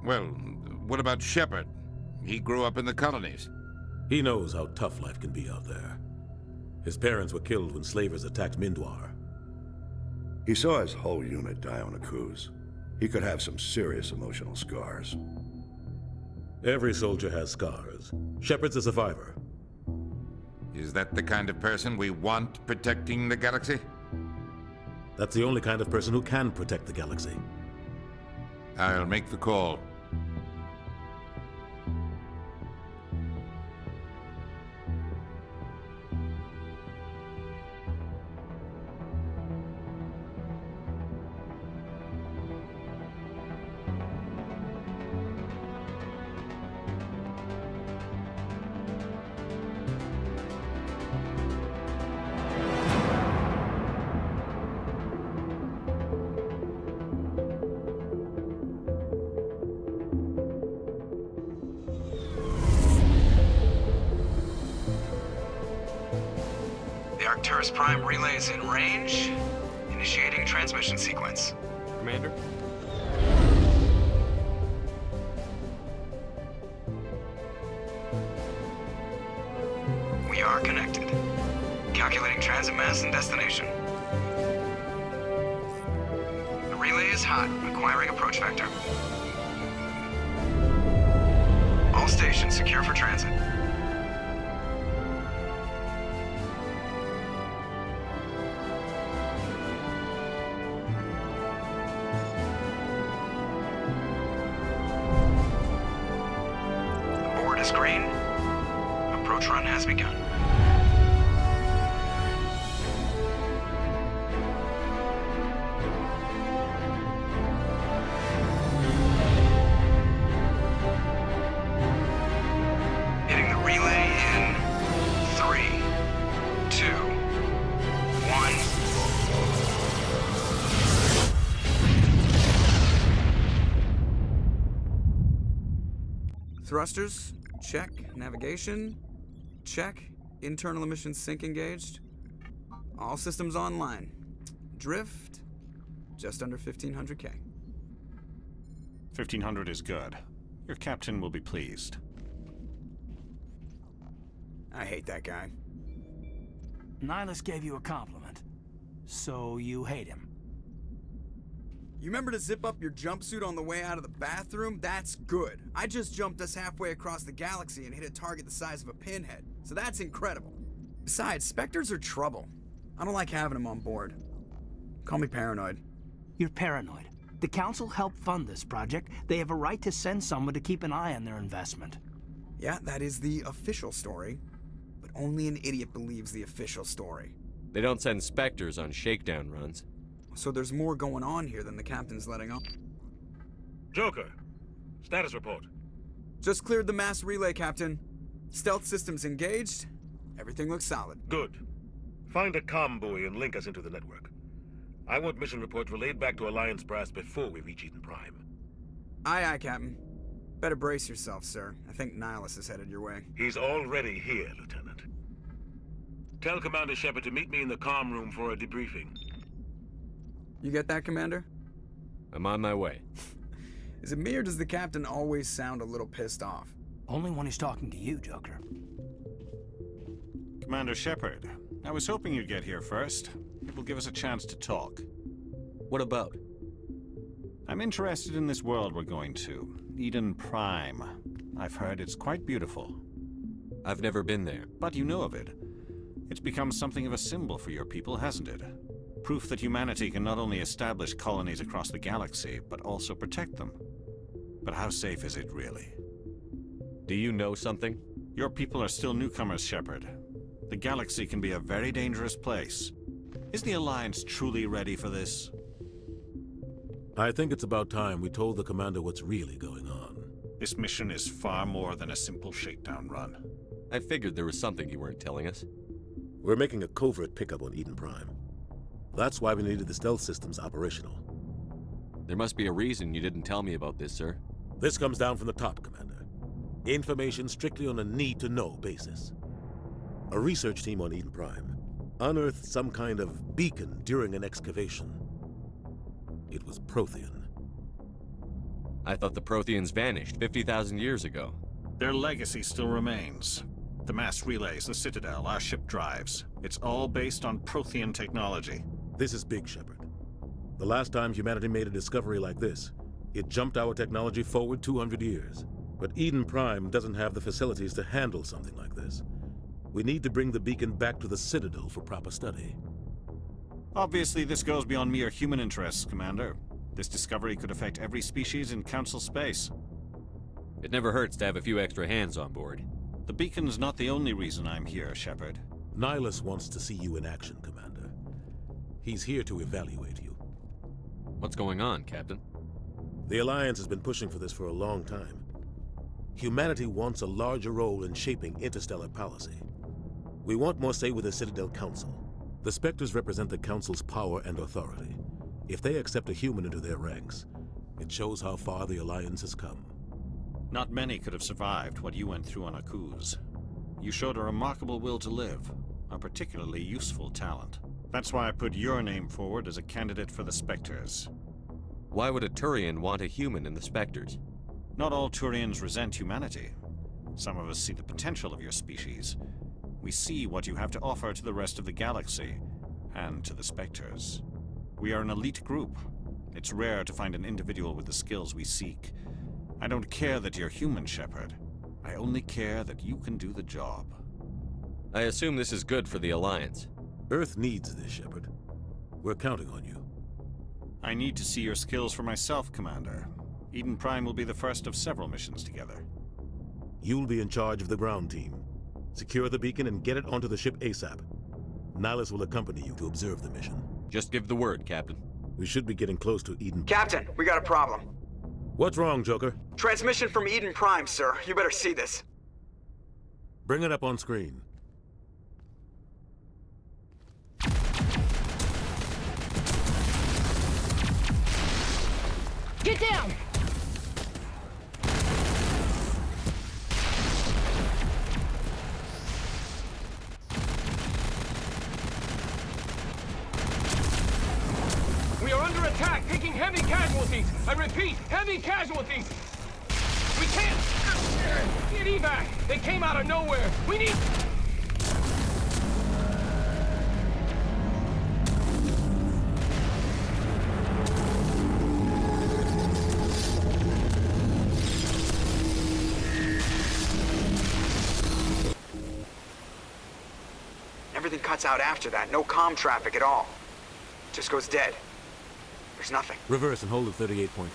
Well, what about Shepard? He grew up in the colonies. He knows how tough life can be out there. His parents were killed when slavers attacked Mindwar. He saw his whole unit die on a cruise. He could have some serious emotional scars. Every soldier has scars. Shepard's a survivor. Is that the kind of person we want protecting the galaxy? That's the only kind of person who can protect the galaxy. I'll make the call. Arcturus Prime relay is in range. Initiating transmission sequence. Commander? We are connected. Calculating transit mass and destination. The relay is hot, acquiring approach vector. All stations secure for transit. Green. Approach run has begun. Hitting the relay in 3, 2, 1. Thrusters. Check. Navigation. Check. Internal emissions sync engaged. All systems online. Drift. Just under 1500K. 1500 is good. Your captain will be pleased. I hate that guy. Nihilus gave you a compliment. So you hate him. You remember to zip up your jumpsuit on the way out of the bathroom? That's good. I just jumped us halfway across the galaxy and hit a target the size of a pinhead. So that's incredible. Besides, Spectres are trouble. I don't like having them on board. Call me paranoid. You're paranoid. The Council helped fund this project. They have a right to send someone to keep an eye on their investment. Yeah, that is the official story. But only an idiot believes the official story. They don't send Spectres on shakedown runs. So there's more going on here than the captain's letting on. Joker, status report. Just cleared the mass relay, Captain. Stealth systems engaged. Everything looks solid. Good. Find a comm buoy and link us into the network. I want mission reports relayed back to Alliance brass before we reach Eden Prime. Aye, aye, Captain. Better brace yourself, sir. I think Nihilus is headed your way. He's already here, Lieutenant. Tell Commander Shepard to meet me in the comm room for a debriefing. You get that, Commander? I'm on my way. Is it me or does the captain always sound a little pissed off? Only when he's talking to you, Joker. Commander Shepard, I was hoping you'd get here first. It will give us a chance to talk. What about? I'm interested in this world we're going to, Eden Prime. I've heard it's quite beautiful. I've never been there. But you know of it. It's become something of a symbol for your people, hasn't it? Proof that humanity can not only establish colonies across the galaxy, but also protect them. But how safe is it, really? Do you know something? Your people are still newcomers, Shepard. The galaxy can be a very dangerous place. Is the Alliance truly ready for this? I think it's about time we told the commander what's really going on. This mission is far more than a simple shakedown run. I figured there was something you weren't telling us. We're making a covert pickup on Eden Prime. That's why we needed the stealth systems operational. There must be a reason you didn't tell me about this, sir. This comes down from the top, Commander. Information strictly on a need-to-know basis. A research team on Eden Prime unearthed some kind of beacon during an excavation. It was Prothean. I thought the Protheans vanished 50,000 years ago. Their legacy still remains. The mass relays, the Citadel, our ship drives. It's all based on Prothean technology. This is big, Shepard. The last time humanity made a discovery like this, it jumped our technology forward 200 years. But Eden Prime doesn't have the facilities to handle something like this. We need to bring the beacon back to the Citadel for proper study. Obviously, this goes beyond mere human interests, Commander. This discovery could affect every species in Council space. It never hurts to have a few extra hands on board. The beacon's not the only reason I'm here, Shepard. Nihilus wants to see you in action, Commander. He's here to evaluate you. What's going on, Captain? The Alliance has been pushing for this for a long time. Humanity wants a larger role in shaping interstellar policy. We want more say with the Citadel Council. The Spectres represent the Council's power and authority. If they accept a human into their ranks, it shows how far the Alliance has come. Not many could have survived what you went through on Akuz. You showed a remarkable will to live, a particularly useful talent. That's why I put your name forward as a candidate for the Spectres. Why would a Turian want a human in the Spectres? Not all Turians resent humanity. Some of us see the potential of your species. We see what you have to offer to the rest of the galaxy, and to the Spectres. We are an elite group. It's rare to find an individual with the skills we seek. I don't care that you're human, Shepard. I only care that you can do the job. I assume this is good for the Alliance. Earth needs this, Shepard. We're counting on you. I need to see your skills for myself, Commander. Eden Prime will be the first of several missions together. You'll be in charge of the ground team. Secure the beacon and get it onto the ship ASAP. Nihilus will accompany you to observe the mission. Just give the word, Captain. We should be getting close to Eden. Captain, we got a problem. What's wrong, Joker? Transmission from Eden Prime, sir. You better see this. Bring it up on screen. Get down! We are under attack, taking heavy casualties. I repeat, heavy casualties. We can't get evac. They came out of nowhere. We need... Everything cuts out after that. No comm traffic at all. Just goes dead. There's nothing. Reverse and hold at 38.5.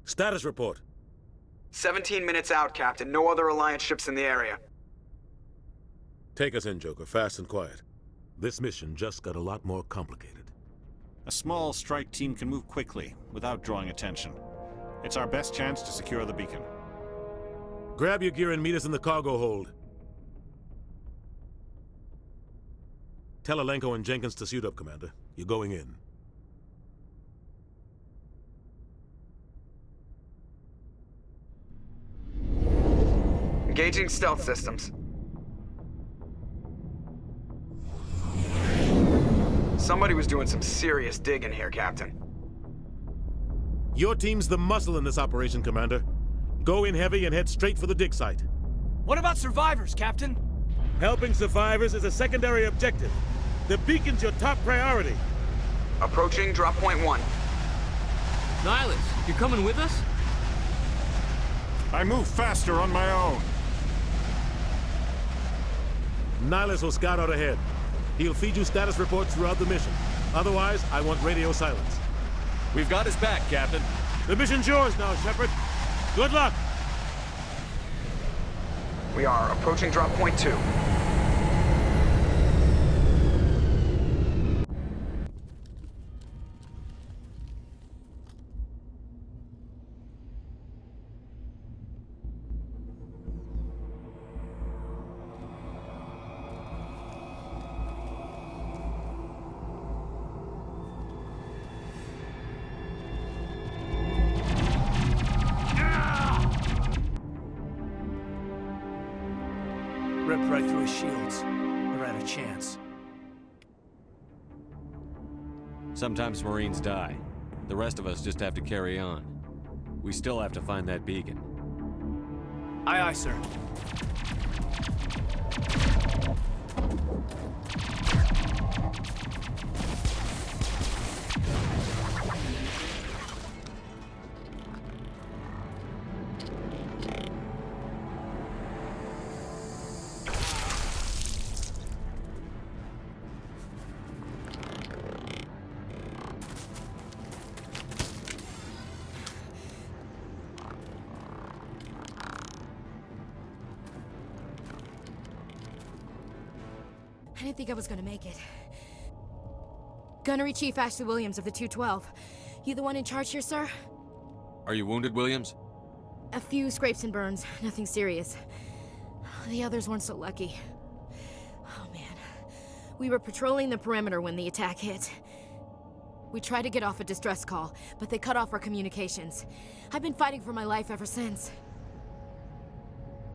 Status report. 17 minutes out, Captain. No other Alliance ships in the area. Take us in, Joker, fast and quiet. This mission just got a lot more complicated. A small strike team can move quickly, without drawing attention. It's our best chance to secure the beacon. Grab your gear and meet us in the cargo hold. Tell Alenko and Jenkins to suit up, Commander. You're going in. Engaging stealth systems. Somebody was doing some serious digging here, Captain. Your team's the muscle in this operation, Commander. Go in heavy and head straight for the dig site. What about survivors, Captain? Helping survivors is a secondary objective. The beacon's your top priority. Approaching drop point 1. Nihilus, you coming with us? I move faster on my own. Nihilus will scout out ahead. He'll feed you status reports throughout the mission. Otherwise, I want radio silence. We've got his back, Captain. The mission's yours now, Shepard. Good luck! We are approaching drop point 2. Ripped right through his shields. Never had a chance. Sometimes Marines die. The rest of us just have to carry on. We still have to find that beacon. Aye, aye, sir. I didn't think I was gonna make it. Gunnery Chief Ashley Williams of the 212. You the one in charge here, sir? Are you wounded, Williams? A few scrapes and burns, nothing serious. The others weren't so lucky. Oh man. We were patrolling the perimeter when the attack hit. We tried to get off a distress call, but they cut off our communications. I've been fighting for my life ever since.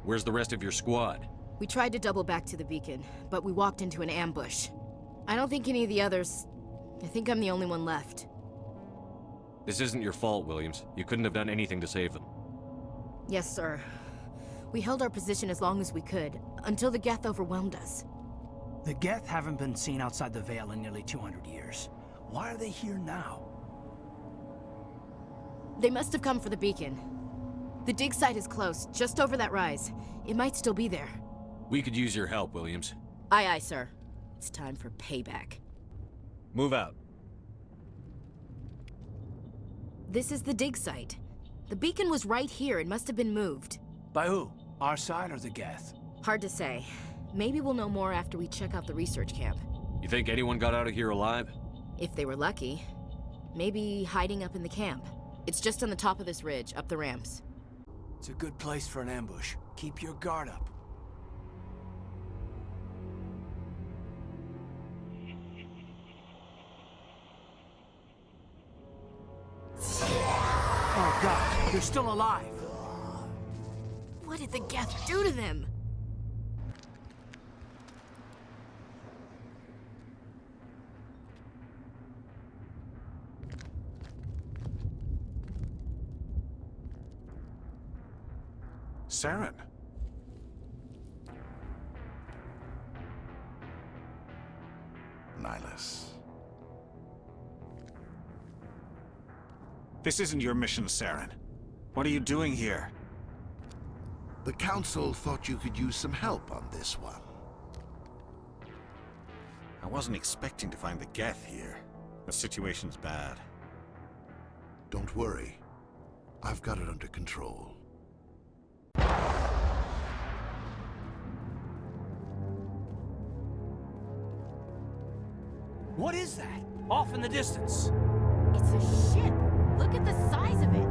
Where's the rest of your squad? We tried to double back to the beacon, but we walked into an ambush. I don't think any of the others... I think I'm the only one left. This isn't your fault, Williams. You couldn't have done anything to save them. Yes, sir. We held our position as long as we could, until the Geth overwhelmed us. The Geth haven't been seen outside the Veil in nearly 200 years. Why are they here now? They must have come for the beacon. The dig site is close, just over that rise. It might still be there. We could use your help, Williams. Aye, aye, sir. It's time for payback. Move out. This is the dig site. The beacon was right here. It must have been moved. By who? Our side or the Geth? Hard to say. Maybe we'll know more after we check out the research camp. You think anyone got out of here alive? If they were lucky. Maybe hiding up in the camp. It's just on the top of this ridge, up the ramps. It's a good place for an ambush. Keep your guard up. Oh God, you're still alive! What did the Geth do to them? Saren. Nihilus. This isn't your mission, Saren. What are you doing here? The Council thought you could use some help on this one. I wasn't expecting to find the Geth here. The situation's bad. Don't worry. I've got it under control. What is that? Off in the distance. It's a ship. Look at the size of it.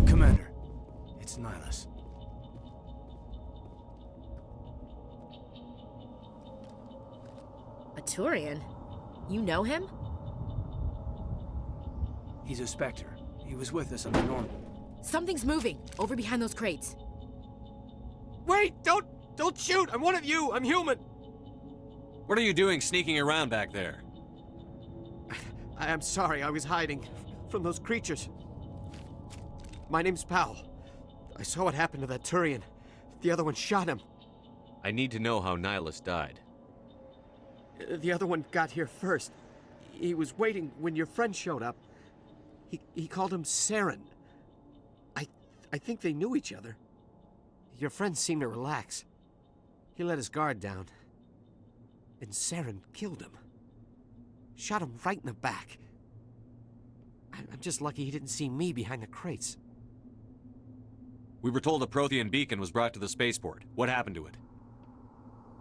Commander, it's Nihilus. A Turian? You know him? He's a Spectre. He was with us under normal. Something's moving, over behind those crates. Wait! Don't shoot! I'm one of you! I'm human! What are you doing sneaking around back there? I'm sorry, I was hiding from those creatures. My name's Powell. I saw what happened to that Turian. The other one shot him. I need to know how Nihilus died. The other one got here first. He was waiting when your friend showed up. He called him Saren. I think they knew each other. Your friend seemed to relax. He let his guard down. And Saren killed him. Shot him right in the back. I'm just lucky he didn't see me behind the crates. We were told a Prothean beacon was brought to the spaceport. What happened to it?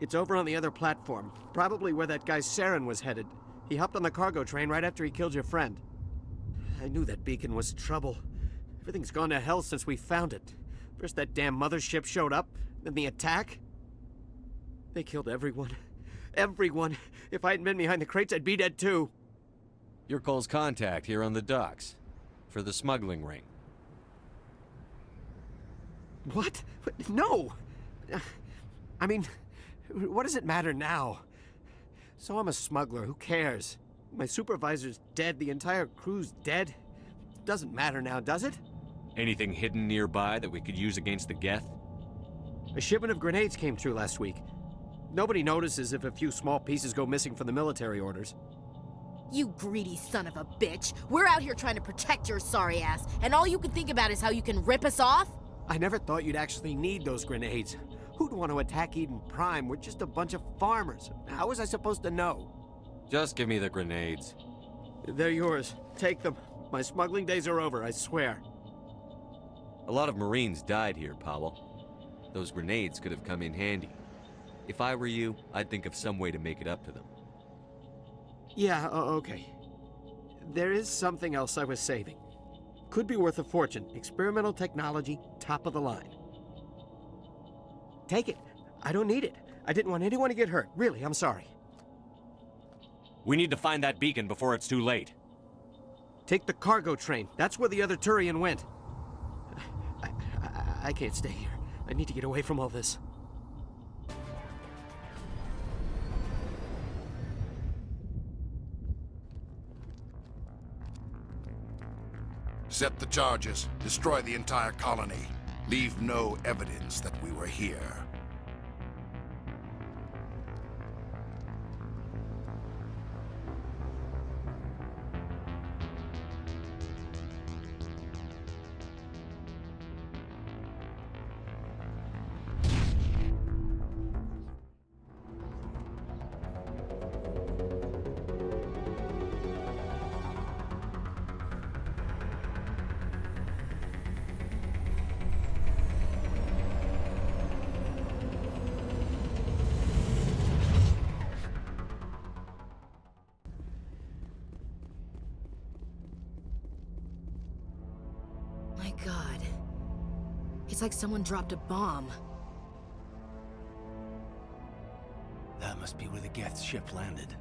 It's over on the other platform. Probably where that guy Saren was headed. He hopped on the cargo train right after he killed your friend. I knew that beacon was trouble. Everything's gone to hell since we found it. First that damn mothership showed up, then the attack. They killed everyone. Everyone. If I hadn't been behind the crates, I'd be dead too. You're Cole's contact here on the docks. For the smuggling ring. What? No! I mean, what does it matter now? So I'm a smuggler, who cares? My supervisor's dead, the entire crew's dead. Doesn't matter now, does it? Anything hidden nearby that we could use against the Geth? A shipment of grenades came through last week. Nobody notices if a few small pieces go missing from the military orders. You greedy son of a bitch! We're out here trying to protect your sorry ass, and all you can think about is how you can rip us off? I never thought you'd actually need those grenades. Who'd want to attack Eden Prime? We're just a bunch of farmers. How was I supposed to know? Just give me the grenades. They're yours. Take them. My smuggling days are over, I swear. A lot of Marines died here, Powell. Those grenades could have come in handy. If I were you, I'd think of some way to make it up to them. Yeah, okay. There is something else I was saving. Could be worth a fortune. Experimental technology, top of the line. Take it. I don't need it. I didn't want anyone to get hurt. Really, I'm sorry. We need to find that beacon before it's too late. Take the cargo train. That's where the other Turian went. I can't stay here. I need to get away from all this. Set the charges. Destroy the entire colony. Leave no evidence that we were here. My God. It's like someone dropped a bomb. That must be where the Geth ship landed.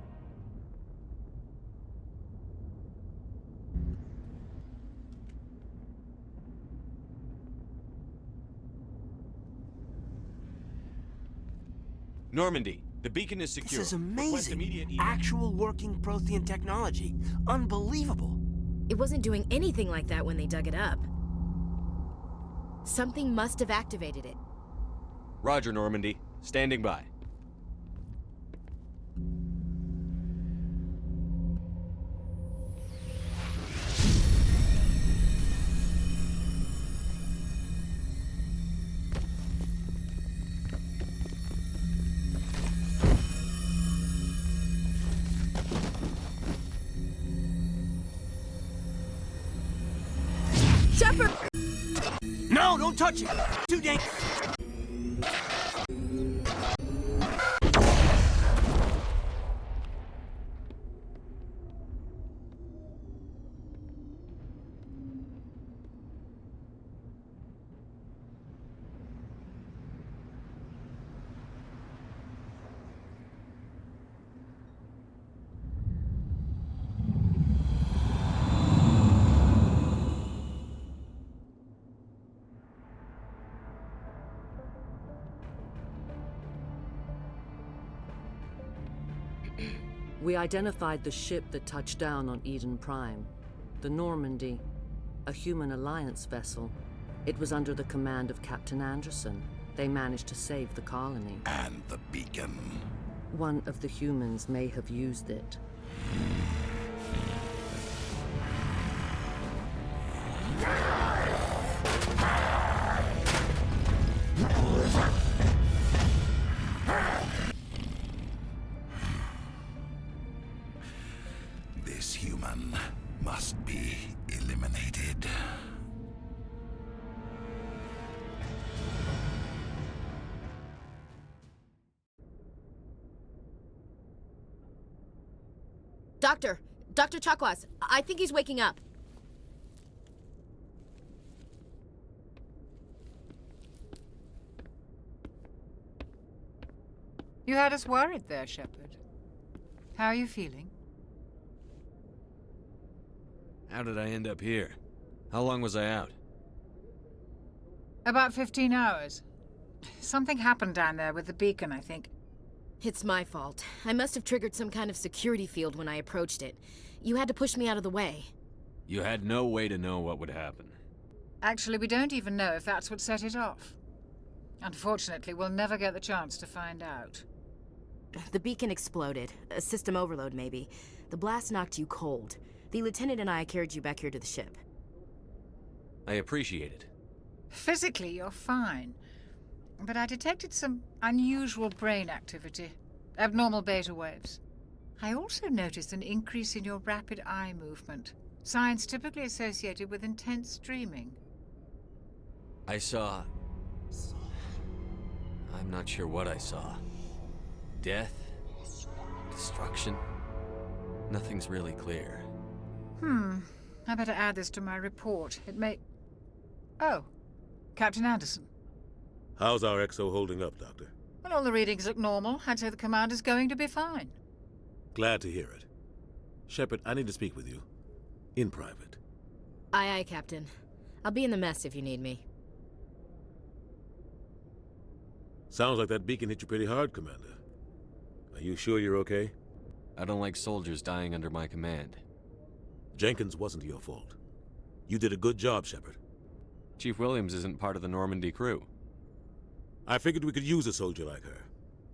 Normandy, the beacon is secure. This is Request amazing. immediate Actual working Prothean technology. Unbelievable. It wasn't doing anything like that when they dug it up. Something must have activated it. Roger, Normandy. Standing by. Shepard! No, don't touch it! Too dangerous! We identified the ship that touched down on Eden Prime, the Normandy, a human alliance vessel. It was under the command of Captain Anderson. They managed to save the colony. And the beacon. One of the humans may have used it. This human must be eliminated. Dr. Chakwas, I think he's waking up. You had us worried there, Shepard. How are you feeling? How did I end up here? How long was I out? About 15 hours. Something happened down there with the beacon, I think. It's my fault. I must have triggered some kind of security field when I approached it. You had to push me out of the way. You had no way to know what would happen. Actually, we don't even know if that's what set it off. Unfortunately, we'll never get the chance to find out. The beacon exploded. A system overload, maybe. The blast knocked you cold. The lieutenant and I carried you back here to the ship. I appreciate it. Physically, you're fine. But I detected some unusual brain activity. Abnormal beta waves. I also noticed an increase in your rapid eye movement. Signs typically associated with intense dreaming. I saw... I'm not sure what I saw. Death? Destruction? Nothing's really clear. I better add this to my report. It may... Oh, Captain Anderson. How's our XO holding up, Doctor? Well, all the readings look normal. I'd say the commander's going to be fine. Glad to hear it. Shepard, I need to speak with you. In private. Aye, aye, Captain. I'll be in the mess if you need me. Sounds like that beacon hit you pretty hard, Commander. Are you sure you're okay? I don't like soldiers dying under my command. Jenkins wasn't your fault. You did a good job, Shepard. Chief Williams isn't part of the Normandy crew. I figured we could use a soldier like her.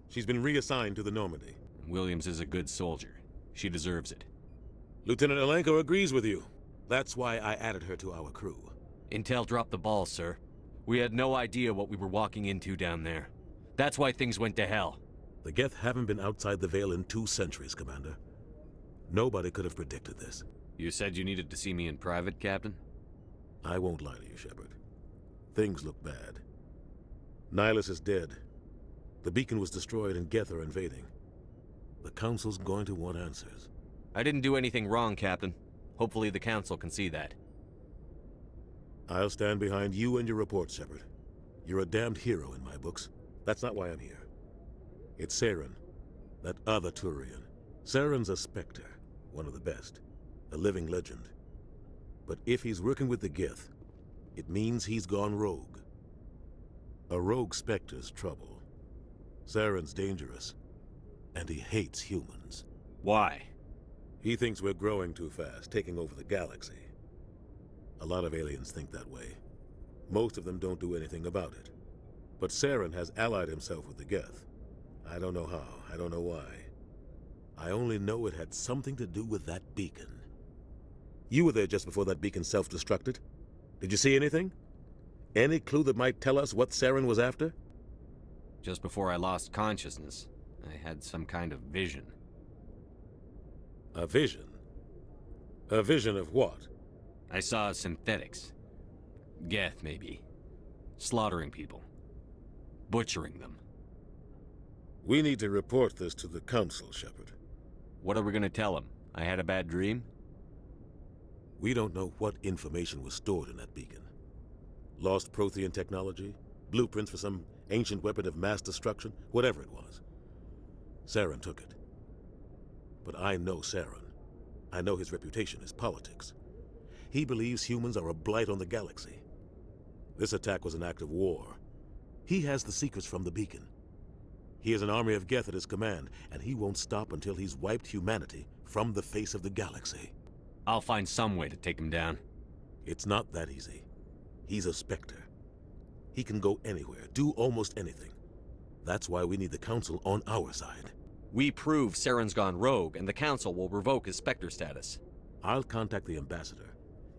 She's been reassigned to the Normandy. Williams is a good soldier. She deserves it. Lieutenant Alenko agrees with you. That's why I added her to our crew. Intel dropped the ball, sir. We had no idea what we were walking into down there. That's why things went to hell. The Geth haven't been outside the Veil in 2 centuries, Commander. Nobody could have predicted this. You said you needed to see me in private, Captain? I won't lie to you, Shepard. Things look bad. Nihilus is dead. The beacon was destroyed and Geth are invading. The Council's going to want answers. I didn't do anything wrong, Captain. Hopefully the Council can see that. I'll stand behind you and your report, Shepard. You're a damned hero in my books. That's not why I'm here. It's Saren, that other Turian. Saren's a Spectre, one of the best. A living legend. But if he's working with the Geth, it means he's gone rogue. A rogue Spectre's trouble. Saren's dangerous, and he hates humans. Why? He thinks we're growing too fast, taking over the galaxy. A lot of aliens think that way. Most of them don't do anything about it. But Saren has allied himself with the Geth. I don't know how, I don't know why. I only know it had something to do with that beacon. You were there just before that beacon self-destructed. Did you see anything? Any clue that might tell us what Saren was after? Just before I lost consciousness, I had some kind of vision. A vision? A vision of what? I saw synthetics. Geth, maybe. Slaughtering people. Butchering them. We need to report this to the Council, Shepard. What are we gonna tell them? I had a bad dream? We don't know what information was stored in that beacon. Lost Prothean technology? Blueprints for some ancient weapon of mass destruction? Whatever it was. Saren took it. But I know Saren. I know his reputation is politics. He believes humans are a blight on the galaxy. This attack was an act of war. He has the secrets from the beacon. He has an army of Geth at his command, and he won't stop until he's wiped humanity from the face of the galaxy. I'll find some way to take him down. It's not that easy. He's a Spectre. He can go anywhere, do almost anything. That's why we need the Council on our side. We prove Saren's gone rogue, and the Council will revoke his Spectre status. I'll contact the Ambassador,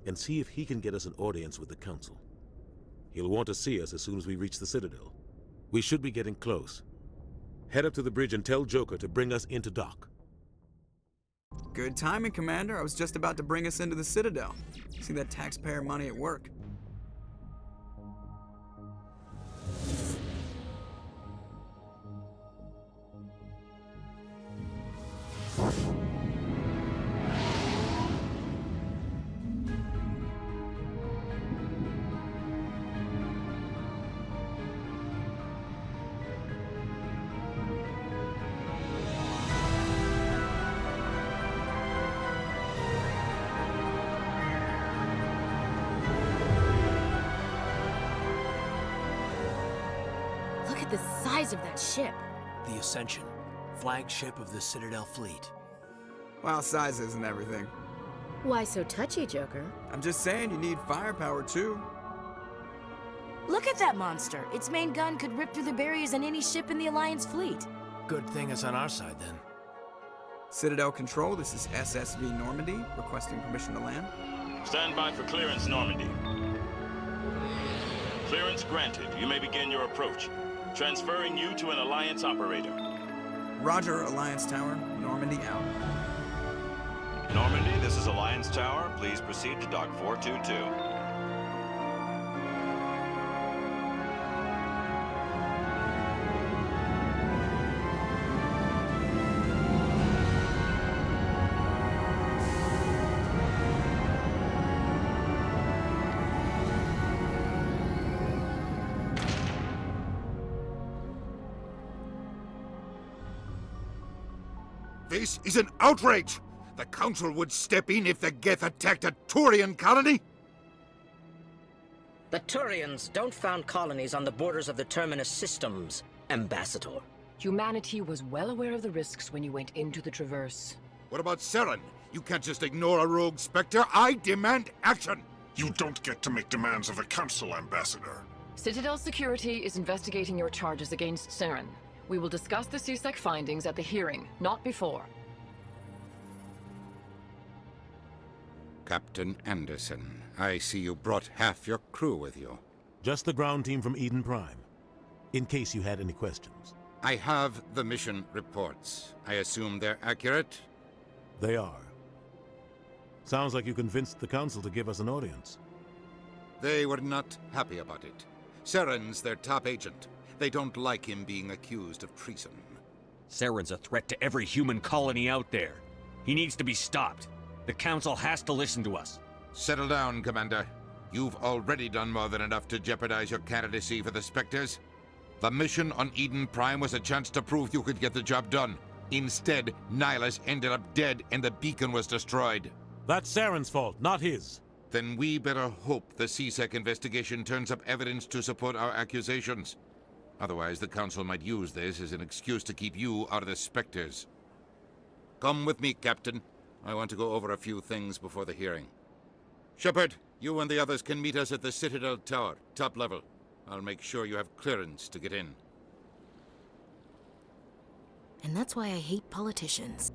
and see if he can get us an audience with the Council. He'll want to see us as soon as we reach the Citadel. We should be getting close. Head up to the bridge and tell Joker to bring us into dock. Good timing, Commander. I was just about to bring us into the Citadel. See that taxpayer money at work. size of that ship? The Ascension, flagship of the Citadel fleet. Well, size isn't everything. Why so touchy, Joker? I'm just saying you need firepower too. Look at that monster. Its main gun could rip through the barriers in any ship in the Alliance fleet. Good thing it's on our side, then. Citadel Control, this is SSV Normandy, requesting permission to land. Stand by for clearance, Normandy. Clearance granted. You may begin your approach. Transferring you to an Alliance operator. Roger, Alliance Tower. Normandy out. Normandy, this is Alliance Tower. Please proceed to Dock 422. This is an outrage! The Council would step in if the Geth attacked a Turian colony? The Turians don't found colonies on the borders of the Terminus systems, Ambassador. Humanity was well aware of the risks when you went into the Traverse. What about Saren? You can't just ignore a rogue Spectre. I demand action! You don't get to make demands of the Council, Ambassador. Citadel Security is investigating your charges against Saren. We will discuss the CSEC findings at the hearing, not before. Captain Anderson, I see you brought half your crew with you. Just the ground team from Eden Prime, in case you had any questions. I have the mission reports. I assume they're accurate? They are. Sounds like you convinced the Council to give us an audience. They were not happy about it. Saren's their top agent. They don't like him being accused of treason. Saren's a threat to every human colony out there. He needs to be stopped. The Council has to listen to us. Settle down, Commander. You've already done more than enough to jeopardize your candidacy for the Spectres. The mission on Eden Prime was a chance to prove you could get the job done. Instead, Nihilus ended up dead and the beacon was destroyed. That's Saren's fault, not his. Then we better hope the CSEC investigation turns up evidence to support our accusations. Otherwise, the Council might use this as an excuse to keep you out of the Spectres. Come with me, Captain. I want to go over a few things before the hearing. Shepard, you and the others can meet us at the Citadel Tower, top level. I'll make sure you have clearance to get in. And that's why I hate politicians.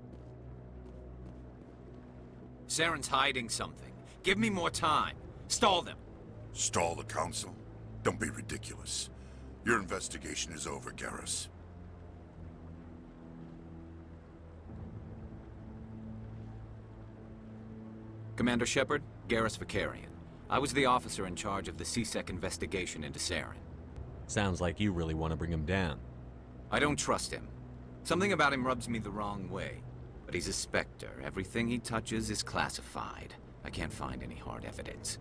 Saren's hiding something. Give me more time. Stall them. Stall the Council? Don't be ridiculous. Your investigation is over, Garrus. Commander Shepard, Garrus Vicarian. I was the officer in charge of the CSEC investigation into Saren. Sounds like you really want to bring him down. I don't trust him. Something about him rubs me the wrong way. But he's a Spectre. Everything he touches is classified. I can't find any hard evidence.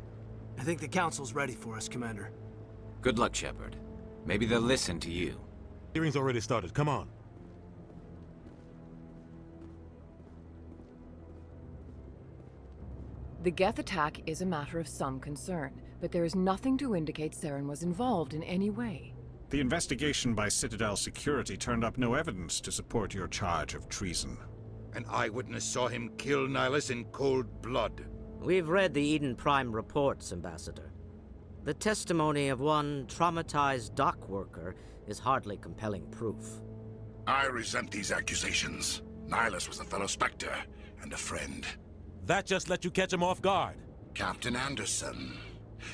I think the Council's ready for us, Commander. Good luck, Shepard. Maybe they'll listen to you. Hearing's already started. Come on. The Geth attack is a matter of some concern, but there is nothing to indicate Saren was involved in any way. The investigation by Citadel Security turned up no evidence to support your charge of treason. An eyewitness saw him kill Nihilus in cold blood. We've read the Eden Prime reports, Ambassador. The testimony of one traumatized dock worker is hardly compelling proof. I resent these accusations. Nihilus was a fellow Spectre and a friend. That just let you catch him off guard. Captain Anderson,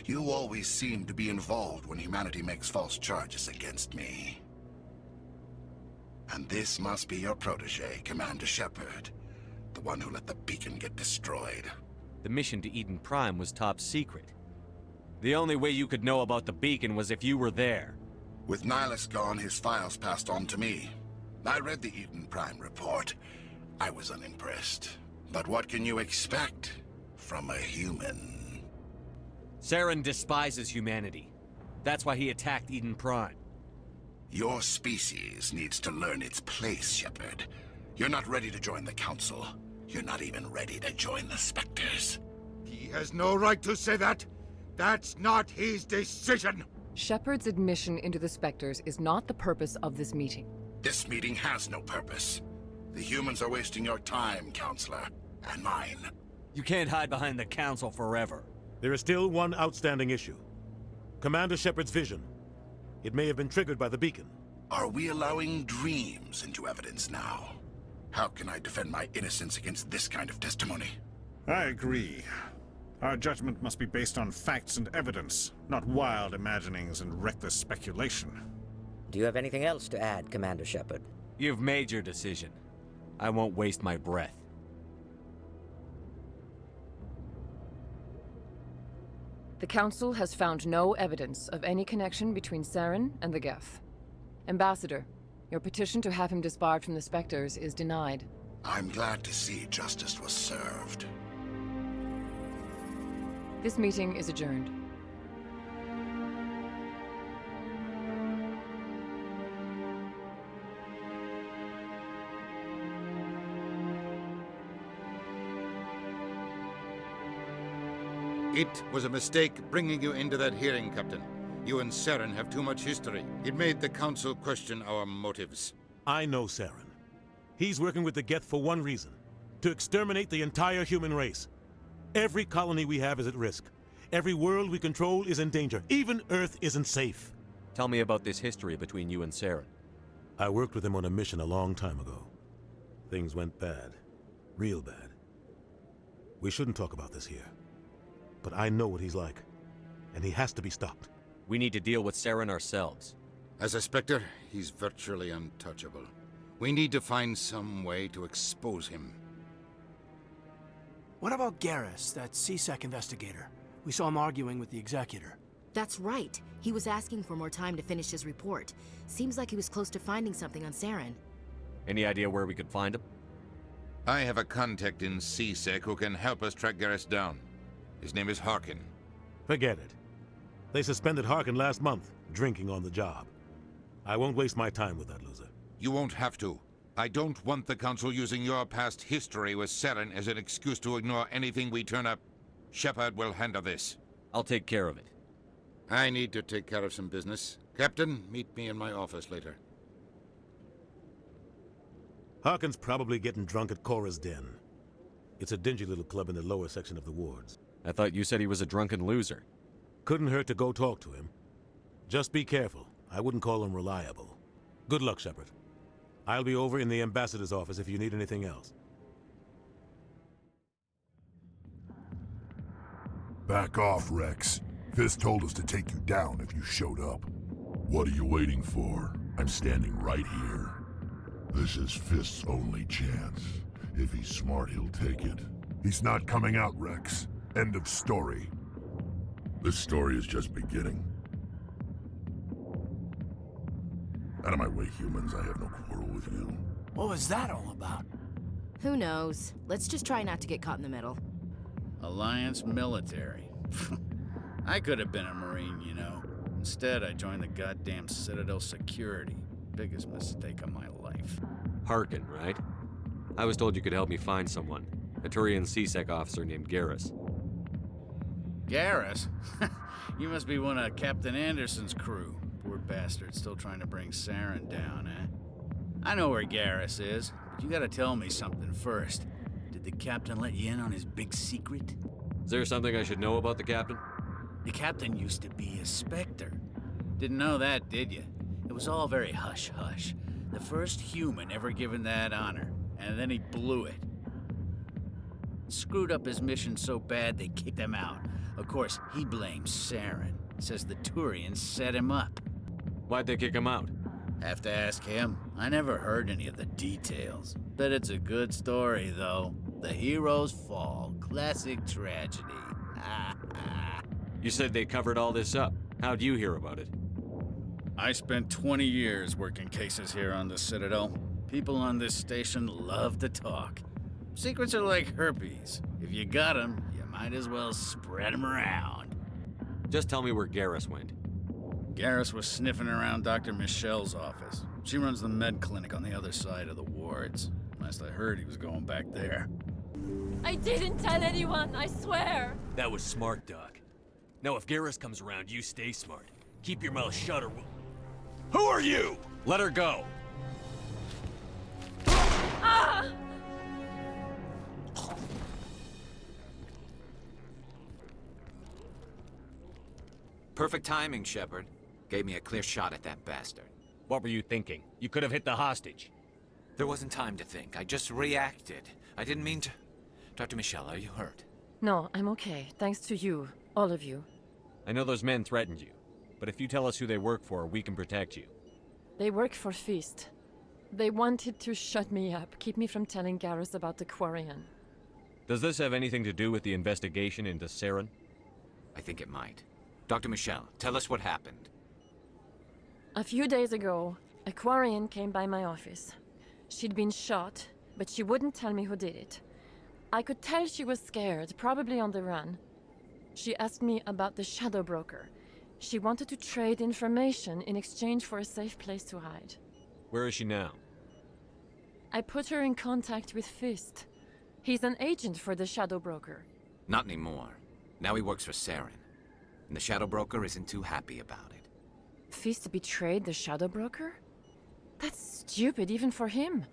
you always seem to be involved when humanity makes false charges against me. And this must be your protege, Commander Shepard, the one who let the beacon get destroyed. The mission to Eden Prime was top secret. The only way you could know about the beacon was if you were there. With Nihilus gone, his files passed on to me. I read the Eden Prime report. I was unimpressed. But what can you expect from a human? Saren despises humanity. That's why he attacked Eden Prime. Your species needs to learn its place, Shepard. You're not ready to join the Council. You're not even ready to join the Spectres. He has no right to say that. That's not his decision. Shepard's admission into the Spectres is not the purpose of this meeting. This meeting has no purpose. The humans are wasting your time, Counselor, and mine. You can't hide behind the Council forever. There is still one outstanding issue. Commander Shepard's vision. It may have been triggered by the beacon. Are we allowing dreams into evidence now? How can I defend my innocence against this kind of testimony? I agree. Our judgment must be based on facts and evidence, not wild imaginings and reckless speculation. Do you have anything else to add, Commander Shepard? You've made your decision. I won't waste my breath. The Council has found no evidence of any connection between Saren and the Geth. Ambassador, your petition to have him disbarred from the Spectres is denied. I'm glad to see justice was served. This meeting is adjourned. It was a mistake bringing you into that hearing, Captain. You and Saren have too much history. It made the Council question our motives. I know Saren. He's working with the Geth for one reason. To exterminate the entire human race. Every colony we have is at risk. Every world we control is in danger. Even Earth isn't safe. Tell me about this history between you and Saren. I worked with him on a mission a long time ago. Things went bad. Real bad. We shouldn't talk about this here. But I know what he's like. And he has to be stopped. We need to deal with Saren ourselves. As a Spectre, he's virtually untouchable. We need to find some way to expose him. What about Garrus, that CSEC investigator? We saw him arguing with the Executor. That's right. He was asking for more time to finish his report. Seems like he was close to finding something on Saren. Any idea where we could find him? I have a contact in CSEC who can help us track Garrus down. His name is Harkin. Forget it. They suspended Harkin last month, drinking on the job. I won't waste my time with that loser. You won't have to. I don't want the Council using your past history with Saren as an excuse to ignore anything we turn up. Shepard will handle this. I'll take care of it. I need to take care of some business. Captain, meet me in my office later. Harkin's probably getting drunk at Cora's Den. It's a dingy little club in the lower section of the wards. I thought you said he was a drunken loser. Couldn't hurt to go talk to him. Just be careful. I wouldn't call him reliable. Good luck, Shepard. I'll be over in the ambassador's office if you need anything else. Back off, Rex. Fist told us to take you down if you showed up. What are you waiting for? I'm standing right here. This is Fist's only chance. If he's smart, he'll take it. He's not coming out, Rex. End of story. This story is just beginning. Out of my way, humans. I have no quarrel with you. What was that all about? Who knows? Let's just try not to get caught in the middle. Alliance military. I could have been a Marine, you know. Instead, I joined the goddamn Citadel security. Biggest mistake of my life. Harkin, right? I was told you could help me find someone. A Turian CSEC officer named Garrus. Garrus? You must be one of Captain Anderson's crew. Poor bastard, still trying to bring Saren down, eh? I know where Garrus is, but you gotta tell me something first. Did the captain let you in on his big secret? Is there something I should know about the captain? The captain used to be a Spectre. Didn't know that, did you? It was all very hush-hush. The first human ever given that honor, and then he blew it. Screwed up his mission so bad they kicked him out. Of course, he blames Saren. Says the Turians set him up. Why'd they kick him out? Have to ask him. I never heard any of the details. Bet it's a good story, though. The hero's fall. Classic tragedy. You said they covered all this up. How'd you hear about it? I spent 20 years working cases here on the Citadel. People on this station love to talk. Secrets are like herpes. If you got them, you might as well spread them around. Just tell me where Garrus went. Garrus was sniffing around Dr. Michelle's office. She runs the med clinic on the other side of the wards. Last I heard, he was going back there. I didn't tell anyone, I swear. That was smart, Doc. Now if Garrus comes around, you stay smart. Keep your mouth shut or we'll... Who are you? Let her go. Ah! Perfect timing, Shepard. Gave me a clear shot at that bastard. What were you thinking? You could have hit the hostage. There wasn't time to think. I just reacted. I didn't mean to... Dr. Michelle, are you hurt? No, I'm okay. Thanks to you. All of you. I know those men threatened you, but if you tell us who they work for, we can protect you. They work for Feast. They wanted to shut me up, keep me from telling Garrus about the Quarian. Does this have anything to do with the investigation into Saren? I think it might. Dr. Michelle, tell us what happened. A few days ago, a Quarian came by my office. She'd been shot, but she wouldn't tell me who did it. I could tell she was scared, probably on the run. She asked me about the Shadow Broker. She wanted to trade information in exchange for a safe place to hide. Where is she now? I put her in contact with Fist. He's an agent for the Shadow Broker. Not anymore. Now he works for Saren. And the Shadow Broker isn't too happy about it. Fist betrayed the Shadow Broker? That's stupid even for him.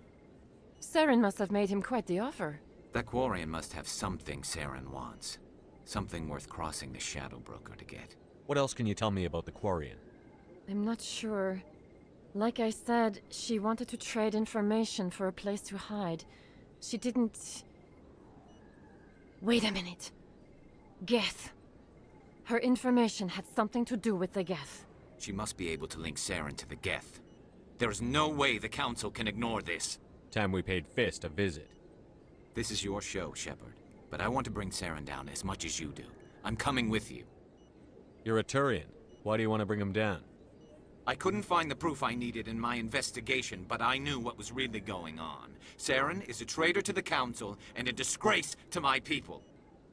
Saren must have made him quite the offer. That Quarian must have something Saren wants. Something worth crossing the Shadow Broker to get. What else can you tell me about the Quarian? I'm not sure. Like I said, she wanted to trade information for a place to hide. She didn't... Wait a minute. Geth. Her information had something to do with the Geth. She must be able to link Saren to the Geth. There is no way the Council can ignore this. Time we paid Fist a visit. This is your show, Shepard. But I want to bring Saren down as much as you do. I'm coming with you. You're a Turian. Why do you want to bring him down? I couldn't find the proof I needed in my investigation, but I knew what was really going on. Saren is a traitor to the Council and a disgrace to my people.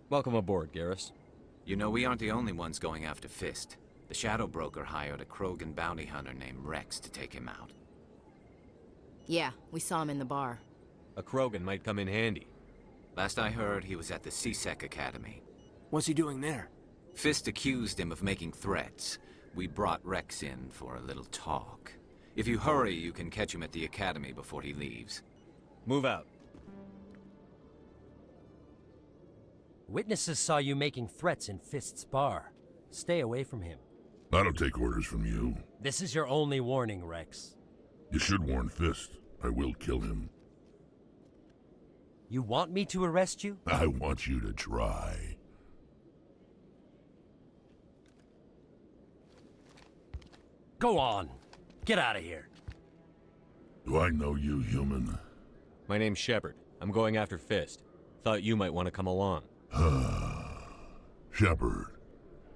Welcome aboard, Garrus. You know, we aren't the only ones going after Fist. The Shadow Broker hired a Krogan bounty hunter named Rex to take him out. Yeah, we saw him in the bar. A Krogan might come in handy. Last I heard, he was at the C-Sec Academy. What's he doing there? Fist accused him of making threats. We brought Rex in for a little talk. If you hurry, you can catch him at the Academy before he leaves. Move out. Witnesses saw you making threats in Fist's bar. Stay away from him. I don't take orders from you. This is your only warning, Rex. You should warn Fist. I will kill him. You want me to arrest you? I want you to try. Go on. Get out of here. Do I know you, human? My name's Shepard. I'm going after Fist. Thought you might want to come along. Shepard.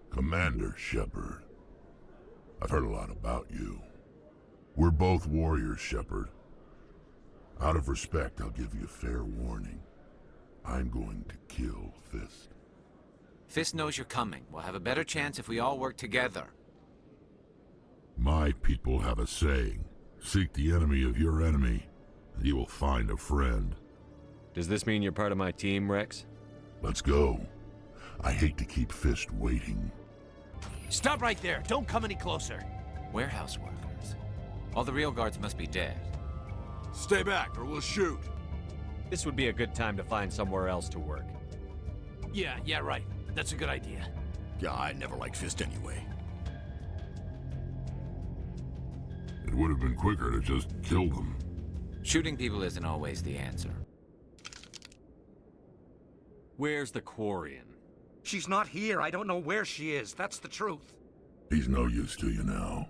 Commander Shepard. I've heard a lot about you. We're both warriors, Shepard. Out of respect, I'll give you a fair warning. I'm going to kill Fist. Fist knows you're coming. We'll have a better chance if we all work together. My people have a saying. Seek the enemy of your enemy, and you will find a friend. Does this mean you're part of my team, Rex? Let's go. I hate to keep Fist waiting. Stop right there. Don't come any closer. Warehouse workers. All the real guards must be dead. Stay back or we'll shoot. This would be a good time to find somewhere else to work. Yeah, right. That's a good idea. Yeah, I never liked Fist anyway. It would have been quicker to just kill them. Shooting people isn't always the answer. Where's the Quarian? She's not here. I don't know where she is. That's the truth. He's no use to you now.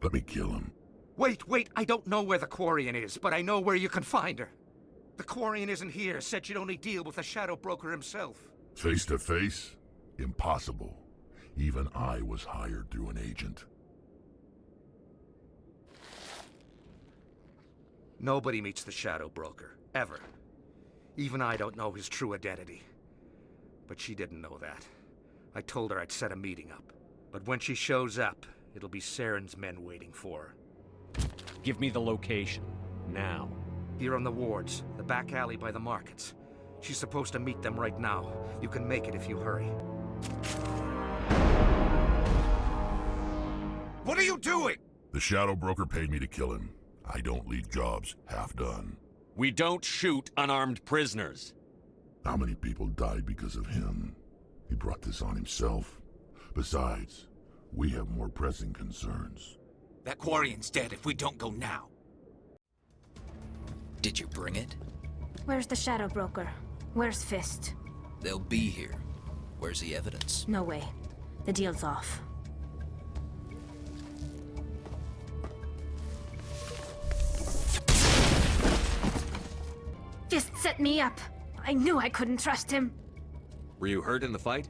Let me kill him. Wait. I don't know where the Quarian is, but I know where you can find her. The Quarian isn't here. Said she'd only deal with the Shadow Broker himself. Face to face? Impossible. Even I was hired through an agent. Nobody meets the Shadow Broker. Ever. Even I don't know his true identity. But she didn't know that. I told her I'd set a meeting up. But when she shows up, it'll be Saren's men waiting for her. Give me the location. Now. Here on the wards, the back alley by the markets. She's supposed to meet them right now. You can make it if you hurry. What are you doing? The Shadow Broker paid me to kill him. I don't leave jobs half done. We don't shoot unarmed prisoners. How many people died because of him? He brought this on himself. Besides, we have more pressing concerns. That Quarian's dead if we don't go now. Did you bring it? Where's the Shadow Broker? Where's Fist? They'll be here. Where's the evidence? No way. The deal's off. Fist set me up. I knew I couldn't trust him. Were you hurt in the fight?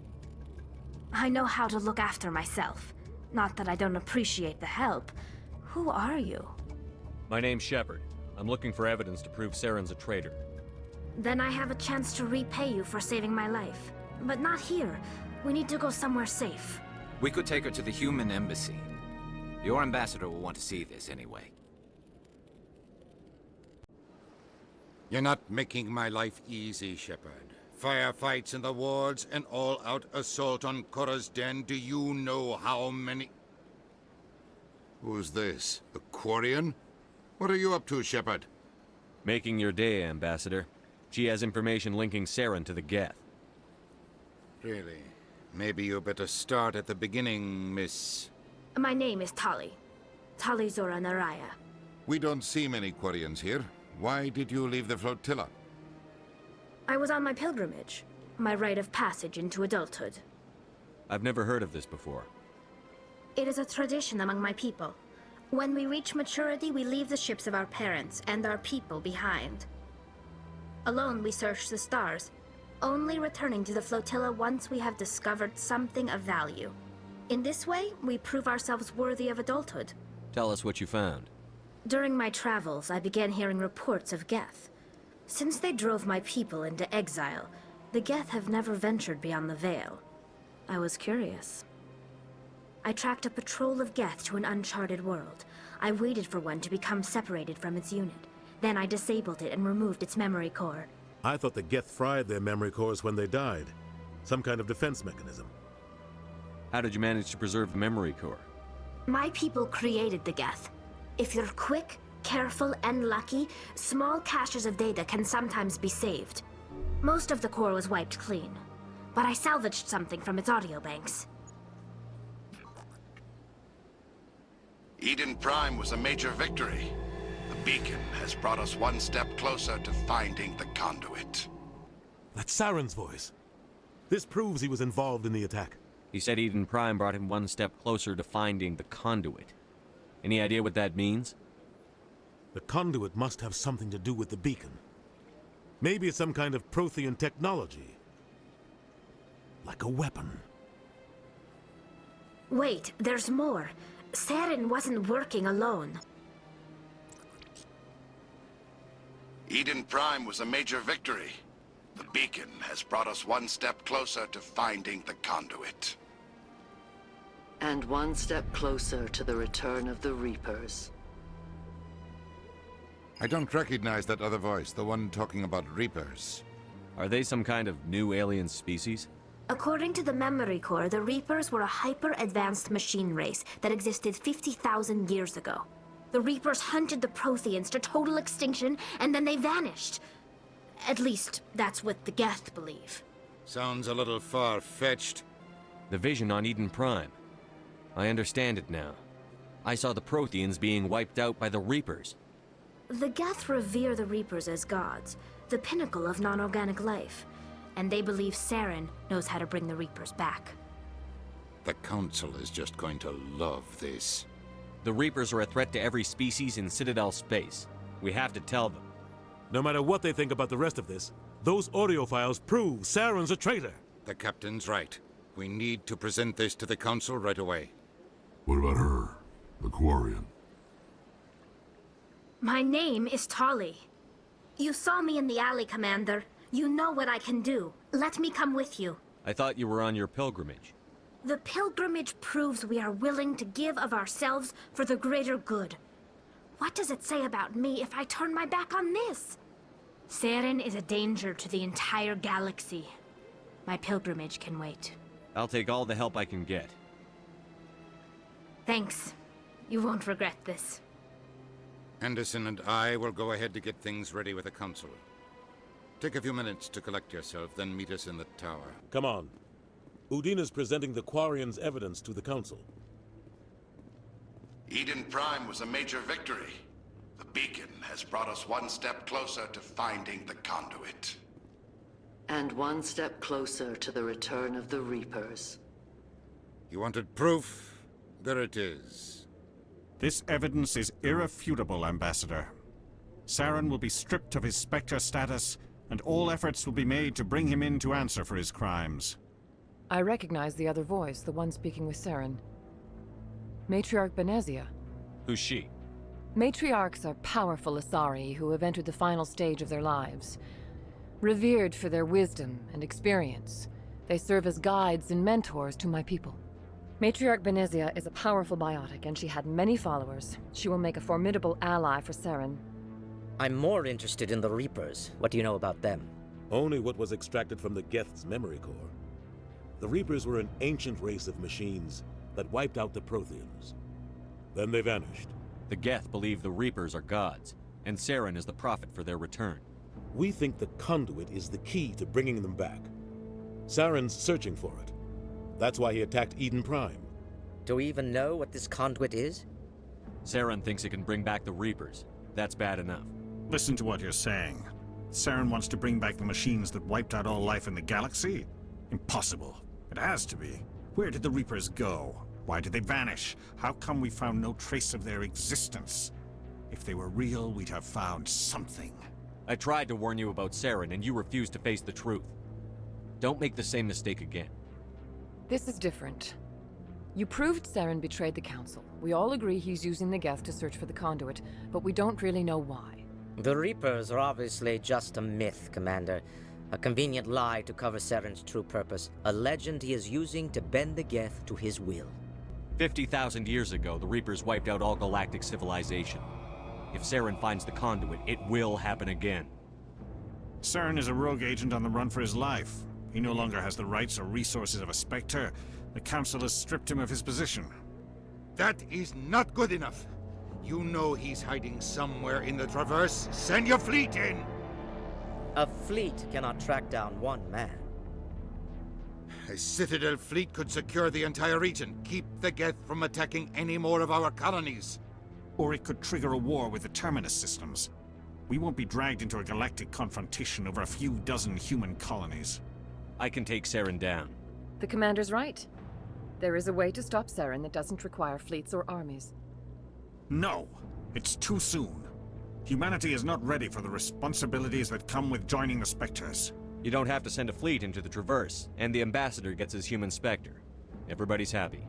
I know how to look after myself. Not that I don't appreciate the help. Who are you? My name's Shepard. I'm looking for evidence to prove Saren's a traitor. Then I have a chance to repay you for saving my life. But not here. We need to go somewhere safe. We could take her to the human embassy. Your ambassador will want to see this anyway. You're not making my life easy, Shepard. Firefights in the wards, an all-out assault on Korra's den. Do you know how many... Who's this? The Quarian? What are you up to, Shepard? Making your day, Ambassador. She has information linking Saren to the Geth. Really? Maybe you better start at the beginning, Miss... My name is Tali. Tali Zora Naraya. We don't see many Quarians here. Why did you leave the flotilla? I was on my pilgrimage. My rite of passage into adulthood. I've never heard of this before. It is a tradition among my people. When we reach maturity, we leave the ships of our parents and our people behind. Alone, we search the stars, only returning to the flotilla once we have discovered something of value. In this way, we prove ourselves worthy of adulthood. Tell us what you found. During my travels, I began hearing reports of Geth. Since they drove my people into exile, the Geth have never ventured beyond the Veil. I was curious. I tracked a patrol of Geth to an uncharted world. I waited for one to become separated from its unit. Then I disabled it and removed its memory core. I thought the Geth fried their memory cores when they died. Some kind of defense mechanism. How did you manage to preserve the memory core? My people created the Geth. If you're quick, careful, and lucky, small caches of data can sometimes be saved. Most of the core was wiped clean, but I salvaged something from its audio banks. Eden Prime was a major victory. The beacon has brought us one step closer to finding the conduit. That's Saren's voice. This proves he was involved in the attack. He said Eden Prime brought him one step closer to finding the conduit. Any idea what that means? The conduit must have something to do with the beacon. Maybe it's some kind of Prothean technology. Like a weapon. Wait, there's more. Saren wasn't working alone. Eden Prime was a major victory. The beacon has brought us one step closer to finding the conduit. And one step closer to the return of the Reapers. I don't recognize that other voice, the one talking about Reapers. Are they some kind of new alien species? According to the memory core, the Reapers were a hyper-advanced machine race that existed 50,000 years ago. The Reapers hunted the Protheans to total extinction, and then they vanished. At least, that's what the Geth believe. Sounds a little far-fetched. The vision on Eden Prime. I understand it now. I saw the Protheans being wiped out by the Reapers. The Geth revere the Reapers as gods, the pinnacle of non-organic life. And they believe Saren knows how to bring the Reapers back. The Council is just going to love this. The Reapers are a threat to every species in Citadel space. We have to tell them. No matter what they think about the rest of this, those audio files prove Saren's a traitor. The Captain's right. We need to present this to the Council right away. What about her? The Quarian? My name is Tali. You saw me in the alley, Commander. You know what I can do. Let me come with you. I thought you were on your pilgrimage. The pilgrimage proves we are willing to give of ourselves for the greater good. What does it say about me if I turn my back on this? Saren is a danger to the entire galaxy. My pilgrimage can wait. I'll take all the help I can get. Thanks. You won't regret this. Anderson and I will go ahead to get things ready with the council. Take a few minutes to collect yourself, then meet us in the tower. Come on. Udina's presenting the Quarian's evidence to the council. Eden Prime was a major victory. The beacon has brought us one step closer to finding the conduit. And one step closer to the return of the Reapers. You wanted proof? There it is. This evidence is irrefutable, Ambassador. Saren will be stripped of his Spectre status, and all efforts will be made to bring him in to answer for his crimes. I recognize the other voice, the one speaking with Saren. Matriarch Benezia. Who's she? Matriarchs are powerful Asari who have entered the final stage of their lives. Revered for their wisdom and experience, they serve as guides and mentors to my people. Matriarch Benezia is a powerful biotic, and she had many followers. She will make a formidable ally for Saren. I'm more interested in the Reapers. What do you know about them? Only what was extracted from the Geth's memory core. The Reapers were an ancient race of machines that wiped out the Protheans. Then they vanished. The Geth believe the Reapers are gods, and Saren is the prophet for their return. We think the conduit is the key to bringing them back. Saren's searching for it. That's why he attacked Eden Prime. Do we even know what this conduit is? Saren thinks it can bring back the Reapers. That's bad enough. Listen to what you're saying. Saren wants to bring back the machines that wiped out all life in the galaxy? Impossible. It has to be. Where did the Reapers go? Why did they vanish? How come we found no trace of their existence? If they were real, we'd have found something. I tried to warn you about Saren, and you refused to face the truth. Don't make the same mistake again. This is different. You proved Saren betrayed the Council. We all agree he's using the Geth to search for the conduit, but we don't really know why. The Reapers are obviously just a myth, Commander. A convenient lie to cover Saren's true purpose. A legend he is using to bend the Geth to his will. 50,000 years ago, the Reapers wiped out all galactic civilization. If Saren finds the conduit, it will happen again. Saren is a rogue agent on the run for his life. He no longer has the rights or resources of a Spectre. The Council has stripped him of his position. That is not good enough. You know he's hiding somewhere in the Traverse. Send your fleet in! A fleet cannot track down one man. A Citadel fleet could secure the entire region, keep the Geth from attacking any more of our colonies. Or it could trigger a war with the Terminus systems. We won't be dragged into a galactic confrontation over a few dozen human colonies. I can take Saren down. The Commander's right. There is a way to stop Saren that doesn't require fleets or armies. No! It's too soon. Humanity is not ready for the responsibilities that come with joining the Spectres. You don't have to send a fleet into the Traverse, and the Ambassador gets his human Spectre. Everybody's happy.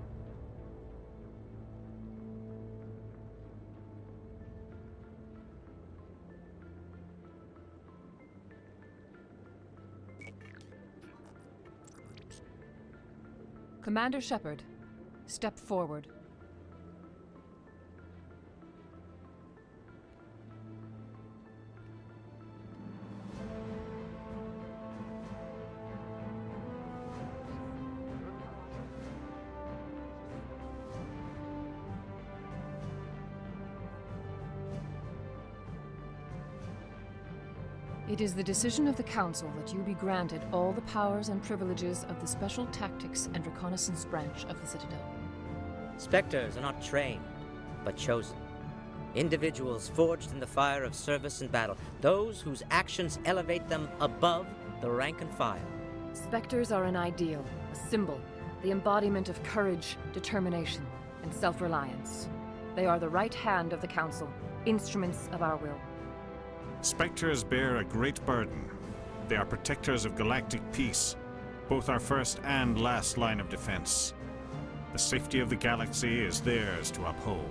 Commander Shepard, step forward. It is the decision of the Council that you be granted all the powers and privileges of the Special Tactics and Reconnaissance branch of the Citadel. Spectres are not trained, but chosen. Individuals forged in the fire of service and battle, those whose actions elevate them above the rank and file. Spectres are an ideal, a symbol, the embodiment of courage, determination, and self-reliance. They are the right hand of the Council, instruments of our will. Spectres bear a great burden. They are protectors of galactic peace, both our first and last line of defense. The safety of the galaxy is theirs to uphold.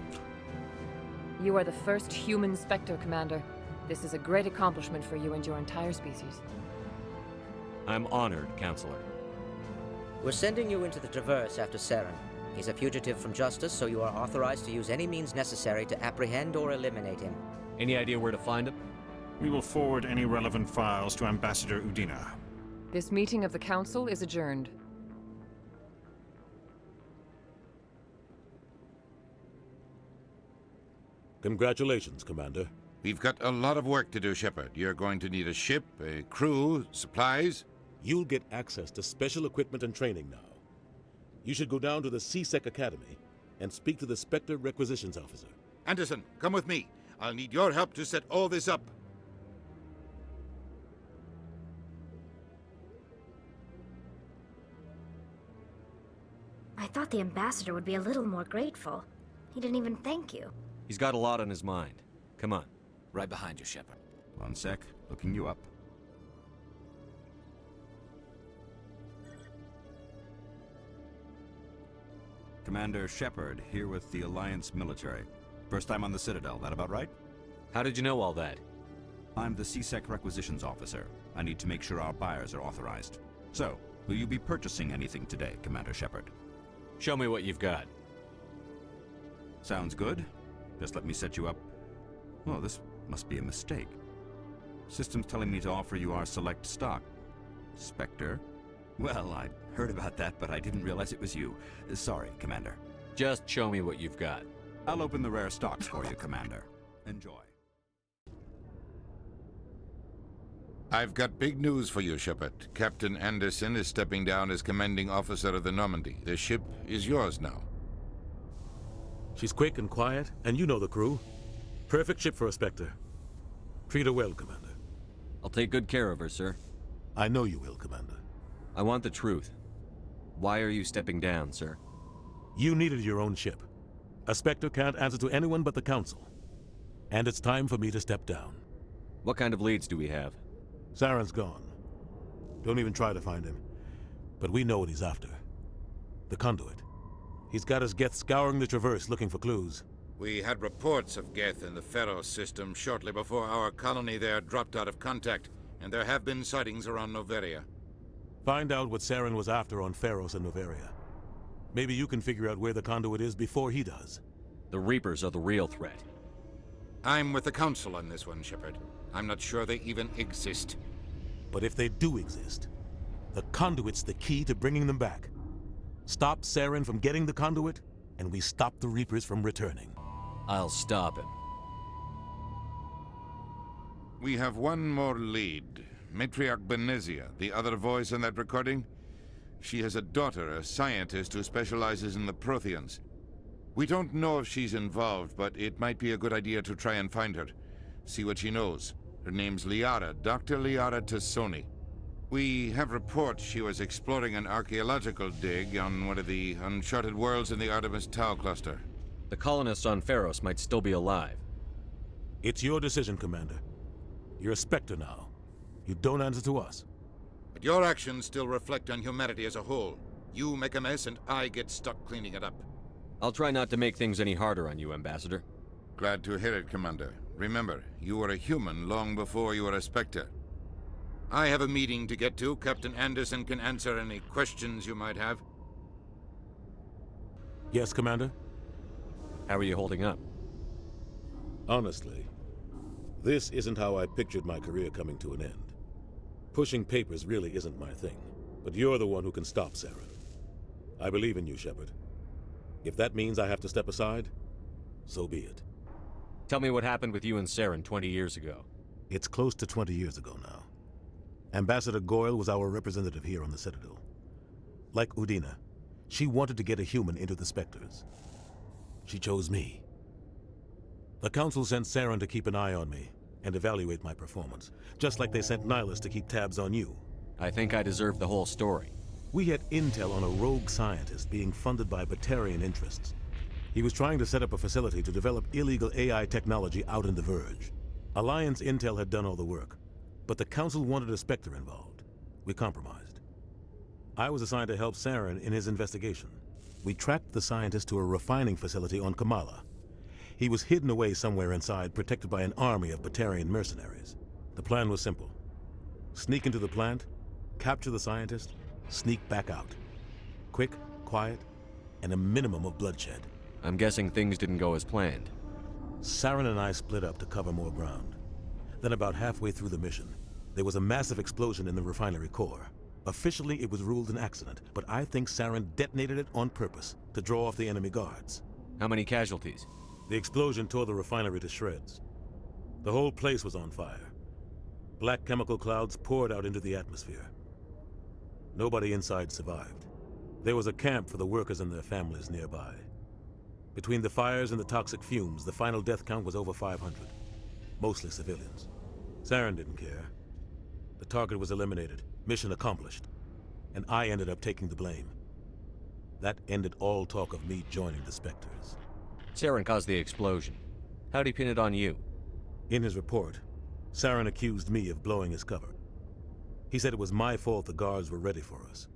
You are the first human Spectre, Commander. This is a great accomplishment for you and your entire species. I'm honored, Counselor. We're sending you into the Traverse after Saren. He's a fugitive from justice, so you are authorized to use any means necessary to apprehend or eliminate him. Any idea where to find him? We will forward any relevant files to Ambassador Udina. This meeting of the Council is adjourned. Congratulations, Commander. We've got a lot of work to do, Shepard. You're going to need a ship, a crew, supplies. You'll get access to special equipment and training now. You should go down to the C-Sec Academy and speak to the Spectre Requisitions Officer. Anderson, come with me. I'll need your help to set all this up. I thought the ambassador would be a little more grateful. He didn't even thank you. He's got a lot on his mind. Come on. Right behind you, Shepard. One sec, looking you up. Commander Shepard, here with the Alliance military. First time on the Citadel, that about right? How did you know all that? I'm the C-Sec Requisitions Officer. I need to make sure our buyers are authorized. So, will you be purchasing anything today, Commander Shepard? Show me what you've got. Sounds good. Just let me set you up. Oh, this must be a mistake. System's telling me to offer you our select stock. Spectre? Well, I heard about that, but I didn't realize it was you. Sorry, Commander. Just show me what you've got. I'll open the rare stock for you, Commander. Enjoy. I've got big news for you, Shepard. Captain Anderson is stepping down as commanding officer of the Normandy. The ship is yours now. She's quick and quiet, and you know the crew. Perfect ship for a Spectre. Treat her well, Commander. I'll take good care of her, sir. I know you will, Commander. I want the truth. Why are you stepping down, sir? You needed your own ship. A Spectre can't answer to anyone but the Council. And it's time for me to step down. What kind of leads do we have? Saren's gone. Don't even try to find him. But we know what he's after. The conduit. He's got his Geth scouring the Traverse looking for clues. We had reports of Geth in the Pharos system shortly before our colony there dropped out of contact, and there have been sightings around Noveria. Find out what Saren was after on Pharos and Noveria. Maybe you can figure out where the conduit is before he does. The Reapers are the real threat. I'm with the Council on this one, Shepard. I'm not sure they even exist. But if they do exist, the conduit's the key to bringing them back. Stop Saren from getting the conduit, and we stop the Reapers from returning. I'll stop him. We have one more lead. Matriarch Benezia, the other voice in that recording. She has a daughter, a scientist who specializes in the Protheans. We don't know if she's involved, but it might be a good idea to try and find her. See what she knows. Her name's Liara, Dr. Liara Tassoni. We have reports she was exploring an archaeological dig on one of the uncharted worlds in the Artemis Tau cluster. The colonists on Pharos might still be alive. It's your decision, Commander. You're a Spectre now. You don't answer to us. But your actions still reflect on humanity as a whole. You make a mess and I get stuck cleaning it up. I'll try not to make things any harder on you, Ambassador. Glad to hear it, Commander. Remember, you were a human long before you were a Spectre. I have a meeting to get to. Captain Anderson can answer any questions you might have. Yes, Commander? How are you holding up? Honestly, this isn't how I pictured my career coming to an end. Pushing papers really isn't my thing, but you're the one who can stop Saren. I believe in you, Shepard. If that means I have to step aside, so be it. Tell me what happened with you and Saren 20 years ago. It's close to 20 years ago now. Ambassador Goyle was our representative here on the Citadel. Like Udina, she wanted to get a human into the Spectres. She chose me. The Council sent Saren to keep an eye on me and evaluate my performance, just like they sent Nihilus to keep tabs on you. I think I deserve the whole story. We had intel on a rogue scientist being funded by Batarian interests. He was trying to set up a facility to develop illegal AI technology out in the Verge. Alliance intel had done all the work, but the Council wanted a Spectre involved. We compromised. I was assigned to help Saren in his investigation. We tracked the scientist to a refining facility on Kamala. He was hidden away somewhere inside, protected by an army of Batarian mercenaries. The plan was simple. Sneak into the plant, capture the scientist, sneak back out. Quick, quiet, and a minimum of bloodshed. I'm guessing things didn't go as planned. Saren and I split up to cover more ground. Then about halfway through the mission, there was a massive explosion in the refinery core. Officially, it was ruled an accident, but I think Saren detonated it on purpose to draw off the enemy guards. How many casualties? The explosion tore the refinery to shreds. The whole place was on fire. Black chemical clouds poured out into the atmosphere. Nobody inside survived. There was a camp for the workers and their families nearby. Between the fires and the toxic fumes, the final death count was over 500. Mostly civilians. Saren didn't care. The target was eliminated, mission accomplished. And I ended up taking the blame. That ended all talk of me joining the Spectres. Saren caused the explosion. How'd he pin it on you? In his report, Saren accused me of blowing his cover. He said it was my fault the guards were ready for us.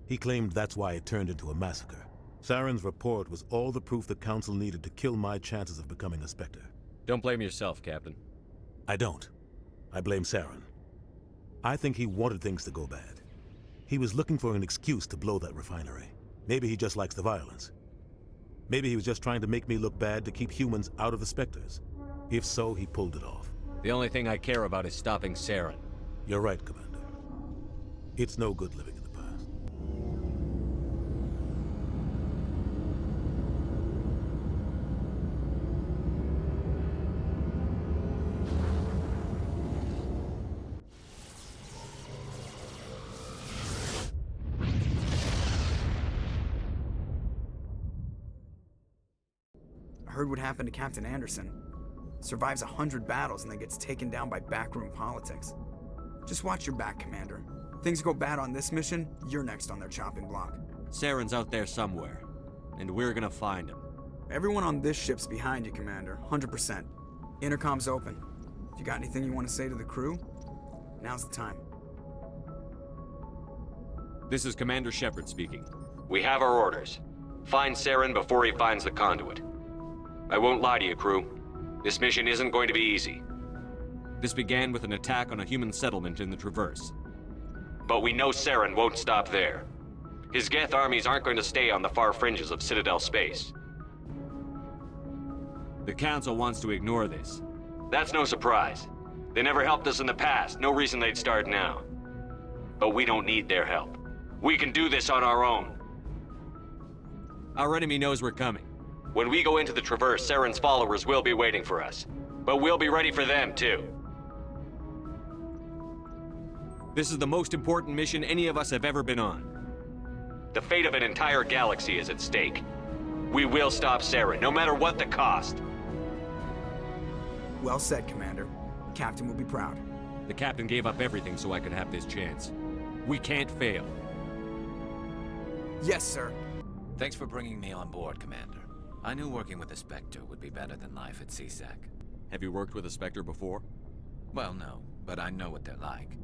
He claimed that's why it turned into a massacre. Saren's report was all the proof the Council needed to kill my chances of becoming a Spectre. Don't blame yourself, Captain. I don't. I blame Saren. I think he wanted things to go bad. He was looking for an excuse to blow that refinery. Maybe he just likes the violence. Maybe he was just trying to make me look bad to keep humans out of the Spectres. If so, he pulled it off. The only thing I care about is stopping Saren. You're right, Commander. It's no good living in the past. I heard what happened to Captain Anderson. Survives 100 battles and then gets taken down by backroom politics. Just watch your back, Commander. Things go bad on this mission, you're next on their chopping block. Saren's out there somewhere, and we're gonna find him. Everyone on this ship's behind you, Commander, 100%. Intercom's open. If you got anything you want to say to the crew, now's the time. This is Commander Shepard speaking. We have our orders. Find Saren before he finds the conduit. I won't lie to you, crew. This mission isn't going to be easy. This began with an attack on a human settlement in the Traverse. But we know Saren won't stop there. His Geth armies aren't going to stay on the far fringes of Citadel space. The Council wants to ignore this. That's no surprise. They never helped us in the past, no reason they'd start now. But we don't need their help. We can do this on our own. Our enemy knows we're coming. When we go into the Traverse, Saren's followers will be waiting for us. But we'll be ready for them, too. This is the most important mission any of us have ever been on. The fate of an entire galaxy is at stake. We will stop Saren, no matter what the cost. Well said, Commander. The Captain will be proud. The Captain gave up everything so I could have this chance. We can't fail. Yes, sir. Thanks for bringing me on board, Commander. I knew working with a Spectre would be better than life at CSEC. Have you worked with a Spectre before? Well, no, but I know what they're like.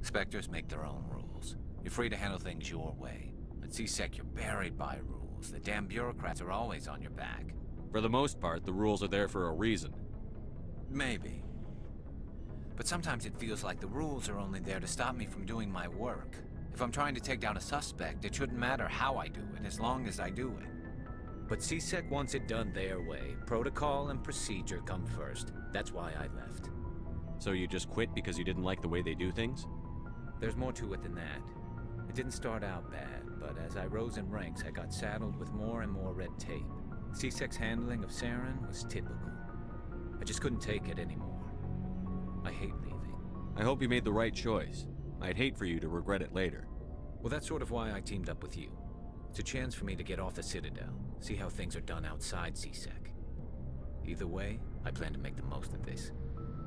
Spectres make their own rules. You're free to handle things your way. At CSEC, you're buried by rules. The damn bureaucrats are always on your back. For the most part, the rules are there for a reason. Maybe. But sometimes it feels like the rules are only there to stop me from doing my work. If I'm trying to take down a suspect, it shouldn't matter how I do it, as long as I do it. But CSEC wants it done their way. Protocol and procedure come first. That's why I left. So you just quit because you didn't like the way they do things? There's more to it than that. It didn't start out bad, but as I rose in ranks, I got saddled with more and more red tape. CSEC's handling of Saren was typical. I just couldn't take it anymore. I hate leaving. I hope you made the right choice. I'd hate for you to regret it later. Well, that's sort of why I teamed up with you. It's a chance for me to get off the Citadel, see how things are done outside CSEC. Either way, I plan to make the most of this.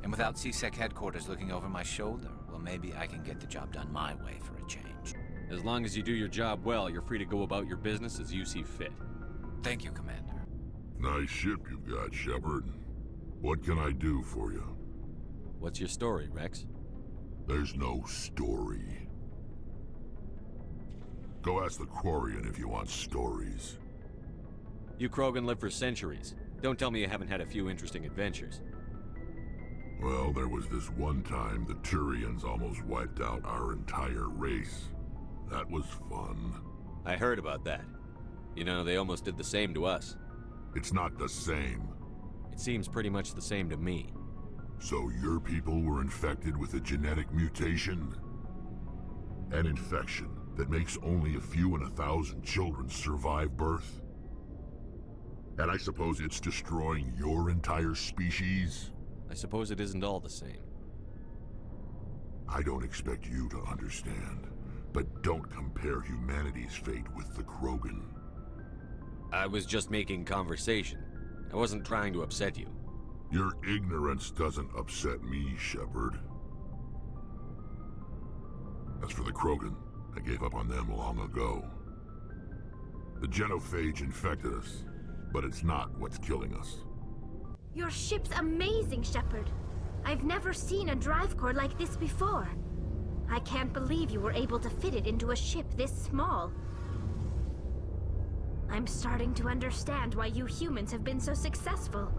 And without CSEC headquarters looking over my shoulder, well, maybe I can get the job done my way for a change. As long as you do your job well, you're free to go about your business as you see fit. Thank you, Commander. Nice ship you've got, Shepard. What can I do for you? What's your story, Rex? There's no story. Go ask the Quarian if you want stories. You Krogan live for centuries. Don't tell me you haven't had a few interesting adventures. Well, there was this one time the Turians almost wiped out our entire race. That was fun. I heard about that. You know, they almost did the same to us. It's not the same. It seems pretty much the same to me. So your people were infected with a genetic mutation? An infection that makes only a few in 1,000 children survive birth? And I suppose it's destroying your entire species? I suppose it isn't all the same. I don't expect you to understand, but don't compare humanity's fate with the Krogan. I was just making conversation. I wasn't trying to upset you. Your ignorance doesn't upset me, Shepard. As for the Krogan, I gave up on them long ago. The genophage infected us, but it's not what's killing us. Your ship's amazing, Shepard. I've never seen a drive core like this before. I can't believe you were able to fit it into a ship this small. I'm starting to understand why you humans have been so successful.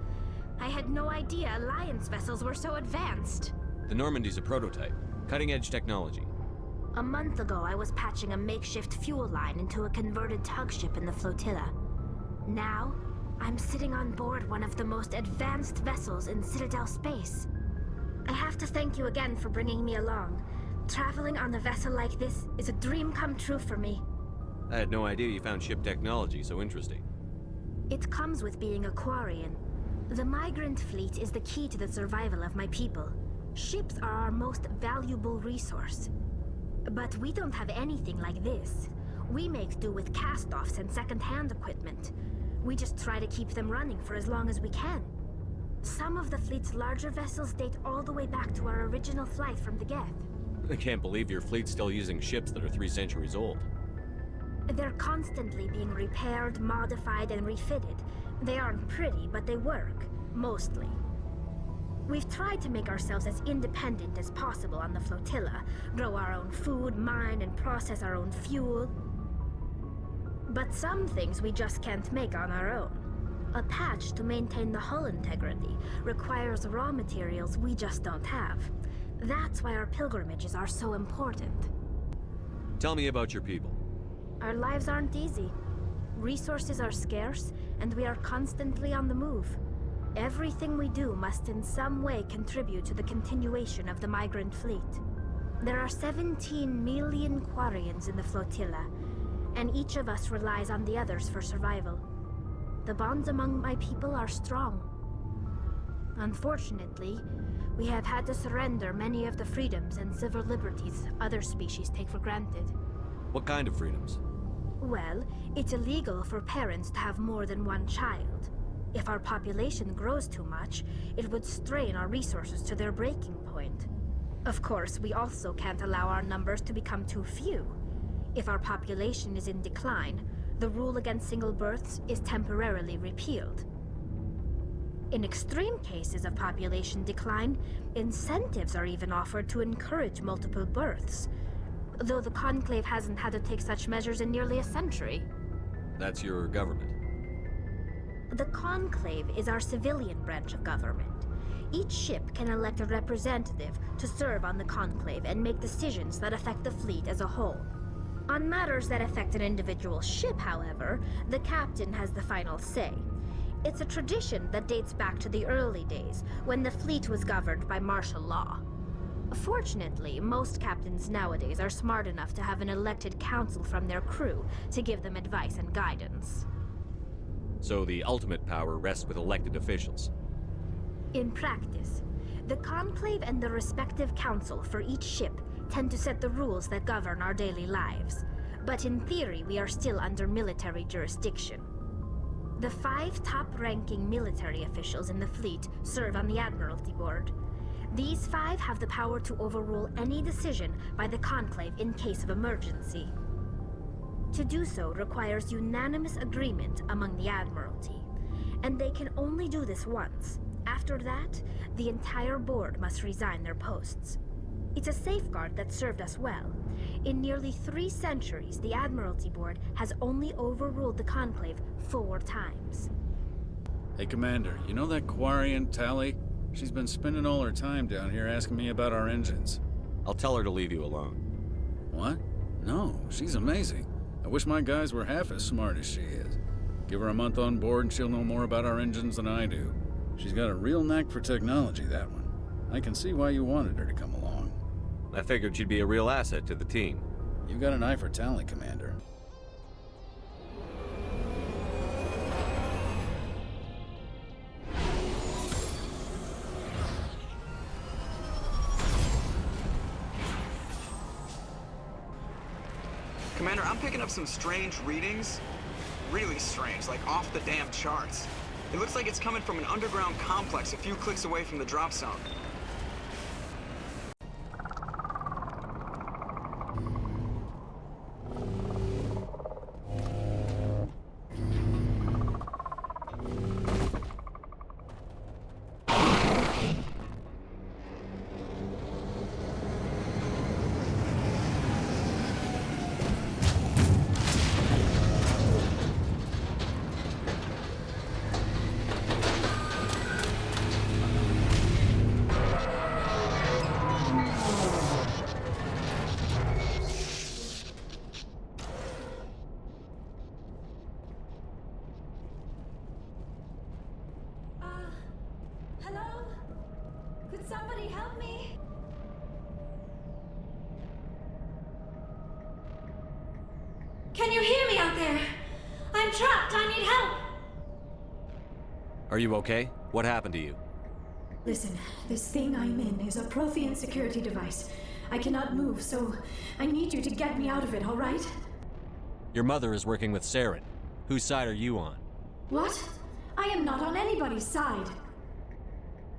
I had no idea Alliance vessels were so advanced. The Normandy's a prototype. Cutting-edge technology. A month ago, I was patching a makeshift fuel line into a converted tug ship in the flotilla. Now, I'm sitting on board one of the most advanced vessels in Citadel space. I have to thank you again for bringing me along. Traveling on a vessel like this is a dream come true for me. I had no idea you found ship technology so interesting. It comes with being a Quarian. The migrant fleet is the key to the survival of my people. Ships are our most valuable resource. But we don't have anything like this. We make do with cast-offs and second-hand equipment. We just try to keep them running for as long as we can. Some of the fleet's larger vessels date all the way back to our original flight from the Geth. I can't believe your fleet's still using ships that are 3 centuries old. They're constantly being repaired, modified, and refitted. They aren't pretty, but they work. Mostly. We've tried to make ourselves as independent as possible on the flotilla, grow our own food, mine and process our own fuel. But some things we just can't make on our own. A patch to maintain the hull integrity requires raw materials we just don't have. That's why our pilgrimages are so important. Tell me about your people. Our lives aren't easy. Resources are scarce, and we are constantly on the move. Everything we do must in some way contribute to the continuation of the migrant fleet. There are 17 million Quarians in the flotilla, and each of us relies on the others for survival. The bonds among my people are strong. Unfortunately, we have had to surrender many of the freedoms and civil liberties other species take for granted. What kind of freedoms? Well, it's illegal for parents to have more than one child. If our population grows too much, it would strain our resources to their breaking point. Of course, we also can't allow our numbers to become too few. If our population is in decline, the rule against single births is temporarily repealed. In extreme cases of population decline, incentives are even offered to encourage multiple births, though the Conclave hasn't had to take such measures in nearly a century. That's your government. The Conclave is our civilian branch of government. Each ship can elect a representative to serve on the Conclave and make decisions that affect the fleet as a whole. On matters that affect an individual ship, however, the captain has the final say. It's a tradition that dates back to the early days, when the fleet was governed by martial law. Fortunately, most captains nowadays are smart enough to have an elected council from their crew to give them advice and guidance. So the ultimate power rests with elected officials. In practice, the Conclave and the respective council for each ship tend to set the rules that govern our daily lives. But in theory, we are still under military jurisdiction. The 5 top-ranking military officials in the fleet serve on the Admiralty Board. These 5 have the power to overrule any decision by the Conclave in case of emergency. To do so requires unanimous agreement among the Admiralty, and they can only do this once. After that, the entire board must resign their posts. It's a safeguard that served us well. In nearly 3 centuries, the Admiralty Board has only overruled the Conclave 4 times. Hey, Commander, you know that Quarian, Tally? She's been spending all her time down here asking me about our engines. I'll tell her to leave you alone. What? No, she's amazing. I wish my guys were half as smart as she is. Give her a month on board and she'll know more about our engines than I do. She's got a real knack for technology, that one. I can see why you wanted her to come along. I figured she'd be a real asset to the team. You've got an eye for talent, Commander. Commander, I'm picking up some strange readings. Really strange, like off the damn charts. It looks like it's coming from an underground complex a few clicks away from the drop zone. Hello? Could somebody help me? Can you hear me out there? I'm trapped. I need help. Are you okay? What happened to you? Listen, this thing I'm in is a Prothean security device. I cannot move, so I need you to get me out of it, all right? Your mother is working with Saren. Whose side are you on? What? I am not on anybody's side.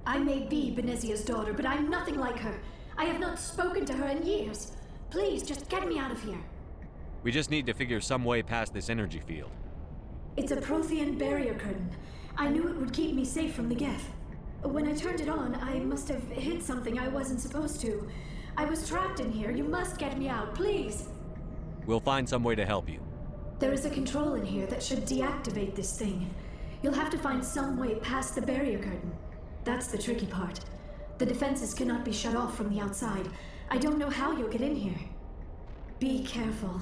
I may be Benezia's daughter, but I'm nothing like her. I have not spoken to her in years. Please, just get me out of here. We just need to figure some way past this energy field. It's a Prothean barrier curtain. I knew it would keep me safe from the Geth. When I turned it on, I must have hit something I wasn't supposed to. I was trapped in here. You must get me out, please. We'll find some way to help you. There is a control in here that should deactivate this thing. You'll have to find some way past the barrier curtain. That's the tricky part. The defenses cannot be shut off from the outside. I don't know how you'll get in here. Be careful.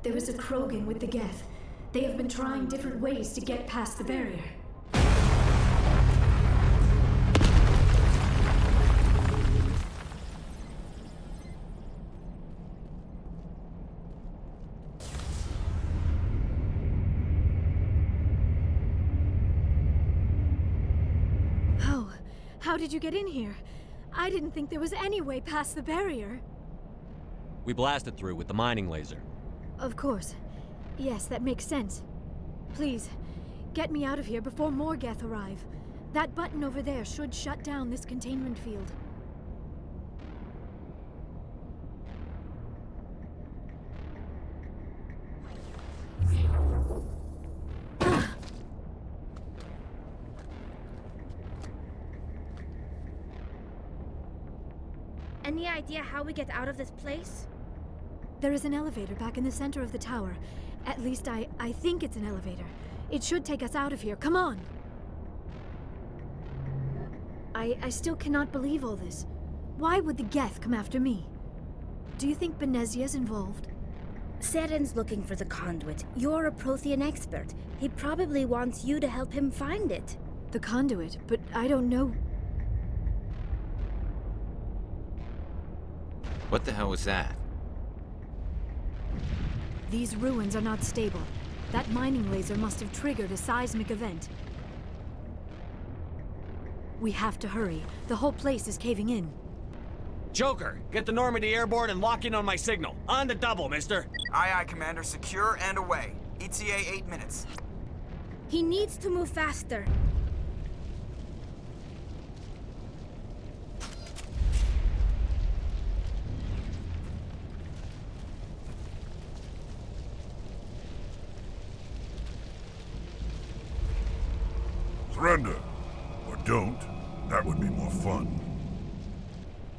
There is a Krogan with the Geth. They have been trying different ways to get past the barrier. How did you get in here? I didn't think there was any way past the barrier. We blasted through with the mining laser. Of course. Yes, that makes sense. Please, get me out of here before more Geth arrive. That button over there should shut down this containment field. Any idea how we get out of this place? There is an elevator back in the center of the tower. At least I think it's an elevator. It should take us out of here. Come on! I still cannot believe all this. Why would the Geth come after me? Do you think Benezia's involved? Saren's looking for the conduit. You're a Prothean expert. He probably wants you to help him find it. The conduit? But I don't know... What the hell was that? These ruins are not stable. That mining laser must have triggered a seismic event. We have to hurry. The whole place is caving in. Joker, get the Normandy airborne and lock in on my signal. On the double, mister. Aye, aye, Commander. Secure and away. ETA 8 minutes. He needs to move faster. Surrender. Or don't. That would be more fun.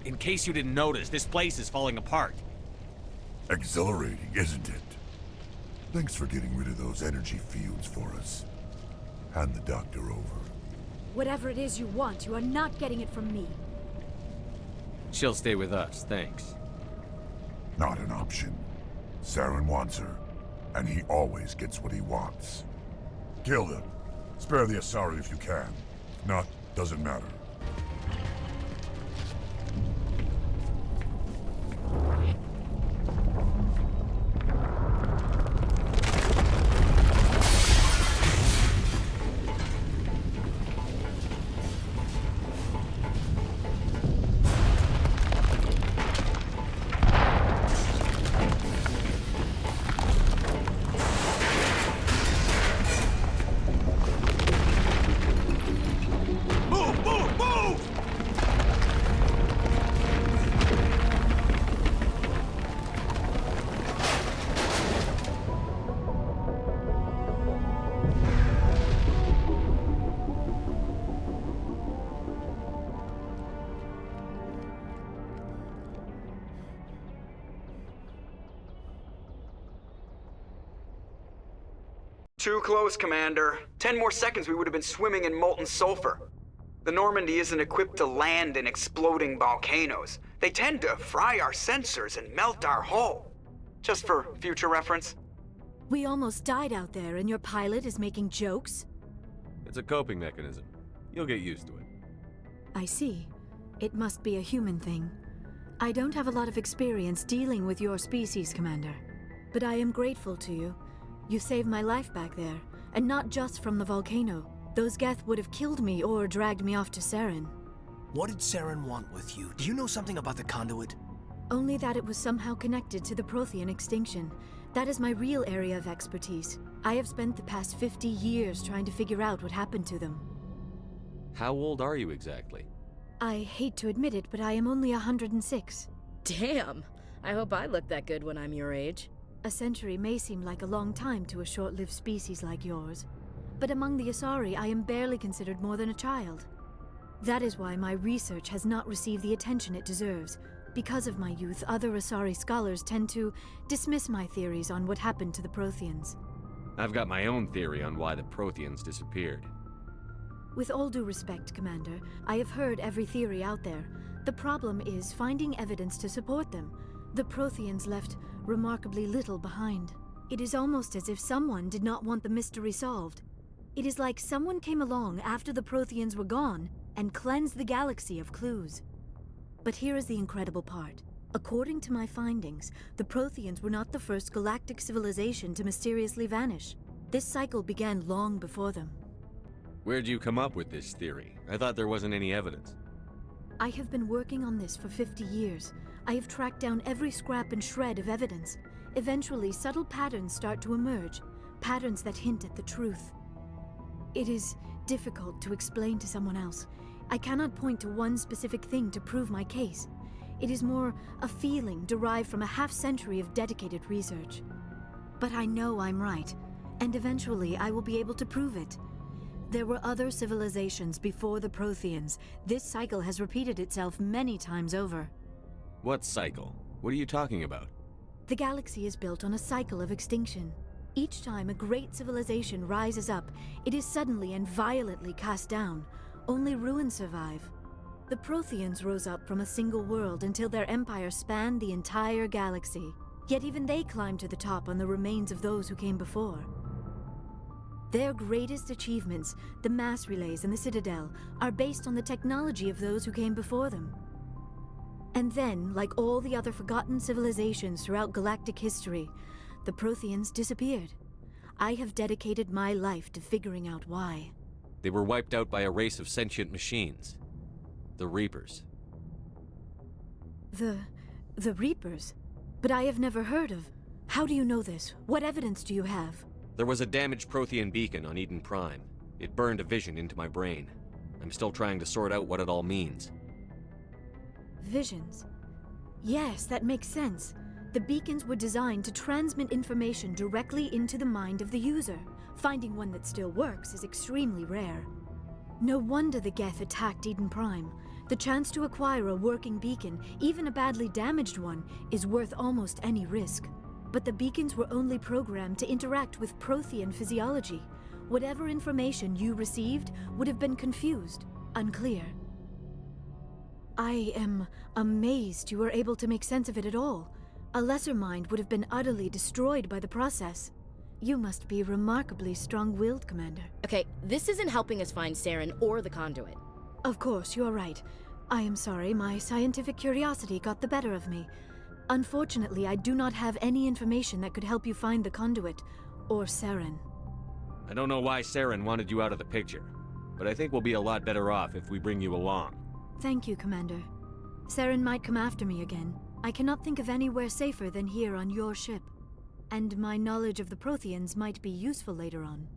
In case you didn't notice, this place is falling apart. Exhilarating, isn't it? Thanks for getting rid of those energy fields for us. Hand the doctor over. Whatever it is you want, you are not getting it from me. She'll stay with us, thanks. Not an option. Saren wants her, and he always gets what he wants. Kill them. Spare the Asari if you can. If not, doesn't matter. Too close, Commander. 10 more seconds we would have been swimming in molten sulfur. The Normandy isn't equipped to land in exploding volcanoes. They tend to fry our sensors and melt our hull. Just for future reference. We almost died out there and your pilot is making jokes? It's a coping mechanism. You'll get used to it. I see. It must be a human thing. I don't have a lot of experience dealing with your species, Commander. But I am grateful to you. You saved my life back there, and not just from the volcano. Those Geth would have killed me or dragged me off to Saren. What did Saren want with you? Do you know something about the conduit? Only that it was somehow connected to the Prothean extinction. That is my real area of expertise. I have spent the past 50 years trying to figure out what happened to them. How old are you exactly? I hate to admit it, but I am only 106. Damn! I hope I look that good when I'm your age. A century may seem like a long time to a short-lived species like yours, but among the Asari, I am barely considered more than a child. That is why my research has not received the attention it deserves. Because of my youth, other Asari scholars tend to dismiss my theories on what happened to the Protheans. I've got my own theory on why the Protheans disappeared. With all due respect, Commander, I have heard every theory out there. The problem is finding evidence to support them. The Protheans left remarkably little behind. It is almost as if someone did not want the mystery solved. It is like someone came along after the Protheans were gone and cleansed the galaxy of clues. But here is the incredible part. According to my findings, the Protheans were not the first galactic civilization to mysteriously vanish. This cycle began long before them. Where'd you come up with this theory? I thought there wasn't any evidence. I have been working on this for 50 years. I have tracked down every scrap and shred of evidence. Eventually, subtle patterns start to emerge, patterns that hint at the truth. It is difficult to explain to someone else. I cannot point to one specific thing to prove my case. It is more a feeling derived from a half-century of dedicated research. But I know I'm right, and eventually I will be able to prove it. There were other civilizations before the Protheans. This cycle has repeated itself many times over. What cycle? What are you talking about? The galaxy is built on a cycle of extinction. Each time a great civilization rises up, it is suddenly and violently cast down. Only ruins survive. The Protheans rose up from a single world until their empire spanned the entire galaxy. Yet even they climbed to the top on the remains of those who came before. Their greatest achievements, the mass relays and the Citadel, are based on the technology of those who came before them. And then, like all the other forgotten civilizations throughout galactic history, the Protheans disappeared. I have dedicated my life to figuring out why. They were wiped out by a race of sentient machines. The Reapers. The Reapers? But I have never heard of. How do you know this? What evidence do you have? There was a damaged Prothean beacon on Eden Prime. It burned a vision into my brain. I'm still trying to sort out what it all means. Visions. Yes, that makes sense. The beacons were designed to transmit information directly into the mind of the user. Finding one that still works is extremely rare. No wonder the Geth attacked Eden Prime. The chance to acquire a working beacon, even a badly damaged one, is worth almost any risk. But the beacons were only programmed to interact with Prothean physiology. Whatever information you received would have been confused, unclear. I am amazed you were able to make sense of it at all. A lesser mind would have been utterly destroyed by the process. You must be remarkably strong-willed, Commander. Okay, this isn't helping us find Saren or the conduit. Of course, you're right. I am sorry, my scientific curiosity got the better of me. Unfortunately, I do not have any information that could help you find the conduit, or Saren. I don't know why Saren wanted you out of the picture, but I think we'll be a lot better off if we bring you along. Thank you, Commander. Saren might come after me again. I cannot think of anywhere safer than here on your ship. And my knowledge of the Protheans might be useful later on.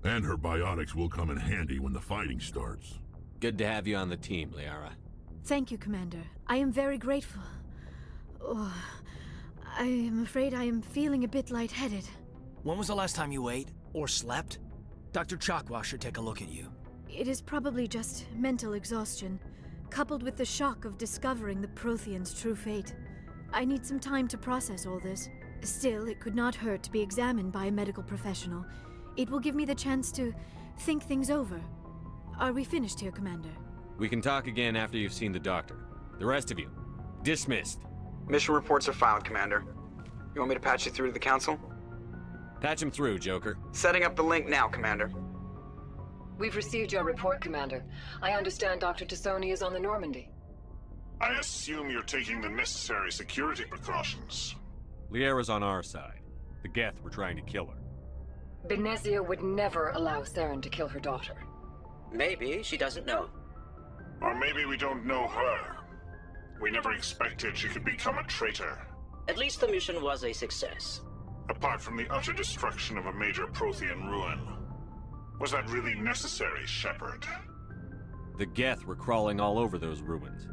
And her biotics will come in handy when the fighting starts. Good to have you on the team, Liara. Thank you, Commander. I am very grateful. Oh, I am afraid I am feeling a bit lightheaded. When was the last time you ate or slept? Dr. Chakwa should take a look at you. It is probably just mental exhaustion, coupled with the shock of discovering the Protheans' true fate. I need some time to process all this. Still, it could not hurt to be examined by a medical professional. It will give me the chance to think things over. Are we finished here, Commander? We can talk again after you've seen the doctor. The rest of you, dismissed. Mission reports are filed, Commander. You want me to patch you through to the Council? Patch him through, Joker. Setting up the link now, Commander. We've received your report, Commander. I understand Dr. Tassoni is on the Normandy. I assume you're taking the necessary security precautions. Liara's on our side. The Geth were trying to kill her. Benezia would never allow Saren to kill her daughter. Maybe she doesn't know. Or maybe we don't know her. We never expected she could become a traitor. At least the mission was a success. Apart from the utter destruction of a major Prothean ruin. Was that really necessary, Shepard? The Geth were crawling all over those ruins.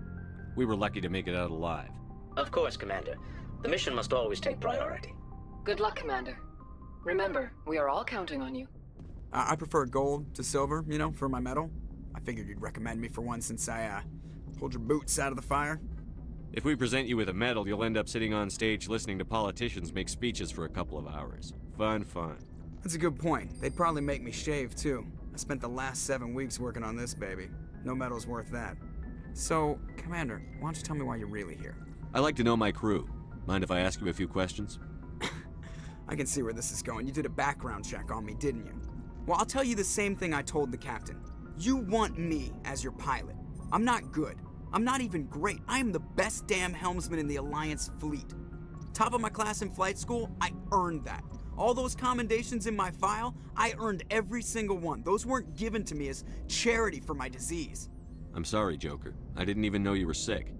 We were lucky to make it out alive. Of course, Commander. The mission must always take priority. Good luck, Commander. Remember, we are all counting on you. I prefer gold to silver, you know, for my medal. I figured you'd recommend me for one since I, pulled your boots out of the fire. If we present you with a medal, you'll end up sitting on stage listening to politicians make speeches for a couple of hours. Fun. That's a good point. They'd probably make me shave, too. I spent the last 7 weeks working on this baby. No medal's worth that. So, Commander, why don't you tell me why you're really here? I like to know my crew. Mind if I ask you a few questions? I can see where this is going. You did a background check on me, didn't you? Well, I'll tell you the same thing I told the captain. You want me as your pilot. I'm not good. I'm not even great. I am the best damn helmsman in the Alliance fleet. Top of my class in flight school, I earned that. All those commendations in my file, I earned every single one. Those weren't given to me as charity for my disease. I'm sorry, Joker. I didn't even know you were sick.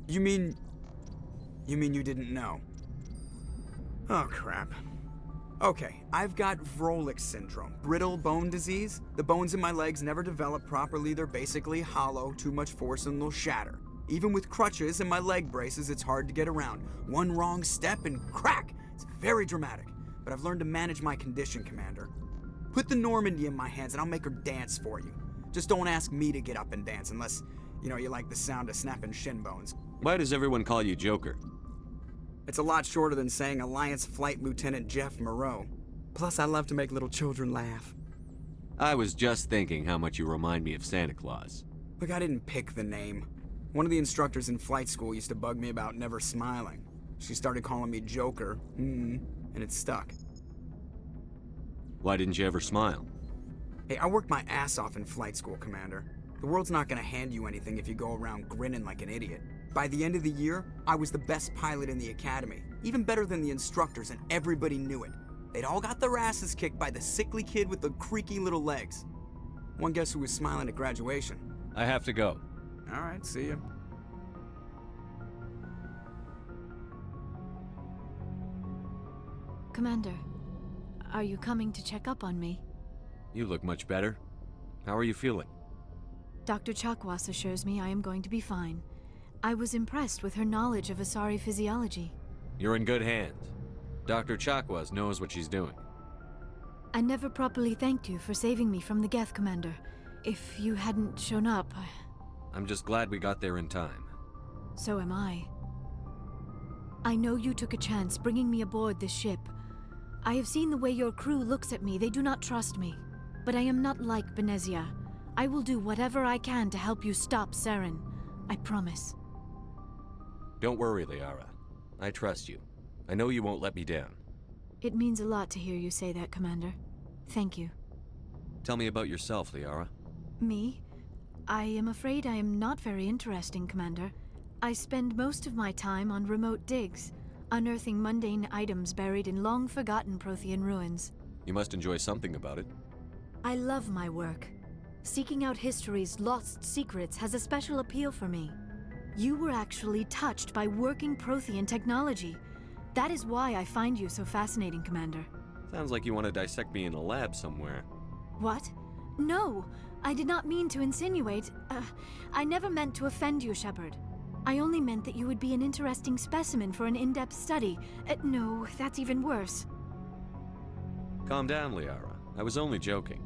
You mean you didn't know? Oh, crap. Okay, I've got Vrolich syndrome, brittle bone disease. The bones in my legs never develop properly. They're basically hollow, too much force and they'll shatter. Even with crutches and my leg braces, it's hard to get around. One wrong step and crack! It's very dramatic, but I've learned to manage my condition, Commander. Put the Normandy in my hands and I'll make her dance for you. Just don't ask me to get up and dance unless, you like the sound of snapping shin bones. Why does everyone call you Joker? It's a lot shorter than saying Alliance Flight Lieutenant Jeff Moreau. Plus, I love to make little children laugh. I was just thinking how much you remind me of Santa Claus. Look, I didn't pick the name. One of the instructors in flight school used to bug me about never smiling. She started calling me Joker, and it stuck. Why didn't you ever smile? Hey, I worked my ass off in flight school, Commander. The world's not gonna hand you anything if you go around grinning like an idiot. By the end of the year, I was the best pilot in the academy, even better than the instructors, and everybody knew it. They'd all got their asses kicked by the sickly kid with the creaky little legs. One guess who was smiling at graduation? I have to go. All right, see ya. Commander, are you coming to check up on me? You look much better. How are you feeling? Dr. Chakwas assures me I am going to be fine. I was impressed with her knowledge of Asari physiology. You're in good hands. Dr. Chakwas knows what she's doing. I never properly thanked you for saving me from the Geth, Commander. If you hadn't shown up, I'm just glad we got there in time. So am I. I know you took a chance bringing me aboard this ship. I have seen the way your crew looks at me. They do not trust me. But I am not like Benezia. I will do whatever I can to help you stop Saren. I promise. Don't worry, Liara. I trust you. I know you won't let me down. It means a lot to hear you say that, Commander. Thank you. Tell me about yourself, Liara. Me? I am afraid I am not very interesting, Commander. I spend most of my time on remote digs, unearthing mundane items buried in long-forgotten Prothean ruins. You must enjoy something about it. I love my work. Seeking out history's lost secrets has a special appeal for me. You were actually touched by working Prothean technology. That is why I find you so fascinating, Commander. Sounds like you want to dissect me in a lab somewhere. What? No, I did not mean to insinuate. I never meant to offend you, Shepard. I only meant that you would be an interesting specimen for an in-depth study. No, that's even worse. Calm down, Liara. I was only joking.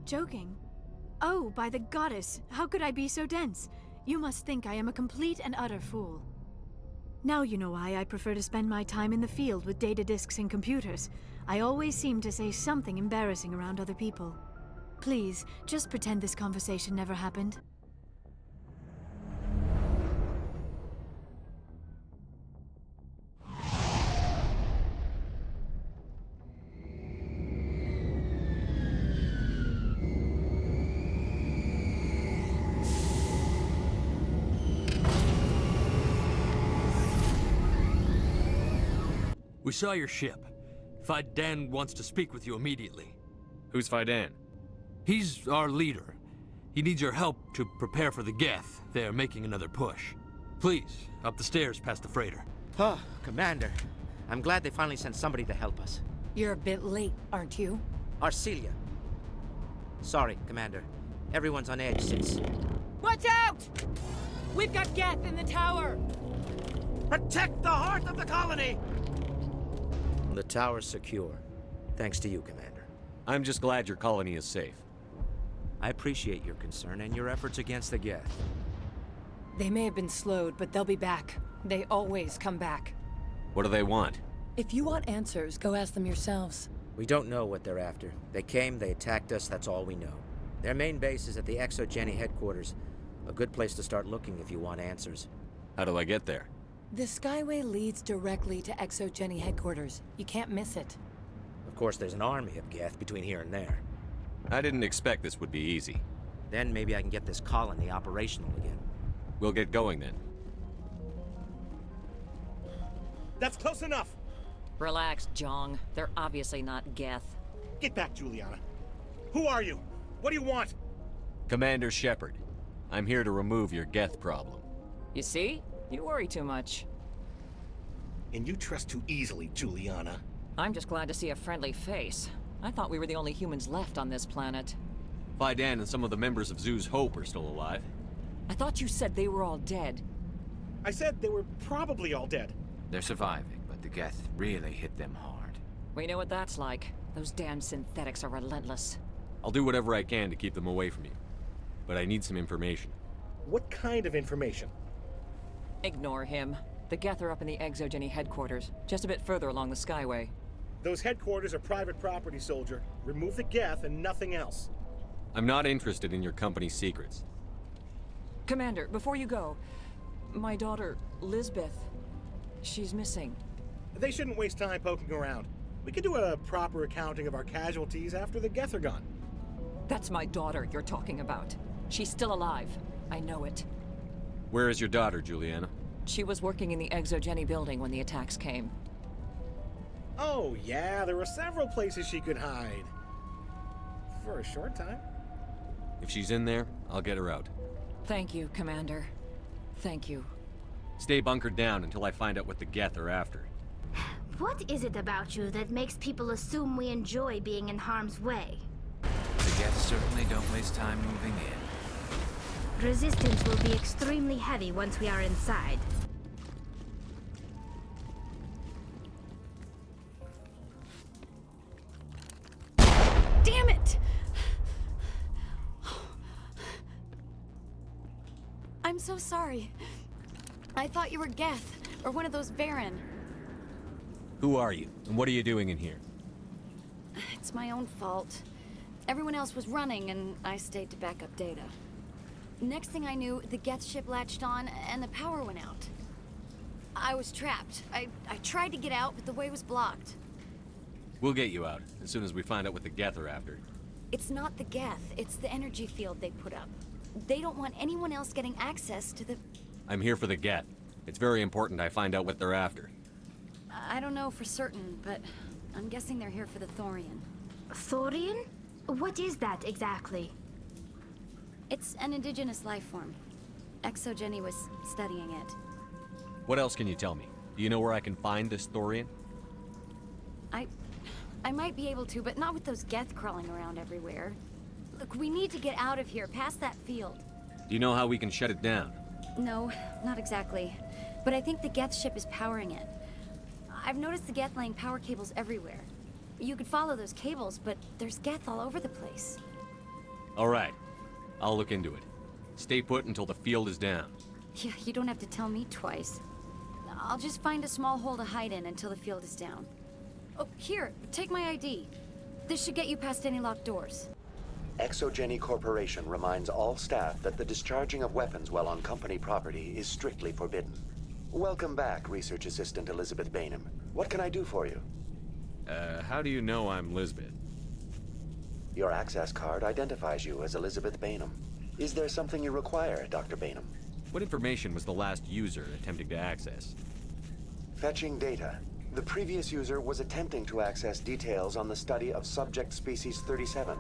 Joking? Oh, by the goddess, how could I be so dense? You must think I am a complete and utter fool. Now you know why I prefer to spend my time in the field with data disks and computers. I always seem to say something embarrassing around other people. Please, just pretend this conversation never happened. We saw your ship. Fidan wants to speak with you immediately. Who's Fidan? He's our leader. He needs your help to prepare for the Geth. They're making another push. Please, up the stairs past the freighter. Oh, Commander. I'm glad they finally sent somebody to help us. You're a bit late, aren't you? Arcelia. Sorry, Commander. Everyone's on edge since... Watch out! We've got Geth in the tower! Protect the heart of the colony! The tower's secure. Thanks to you, Commander. I'm just glad your colony is safe. I appreciate your concern and your efforts against the Geth. They may have been slowed, but they'll be back. They always come back. What do they want? If you want answers, go ask them yourselves. We don't know what they're after. They came, they attacked us, that's all we know. Their main base is at the ExoGeni headquarters. A good place to start looking if you want answers. How do I get there? The Skyway leads directly to ExoGeni headquarters. You can't miss it. Of course, there's an army of Geth between here and there. I didn't expect this would be easy. Then maybe I can get this colony operational again. We'll get going then. That's close enough! Relax, Jong. They're obviously not Geth. Get back, Juliana. Who are you? What do you want? Commander Shepard. I'm here to remove your Geth problem. You see? You worry too much. And you trust too easily, Juliana. I'm just glad to see a friendly face. I thought we were the only humans left on this planet. Fidan and some of the members of Zoo's Hope are still alive. I thought you said they were all dead. I said they were probably all dead. They're surviving, but the Geth really hit them hard. We know what that's like. Those damn synthetics are relentless. I'll do whatever I can to keep them away from you. But I need some information. What kind of information? Ignore him. The Geth are up in the ExoGeni headquarters, just a bit further along the Skyway. Those headquarters are private property, soldier. Remove the Geth and nothing else. I'm not interested in your company's secrets. Commander, before you go, my daughter, Lisbeth, she's missing. They shouldn't waste time poking around. We can do a proper accounting of our casualties after the Geth are gone. That's my daughter you're talking about. She's still alive. I know it. Where is your daughter, Juliana? She was working in the ExoGeni building when the attacks came. Oh, yeah, there were several places she could hide. For a short time. If she's in there, I'll get her out. Thank you, Commander. Thank you. Stay bunkered down until I find out what the Geth are after. What is it about you that makes people assume we enjoy being in harm's way? The Geth certainly don't waste time moving in. Resistance will be extremely heavy once we are inside. Damn it! I'm so sorry. I thought you were Geth, or one of those Varen. Who are you, and what are you doing in here? It's my own fault. Everyone else was running, and I stayed to back up data. Next thing I knew, the Geth ship latched on, and the power went out. I was trapped. I tried to get out, but the way was blocked. We'll get you out, as soon as we find out what the Geth are after. It's not the Geth, it's the energy field they put up. They don't want anyone else getting access to the... I'm here for the Geth. It's very important I find out what they're after. I don't know for certain, but I'm guessing they're here for the Thorian. Thorian? What is that exactly? It's an indigenous life form. ExoGeni was studying it. What else can you tell me? Do you know where I can find this Thorian? I might be able to, but not with those Geth crawling around everywhere. Look, we need to get out of here, past that field. Do you know how we can shut it down? No, not exactly. But I think the Geth ship is powering it. I've noticed the Geth laying power cables everywhere. You could follow those cables, but there's Geth all over the place. All right. I'll look into it. Stay put until the field is down. Yeah, you don't have to tell me twice. I'll just find a small hole to hide in until the field is down. Oh, here, take my ID. This should get you past any locked doors. Exogeny Corporation reminds all staff that the discharging of weapons while on company property is strictly forbidden. Welcome back, Research Assistant Elizabeth Bainham. What can I do for you? How do you know I'm Lisbeth? Your access card identifies you as Elizabeth Bainham. Is there something you require, Dr. Bainham? What information was the last user attempting to access? Fetching data. The previous user was attempting to access details on the study of subject species 37,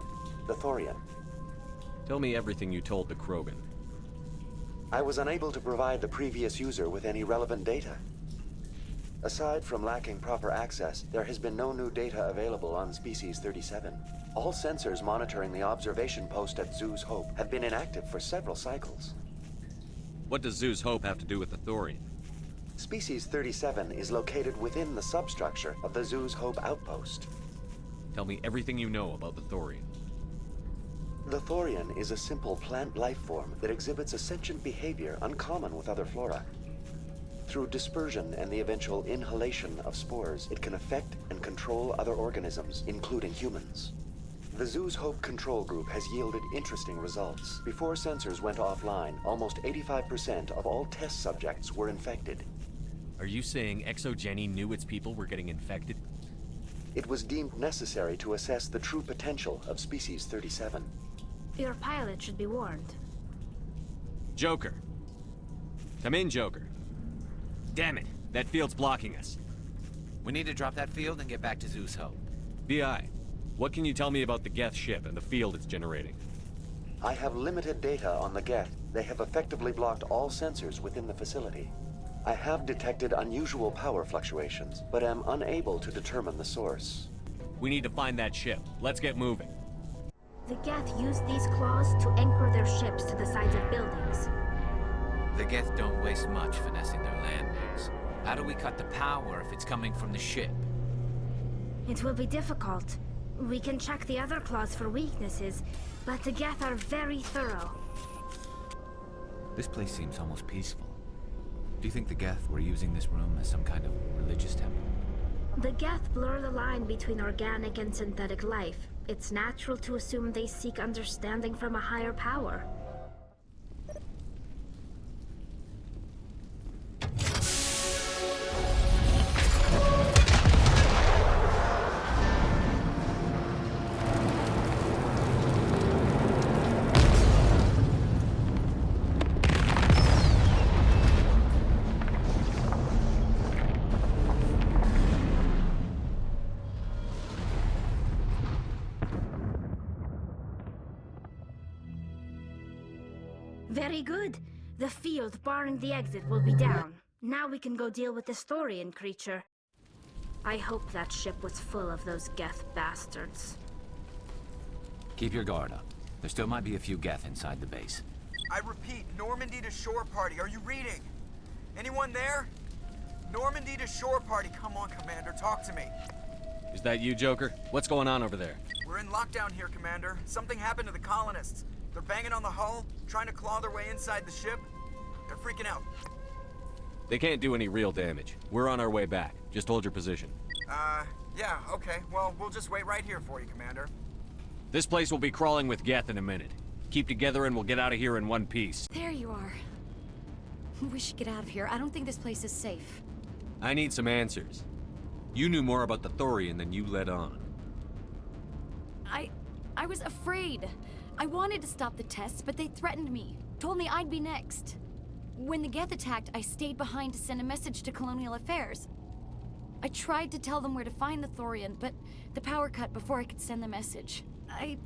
the Thorian. Tell me everything you told the Krogan. I was unable to provide the previous user with any relevant data. Aside from lacking proper access, there has been no new data available on species 37. All sensors monitoring the observation post at Zoo's Hope have been inactive for several cycles. What does Zoo's Hope have to do with the Thorian? Species 37 is located within the substructure of the Zoo's Hope outpost. Tell me everything you know about the Thorian. The Thorian is a simple plant life form that exhibits a sentient behavior uncommon with other flora. Through dispersion and the eventual inhalation of spores, it can affect and control other organisms, including humans. The Zoo's Hope control group has yielded interesting results. Before sensors went offline, almost 85% of all test subjects were infected. Are you saying Exogeny knew its people were getting infected? It was deemed necessary to assess the true potential of species 37. Your pilot should be warned. Joker. Come in, Joker. Damn it, that field's blocking us. We need to drop that field and get back to Zoo's Hope. BI, what can you tell me about the Geth ship and the field it's generating? I have limited data on the Geth. They have effectively blocked all sensors within the facility. I have detected unusual power fluctuations, but am unable to determine the source. We need to find that ship. Let's get moving. The Geth use these claws to anchor their ships to the sides of buildings. The Geth don't waste much finessing their landings. How do we cut the power if it's coming from the ship? It will be difficult. We can check the other claws for weaknesses, but the Geth are very thorough. This place seems almost peaceful. Do you think the Geth were using this room as some kind of religious temple? The Geth blur the line between organic and synthetic life. It's natural to assume they seek understanding from a higher power. Very good. The field barring the exit will be down. Now we can go deal with this Thorian creature. I hope that ship was full of those Geth bastards. Keep your guard up. There still might be a few Geth inside the base. I repeat, Normandy to shore party. Are you reading? Anyone there? Normandy to shore party. Come on, Commander. Talk to me. Is that you, Joker? What's going on over there? We're in lockdown here, Commander. Something happened to the colonists. They're banging on the hull, trying to claw their way inside the ship. They're freaking out. They can't do any real damage. We're on our way back. Just hold your position. Yeah, okay. Well, we'll just wait right here for you, Commander. This place will be crawling with Geth in a minute. Keep together and we'll get out of here in one piece. There you are. We should get out of here. I don't think this place is safe. I need some answers. You knew more about the Thorian than you let on. I was afraid. I wanted to stop the tests, but they threatened me. Told me I'd be next. When the Geth attacked, I stayed behind to send a message to Colonial Affairs. I tried to tell them where to find the Thorian, but the power cut before I could send the message. I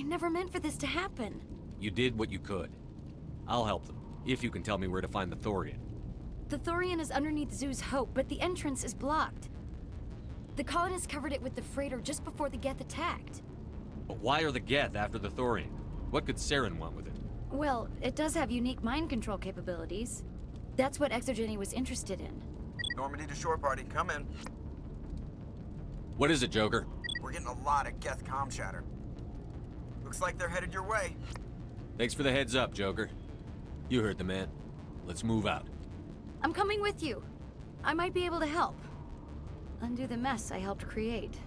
never meant for this to happen. You did what you could. I'll help them, if you can tell me where to find the Thorian. The Thorian is underneath Zoo's Hope, but the entrance is blocked. The colonists covered it with the freighter just before the Geth attacked. But why are the Geth after the Thorian? What could Saren want with it? Well, it does have unique mind control capabilities. That's what Exogeny was interested in. Normandy to shore party, come in. What is it, Joker? We're getting a lot of Geth comm chatter. Looks like they're headed your way. Thanks for the heads up, Joker. You heard the man. Let's move out. I'm coming with you. I might be able to help. Undo the mess I helped create.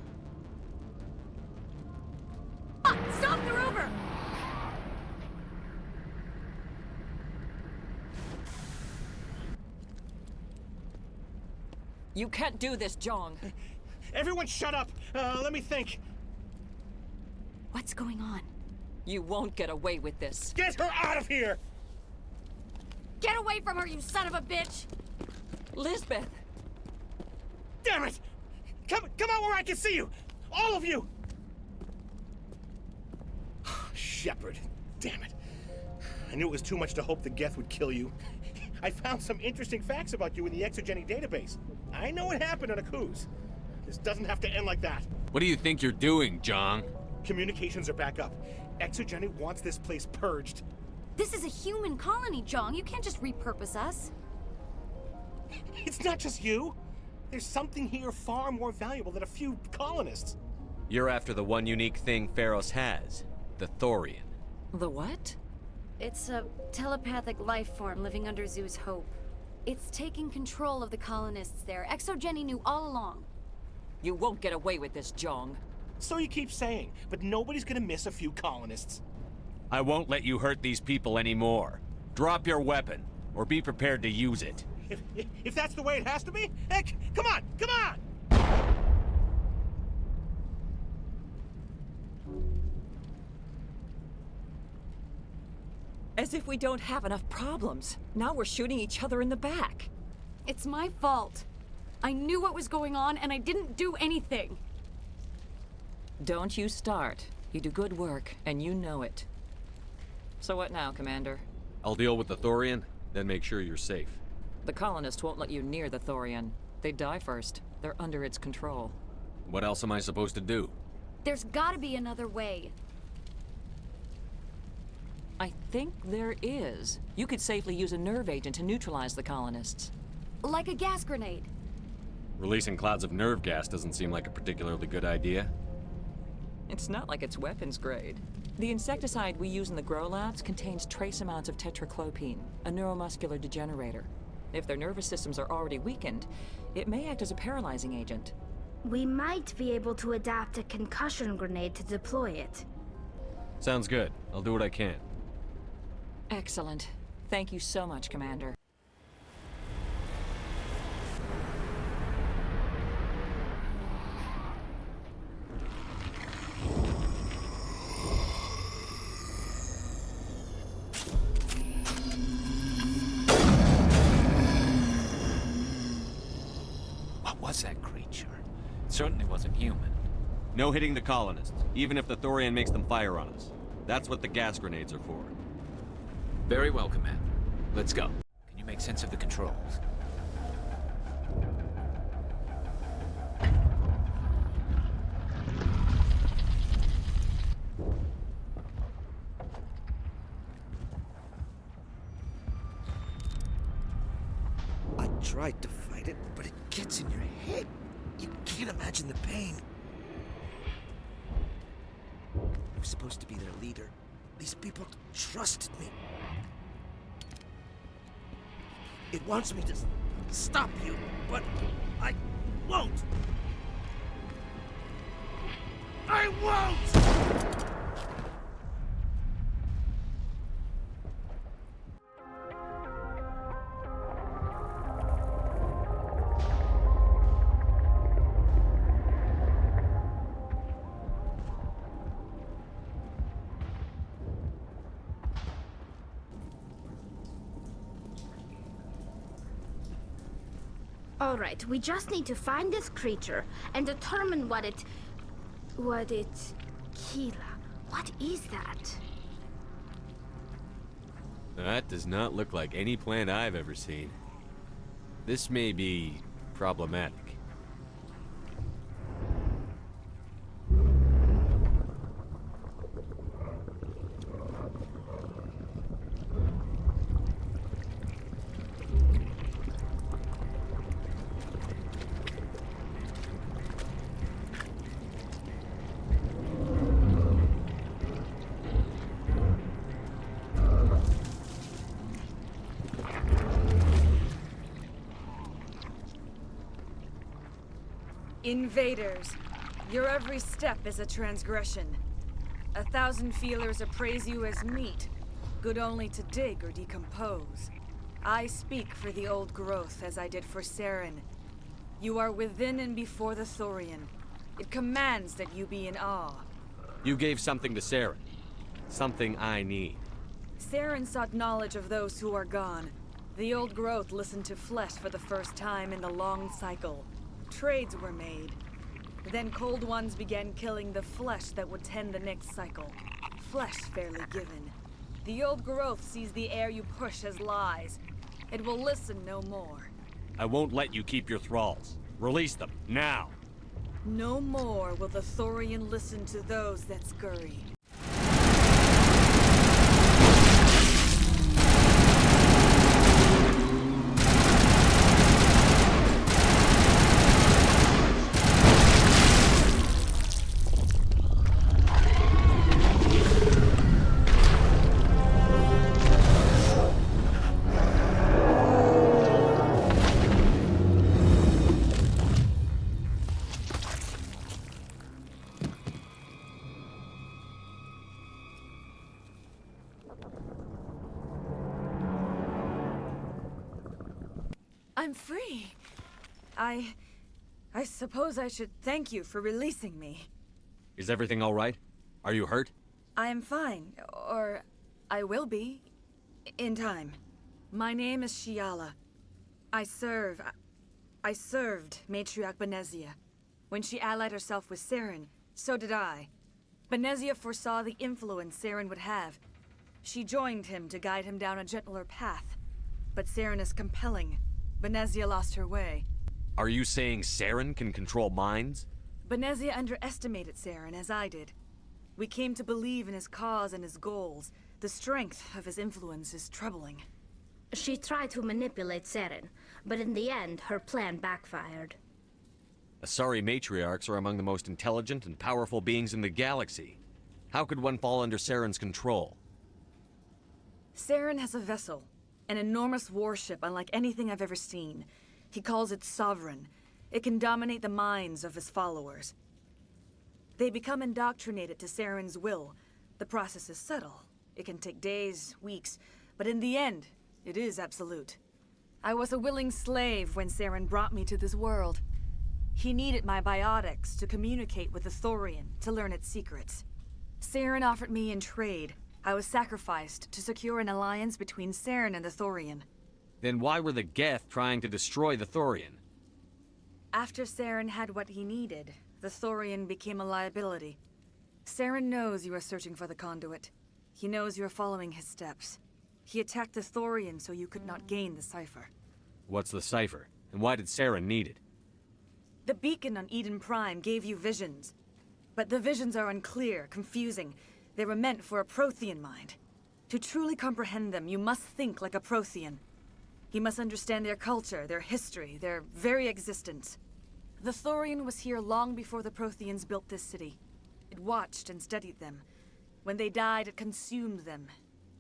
Ah, stop the rover! You can't do this, Jong. Everyone shut up! Let me think. What's going on? You won't get away with this. Get her out of here! Get away from her, you son of a bitch! Lisbeth! Damn it! Come out where I can see you! All of you! Shepard, damn it. I knew it was too much to hope the Geth would kill you. I found some interesting facts about you in the Exogeny database. I know what happened on Akuz. This doesn't have to end like that. What do you think you're doing, Jong? Communications are back up. Exogeny wants this place purged. This is a human colony, Jong. You can't just repurpose us. It's not just you. There's something here far more valuable than a few colonists. You're after the one unique thing Pharos has, the Thorian. The what? It's a telepathic life form living under Zoo's hope. It's taking control of the colonists there. Exogeny knew all along. You won't get away with this, Jong. So you keep saying, but nobody's gonna miss a few colonists. I won't let you hurt these people anymore. Drop your weapon, or be prepared to use it. If that's the way it has to be, heck, come on, come on! As if we don't have enough problems. Now we're shooting each other in the back. It's my fault. I knew what was going on, and I didn't do anything. Don't you start. You do good work, and you know it. So what now, Commander? I'll deal with the Thorian, then make sure you're safe. The colonists won't let you near the Thorian. They die first. They're under its control. What else am I supposed to do? There's gotta be another way. I think there is. You could safely use a nerve agent to neutralize the colonists. Like a gas grenade. Releasing clouds of nerve gas doesn't seem like a particularly good idea. It's not like it's weapons grade. The insecticide we use in the grow labs contains trace amounts of tetraclopine, a neuromuscular degenerator. If their nervous systems are already weakened, it may act as a paralyzing agent. We might be able to adapt a concussion grenade to deploy it. Sounds good. I'll do what I can. Excellent. Thank you so much, Commander. What was that creature? It certainly wasn't human. No hitting the colonists, even if the Thorian makes them fire on us. That's what the gas grenades are for. Very well, Commander. Let's go. Can you make sense of the controls? I tried to fight it, but it gets in your head. You can't imagine the pain. I was supposed to be their leader. These people trusted me. It wants me to stop you, but I won't. I won't! All right, we just need to find this creature and determine what it... Keela, what is that? That does not look like any plant I've ever seen. This may be problematic. Invaders, your every step is a transgression. 1,000 feelers appraise you as meat, good only to dig or decompose. I speak for the old growth as I did for Saren. You are within and before the Thorian. It commands that you be in awe. You gave something to Saren. Something I need. Saren sought knowledge of those who are gone. The old growth listened to flesh for the first time in the long cycle. Trades were made. Then cold ones began killing the flesh that would tend the next cycle. Flesh fairly given. The old growth sees the air you push as lies. It will listen no more. I won't let you keep your thralls. Release them, now! No more will the Thorian listen to those that scurry. I'm free. I suppose I should thank you for releasing me. Is everything all right? Are you hurt? I am fine, or I will be, in time. My name is Shiala. I served Matriarch Benezia. When she allied herself with Saren, so did I. Benezia foresaw the influence Saren would have. She joined him to guide him down a gentler path. But Saren is compelling. Benezia lost her way. Are you saying Saren can control minds? Benezia underestimated Saren, as I did. We came to believe in his cause and his goals. The strength of his influence is troubling. She tried to manipulate Saren, but in the end, her plan backfired. Asari matriarchs are among the most intelligent and powerful beings in the galaxy. How could one fall under Saren's control? Saren has a vessel. An enormous warship unlike anything I've ever seen. He calls it Sovereign. It can dominate the minds of his followers. They become indoctrinated to Saren's will. The process is subtle. It can take days, weeks, but in the end, it is absolute. I was a willing slave when Saren brought me to this world. He needed my biotics to communicate with the Thorian, to learn its secrets. Saren offered me in trade. I was sacrificed to secure an alliance between Saren and the Thorian. Then why were the Geth trying to destroy the Thorian? After Saren had what he needed, the Thorian became a liability. Saren knows you are searching for the conduit. He knows you are following his steps. He attacked the Thorian so you could not gain the cipher. What's the cipher? And why did Saren need it? The beacon on Eden Prime gave you visions. But the visions are unclear, confusing. They were meant for a Prothean mind. To truly comprehend them, you must think like a Prothean. You must understand their culture, their history, their very existence. The Thorian was here long before the Protheans built this city. It watched and studied them. When they died, it consumed them.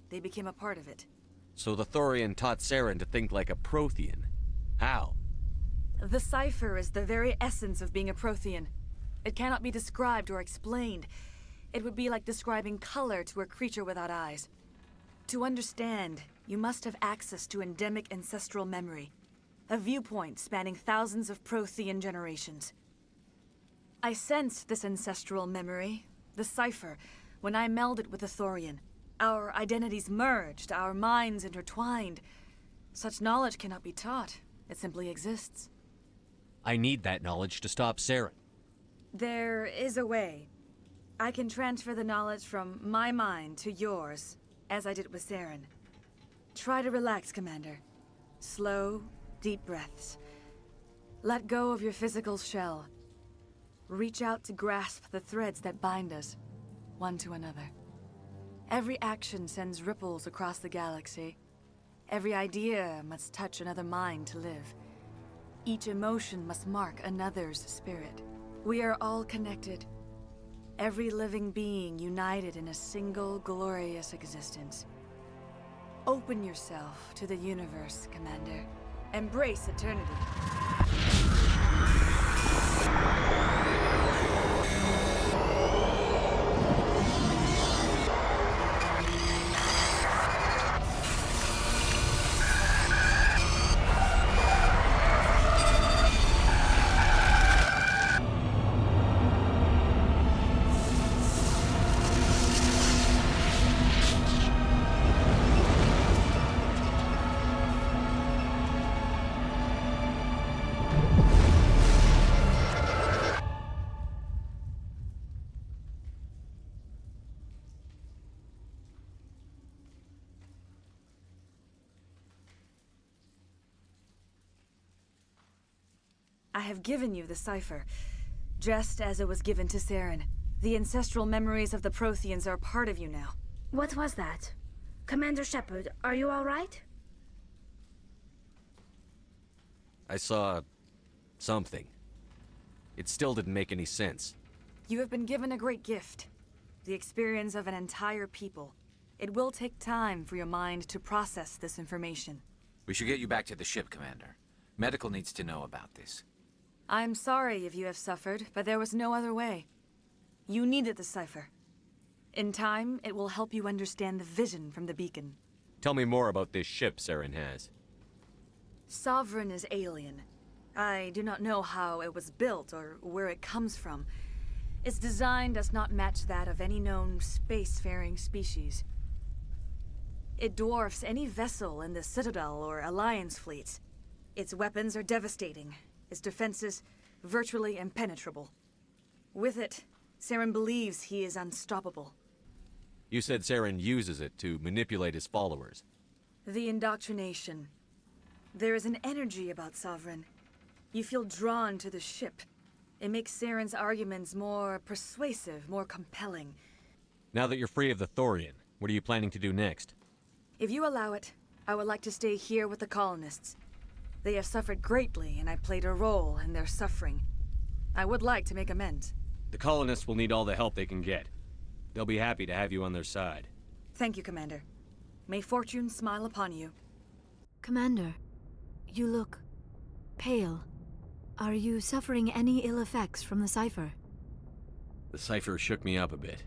They became a part of it. So the Thorian taught Saren to think like a Prothean. How? The cipher is the very essence of being a Prothean. It cannot be described or explained. It would be like describing color to a creature without eyes. To understand, you must have access to endemic ancestral memory, a viewpoint spanning thousands of Prothean generations. I sensed this ancestral memory, the cipher, when I melded with the Thorian. Our identities merged, our minds intertwined. Such knowledge cannot be taught. It simply exists. I need that knowledge to stop Saren. There is a way. I can transfer the knowledge from my mind to yours, as I did with Saren. Try to relax, Commander. Slow, deep breaths. Let go of your physical shell. Reach out to grasp the threads that bind us, one to another. Every action sends ripples across the galaxy. Every idea must touch another mind to live. Each emotion must mark another's spirit. We are all connected. Every living being united in a single glorious existence. Open yourself to the universe, Commander. Embrace eternity. I have given you the cipher, just as it was given to Saren. The ancestral memories of the Protheans are part of you now. What was that? Commander Shepard, are you all right? I saw something. It still didn't make any sense. You have been given a great gift. The experience of an entire people. It will take time for your mind to process this information. We should get you back to the ship, Commander. Medical needs to know about this. I'm sorry if you have suffered, but there was no other way. You needed the cipher. In time, it will help you understand the vision from the beacon. Tell me more about this ship Saren has. Sovereign is alien. I do not know how it was built or where it comes from. Its design does not match that of any known spacefaring species. It dwarfs any vessel in the Citadel or Alliance fleets. Its weapons are devastating, its defenses virtually impenetrable. With it, Saren believes he is unstoppable. You said Saren uses it to manipulate his followers. The indoctrination. There is an energy about Sovereign. You feel drawn to the ship. It makes Saren's arguments more persuasive, more compelling. Now that you're free of the Thorian, what are you planning to do next? If you allow it, I would like to stay here with the colonists. They have suffered greatly, and I played a role in their suffering. I would like to make amends. The colonists will need all the help they can get. They'll be happy to have you on their side. Thank you, Commander. May fortune smile upon you. Commander, you look pale. Are you suffering any ill effects from the cipher? The cipher shook me up a bit.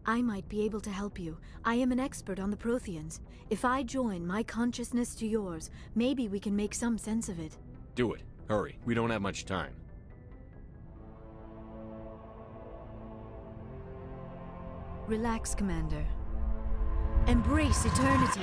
I might be able to help you. I am an expert on the Protheans. If I join my consciousness to yours, maybe we can make some sense of it. Do it. Hurry. We don't have much time. Relax, Commander. Embrace eternity.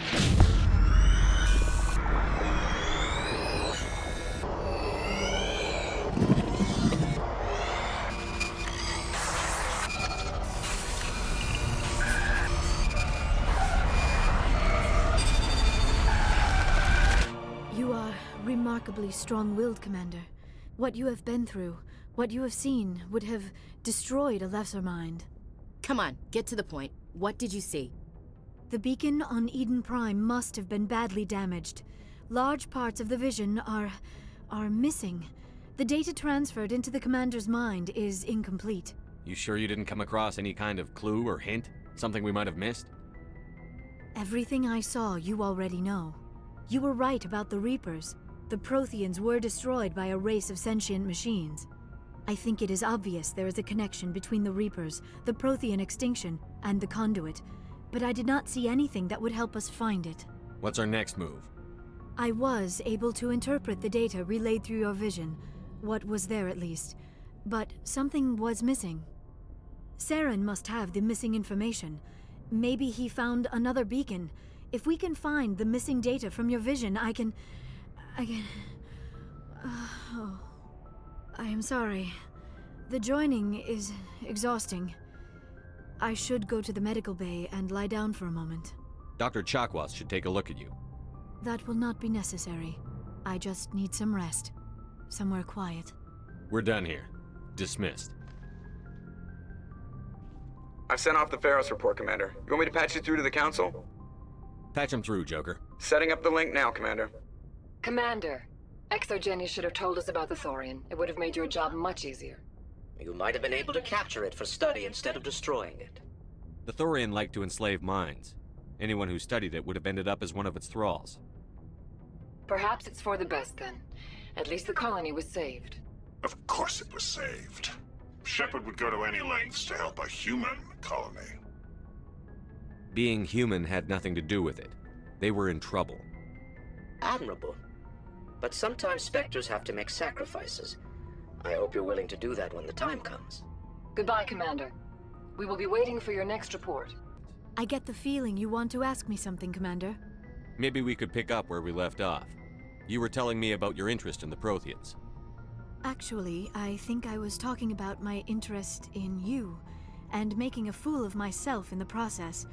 You are remarkably strong-willed, Commander. What you have been through, what you have seen, would have destroyed a lesser mind. Come on, get to the point. What did you see? The beacon on Eden Prime must have been badly damaged. Large parts of the vision are missing. The data transferred into the commander's mind is incomplete. You sure you didn't come across any kind of clue or hint? Something we might have missed? Everything I saw you already know. You were right about the Reapers. The Protheans were destroyed by a race of sentient machines. I think it is obvious there is a connection between the Reapers, the Prothean extinction, and the Conduit, but I did not see anything that would help us find it. What's our next move? I was able to interpret the data relayed through your vision, what was there at least, but something was missing. Saren must have the missing information. Maybe he found another beacon. If we can find the missing data from your vision, I can... Oh, I am sorry. The joining is exhausting. I should go to the medical bay and lie down for a moment. Dr. Chakwas should take a look at you. That will not be necessary. I just need some rest. Somewhere quiet. We're done here. Dismissed. I've sent off the Pharos report, Commander. You want me to patch you through to the Council? Patch him through, Joker. Setting up the link now, Commander. Commander, Exogeny should have told us about the Thorian. It would have made your job much easier. You might have been able to capture it for study instead of destroying it. The Thorian liked to enslave minds. Anyone who studied it would have ended up as one of its thralls. Perhaps it's for the best then. At least the colony was saved. Of course it was saved. Shepard would go to any lengths to help a human colony. Being human had nothing to do with it. They were in trouble. Admirable. But sometimes Spectres have to make sacrifices. I hope you're willing to do that when the time comes. Goodbye, Commander. We will be waiting for your next report. I get the feeling you want to ask me something, Commander. Maybe we could pick up where we left off. You were telling me about your interest in the Protheans. Actually, I think I was talking about my interest in you, and making a fool of myself in the process.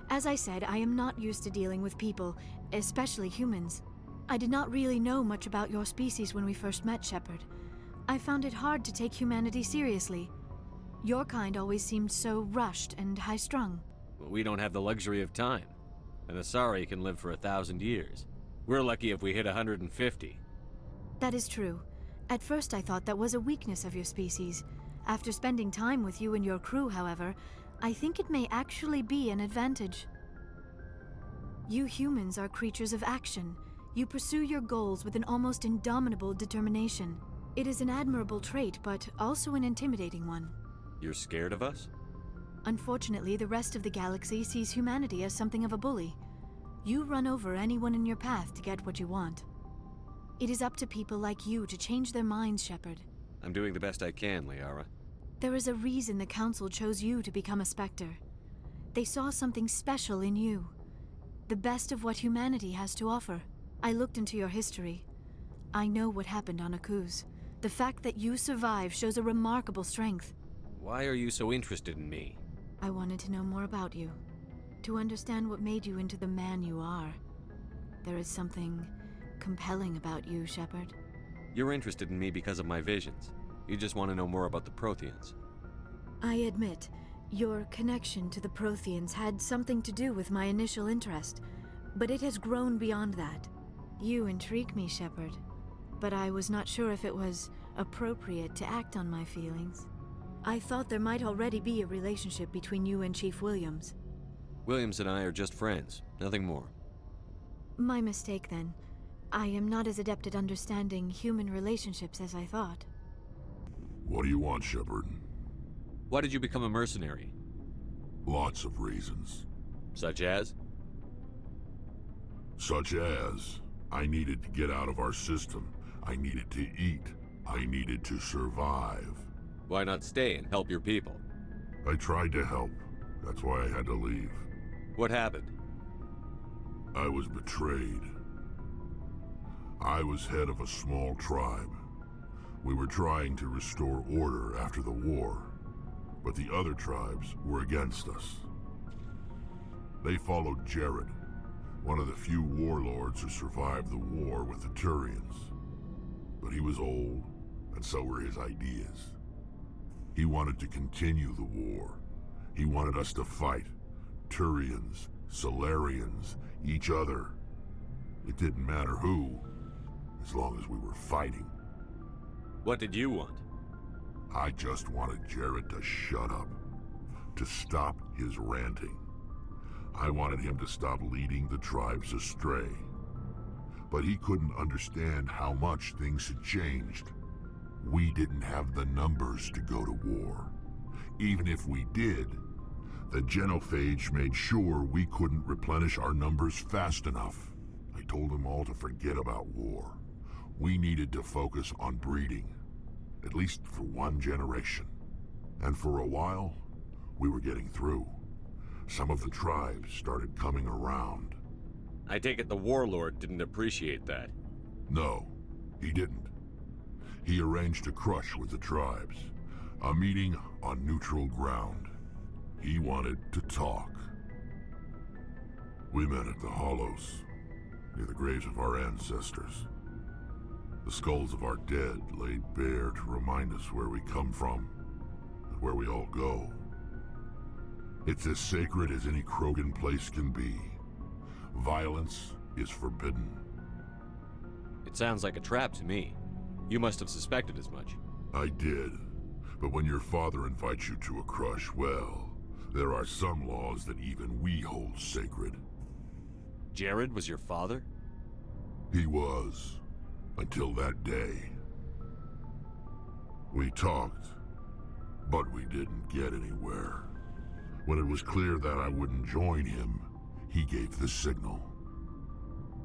As I said, I am not used to dealing with people, especially humans. I did not really know much about your species when we first met, Shepard. I found it hard to take humanity seriously. Your kind always seemed so rushed and high-strung. Well, we don't have the luxury of time. An Asari can live for 1,000 years. We're lucky if we hit 150. That is true. At first I thought that was a weakness of your species. After spending time with you and your crew, however, I think it may actually be an advantage. You humans are creatures of action. You pursue your goals with an almost indomitable determination. It is an admirable trait, but also an intimidating one. You're scared of us? Unfortunately, the rest of the galaxy sees humanity as something of a bully. You run over anyone in your path to get what you want. It is up to people like you to change their minds, Shepard. I'm doing the best I can, Liara. There is a reason the Council chose you to become a Spectre. They saw something special in you. The best of what humanity has to offer. I looked into your history. I know what happened on Akuz. The fact that you survived shows a remarkable strength. Why are you so interested in me? I wanted to know more about you. To understand what made you into the man you are. There is something compelling about you, Shepard. You're interested in me because of my visions. You just want to know more about the Protheans. I admit, your connection to the Protheans had something to do with my initial interest, but it has grown beyond that. You intrigue me, Shepard, but I was not sure if it was appropriate to act on my feelings. I thought there might already be a relationship between you and Chief Williams. Williams and I are just friends, nothing more. My mistake, then. I am not as adept at understanding human relationships as I thought. What do you want, Shepard? Why did you become a mercenary? Lots of reasons. Such as? Such as, I needed to get out of our system. I needed to eat. I needed to survive. Why not stay and help your people? I tried to help. That's why I had to leave. What happened? I was betrayed. I was head of a small tribe. We were trying to restore order after the war, but the other tribes were against us. They followed Jared, one of the few warlords who survived the war with the Turians. But he was old, and so were his ideas. He wanted to continue the war. He wanted us to fight. Turians, Solarians, each other. It didn't matter who, as long as we were fighting. What did you want? I just wanted Jared to shut up, to stop his ranting. I wanted him to stop leading the tribes astray. But he couldn't understand how much things had changed. We didn't have the numbers to go to war. Even if we did, the genophage made sure we couldn't replenish our numbers fast enough. I told them all to forget about war. We needed to focus on breeding, at least for one generation. And for a while, we were getting through. Some of the tribes started coming around. I take it the warlord didn't appreciate that. No, he didn't. He arranged a crush with the tribes, a meeting on neutral ground. He wanted to talk. We met at the Hollows, near the graves of our ancestors. The skulls of our dead laid bare to remind us where we come from, and where we all go. It's as sacred as any Krogan place can be. Violence is forbidden. It sounds like a trap to me. You must have suspected as much. I did. But when your father invites you to a crush, well, there are some laws that even we hold sacred. Jared was your father? He was. Until that day. We talked, but we didn't get anywhere. When it was clear that I wouldn't join him, he gave the signal.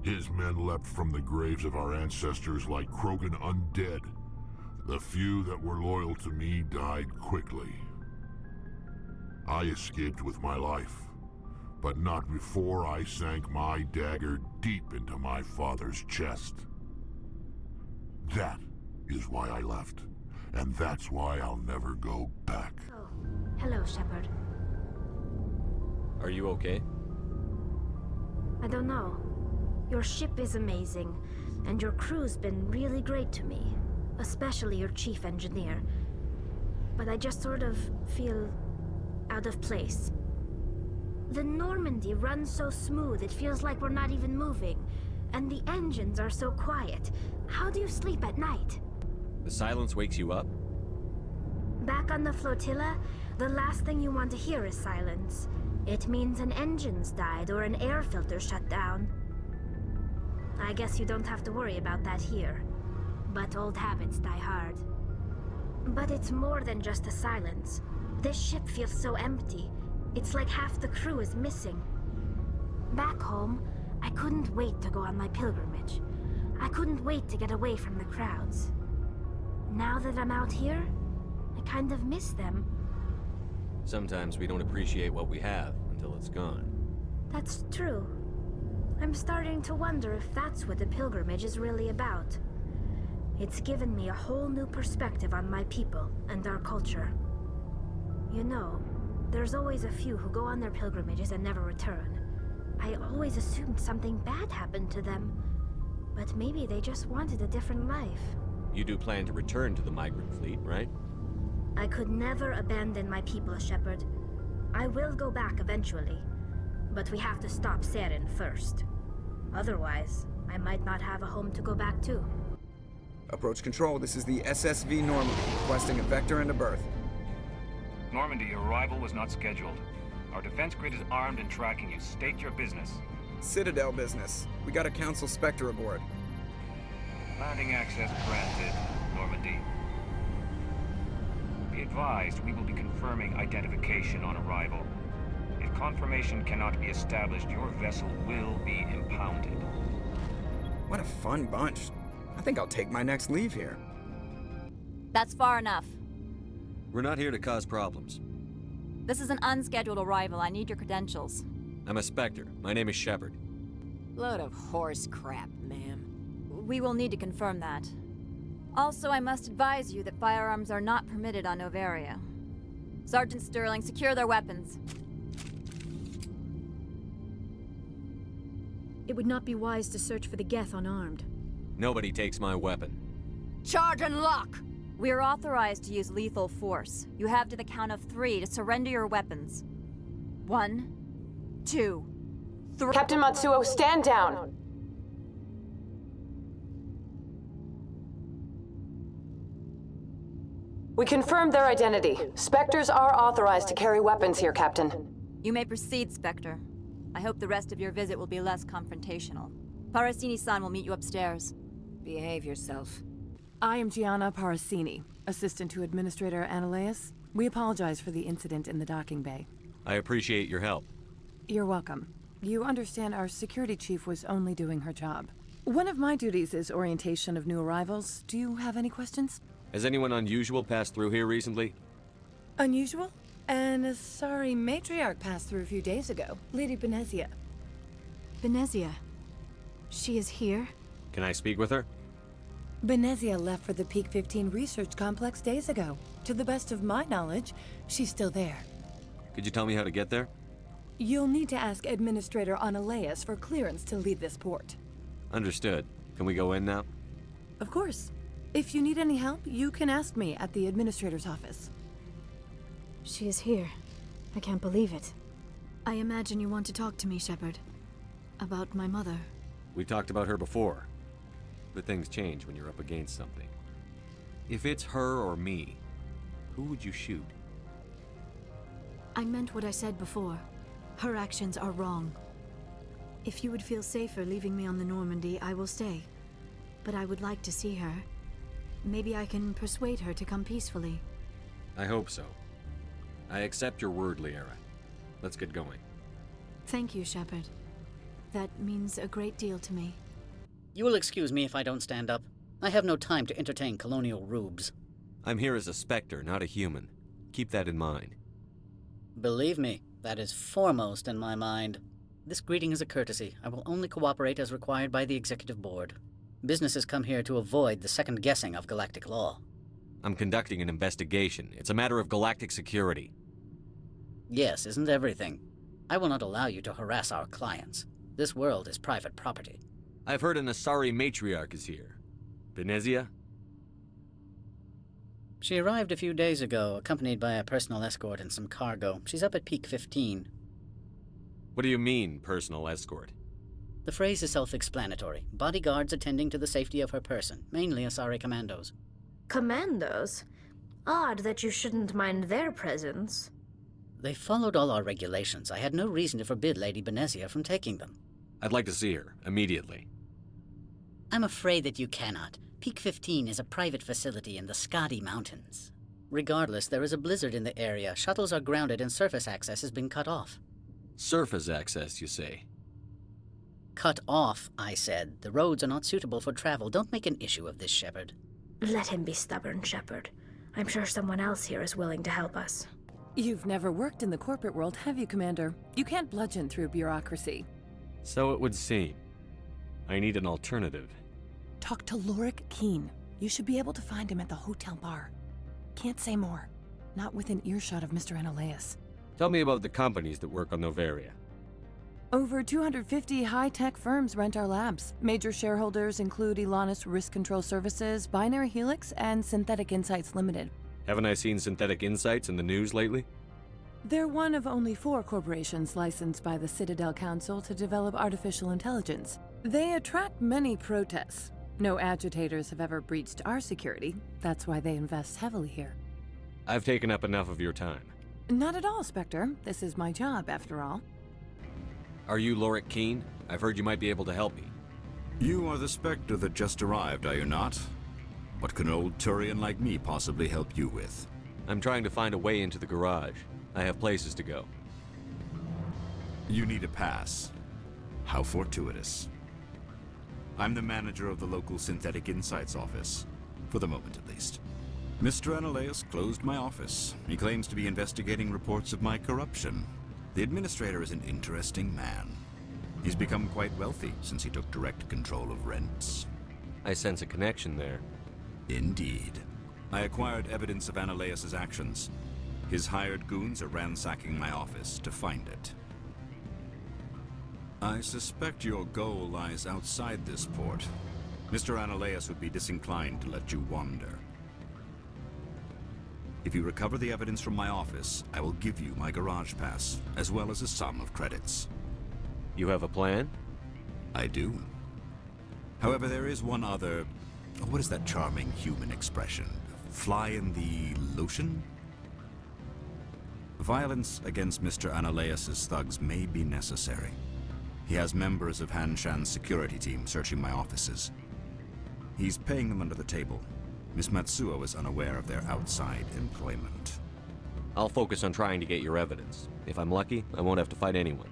His men leapt from the graves of our ancestors like Krogan undead. The few that were loyal to me died quickly. I escaped with my life, but not before I sank my dagger deep into my father's chest. That is why I left, and that's why I'll never go back. Oh, hello, Shepard. Are you okay? I don't know. Your ship is amazing, and your crew's been really great to me. especially your chief engineer. But I just sort of feel out of place. The Normandy runs so smooth it feels like we're not even moving. And the engines are so quiet. How do you sleep at night? The silence wakes you up? Back on the flotilla, the last thing you want to hear is silence. It means an engine's died or an air filter shut down. I guess you don't have to worry about that here. But old habits die hard. But it's more than just the silence. This ship feels so empty. It's like half the crew is missing. Back home, I couldn't wait to go on my pilgrimage. I couldn't wait to get away from the crowds. Now that I'm out here, I kind of miss them. Sometimes we don't appreciate what we have until it's gone. That's true. I'm starting to wonder if that's what the pilgrimage is really about. It's given me a whole new perspective on my people and our culture. You know, there's always a few who go on their pilgrimages and never return. I always assumed something bad happened to them, but maybe they just wanted a different life. You do plan to return to the migrant fleet, right? I could never abandon my people, Shepard. I will go back eventually, but we have to stop Saren first. Otherwise, I might not have a home to go back to. Approach control, this is the SSV Normandy, requesting a vector and a berth. Normandy, your arrival was not scheduled. Our defense grid is armed and tracking you. State your business. Citadel business. We got a Council Spectre aboard. Landing access granted, Normandy. Be advised, we will be confirming identification on arrival. If confirmation cannot be established, your vessel will be impounded. What a fun bunch. I think I'll take my next leave here. That's far enough. We're not here to cause problems. This is an unscheduled arrival. I need your credentials. I'm a Spectre. My name is Shepard. Load of horse crap, ma'am. We will need to confirm that. Also, I must advise you that firearms are not permitted on Noveria. Sergeant Sterling, secure their weapons. It would not be wise to search for the Geth unarmed. Nobody takes my weapon. Charge and lock! We are authorized to use lethal force. You have to the count of 3 to surrender your weapons. 1, 2, 3. Captain Matsuo, stand down! We confirmed their identity. Spectres are authorized to carry weapons here, Captain. You may proceed, Spectre. I hope the rest of your visit will be less confrontational. Parasini-san will meet you upstairs. Behave yourself. I am Gianna Parasini, assistant to Administrator Analeas. We apologize for the incident in the docking bay. I appreciate your help. You're welcome. You understand our security chief was only doing her job. One of my duties is orientation of new arrivals. Do you have any questions? Has anyone unusual passed through here recently? Unusual? An Asari matriarch passed through a few days ago. Lady Benezia. Benezia? She is here? Can I speak with her? Benezia left for the Peak 15 research complex days ago. To the best of my knowledge, she's still there. Could you tell me how to get there? You'll need to ask Administrator Analeas for clearance to leave this port. Understood. Can we go in now? Of course. If you need any help, you can ask me at the Administrator's office. She is here. I can't believe it. I imagine you want to talk to me, Shepard. About my mother. We talked about her before. But things change when you're up against something. If it's her or me, who would you shoot? I meant what I said before. Her actions are wrong. If you would feel safer leaving me on the Normandy, I will stay. But I would like to see her. Maybe I can persuade her to come peacefully. I hope so. I accept your word, Liara. Let's get going. Thank you, Shepard. That means a great deal to me. You will excuse me if I don't stand up. I have no time to entertain colonial rubes. I'm here as a Spectre, not a human. Keep that in mind. Believe me, that is foremost in my mind. This greeting is a courtesy. I will only cooperate as required by the Executive Board. Businesses come here to avoid the second guessing of galactic law. I'm conducting an investigation. It's a matter of galactic security. Yes, isn't everything? I will not allow you to harass our clients. This world is private property. I've heard an Asari matriarch is here. Benezia? She arrived a few days ago, accompanied by a personal escort and some cargo. She's up at Peak 15. What do you mean, personal escort? The phrase is self-explanatory. Bodyguards attending to the safety of her person, mainly Asari commandos. Commandos? Odd that you shouldn't mind their presence. They followed all our regulations. I had no reason to forbid Lady Benezia from taking them. I'd like to see her, immediately. I'm afraid that you cannot. Peak 15 is a private facility in the Skadi Mountains. Regardless, there is a blizzard in the area. Shuttles are grounded and surface access has been cut off. Surface access, you say? Cut off, I said. The roads are not suitable for travel. Don't make an issue of this, Shepard. Let him be stubborn, Shepard. I'm sure someone else here is willing to help us. You've never worked in the corporate world, have you, Commander? You can't bludgeon through bureaucracy. So it would seem. I need an alternative. Talk to Lorik Keene. You should be able to find him at the hotel bar. Can't say more. Not within earshot of Mr. Analaeus. Tell me about the companies that work on Noveria. Over 250 high-tech firms rent our labs. Major shareholders include Elanus Risk Control Services, Binary Helix, and Synthetic Insights Limited. Haven't I seen Synthetic Insights in the news lately? They're one of only 4 corporations licensed by the Citadel Council to develop artificial intelligence. They attract many protests. No agitators have ever breached our security. That's why they invest heavily here. I've taken up enough of your time. Not at all, Spectre. This is my job, after all. Are you Lorik Keene? I've heard you might be able to help me. You are the Spectre that just arrived, are you not? What can an old Turian like me possibly help you with? I'm trying to find a way into the garage. I have places to go. You need a pass. How fortuitous. I'm the manager of the local Synthetic Insights office. For the moment, at least. Mr. Analaeus closed my office. He claims to be investigating reports of my corruption. The administrator is an interesting man. He's become quite wealthy since he took direct control of rents. I sense a connection there. Indeed. I acquired evidence of Analaeus' actions. His hired goons are ransacking my office to find it. I suspect your goal lies outside this port. Mr. Analaeus would be disinclined to let you wander. If you recover the evidence from my office, I will give you my garage pass, as well as a sum of credits. You have a plan? I do. However, there is one other... what is that charming human expression? Fly in the lotion? Violence against Mr. Analaeus' thugs may be necessary. He has members of Han Shan's security team searching my offices. He's paying them under the table. Miss Matsuo is unaware of their outside employment. I'll focus on trying to get your evidence. If I'm lucky, I won't have to fight anyone.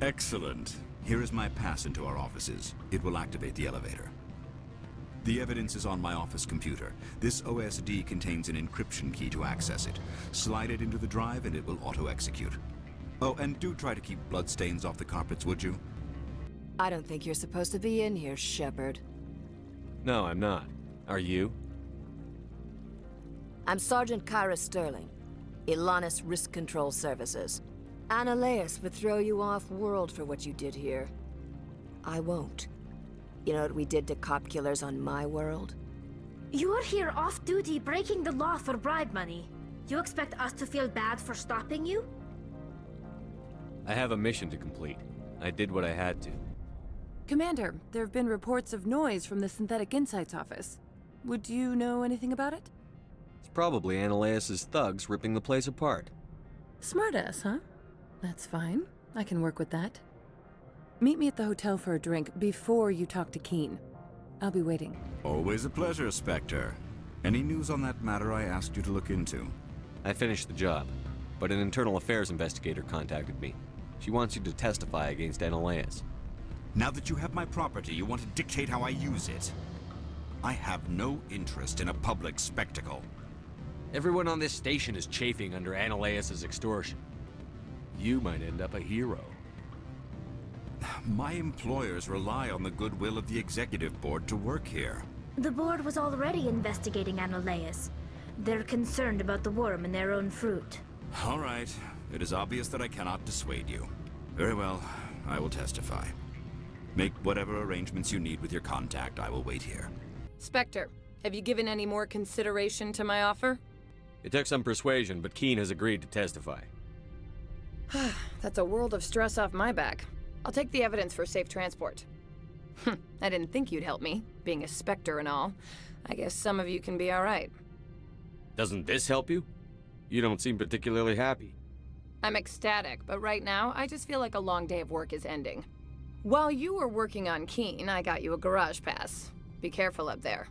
Excellent. Here is my pass into our offices. It will activate the elevator. The evidence is on my office computer. This OSD contains an encryption key to access it. Slide it into the drive and it will auto-execute. Oh, and do try to keep bloodstains off the carpets, would you? I don't think you're supposed to be in here, Shepard. No, I'm not. Are you? I'm Sergeant Kyra Sterling, Elanus Risk Control Services. Analaeus would throw you off-world for what you did here. I won't. You know what we did to cop killers on my world? You're here off-duty breaking the law for bribe money. You expect us to feel bad for stopping you? I have a mission to complete. I did what I had to. Commander, there have been reports of noise from the Synthetic Insights office. Would you know anything about it? It's probably Analaeus' thugs ripping the place apart. Smartass, huh? That's fine. I can work with that. Meet me at the hotel for a drink before you talk to Keene. I'll be waiting. Always a pleasure, Spectre. Any news on that matter I asked you to look into? I finished the job, but an internal affairs investigator contacted me. She wants you to testify against Analaeus. Now that you have my property, you want to dictate how I use it. I have no interest in a public spectacle. Everyone on this station is chafing under Analaeus' extortion. You might end up a hero. My employers rely on the goodwill of the executive board to work here. The board was already investigating Analaeus. They're concerned about the worm in their own fruit. All right. It is obvious that I cannot dissuade you. Very well. I will testify. Make whatever arrangements you need with your contact. I will wait here. Spectre, Have you given any more consideration to my offer? It took some persuasion, but Keen has agreed to testify. That's a world of stress off my back. I'll take the evidence for safe transport. I didn't think you'd help me, being a Spectre and all. I guess some of you can be alright. Doesn't this help you? You don't seem particularly happy. I'm ecstatic, but right now, I just feel like a long day of work is ending. While you were working on Keen, I got you a garage pass. Be careful up there.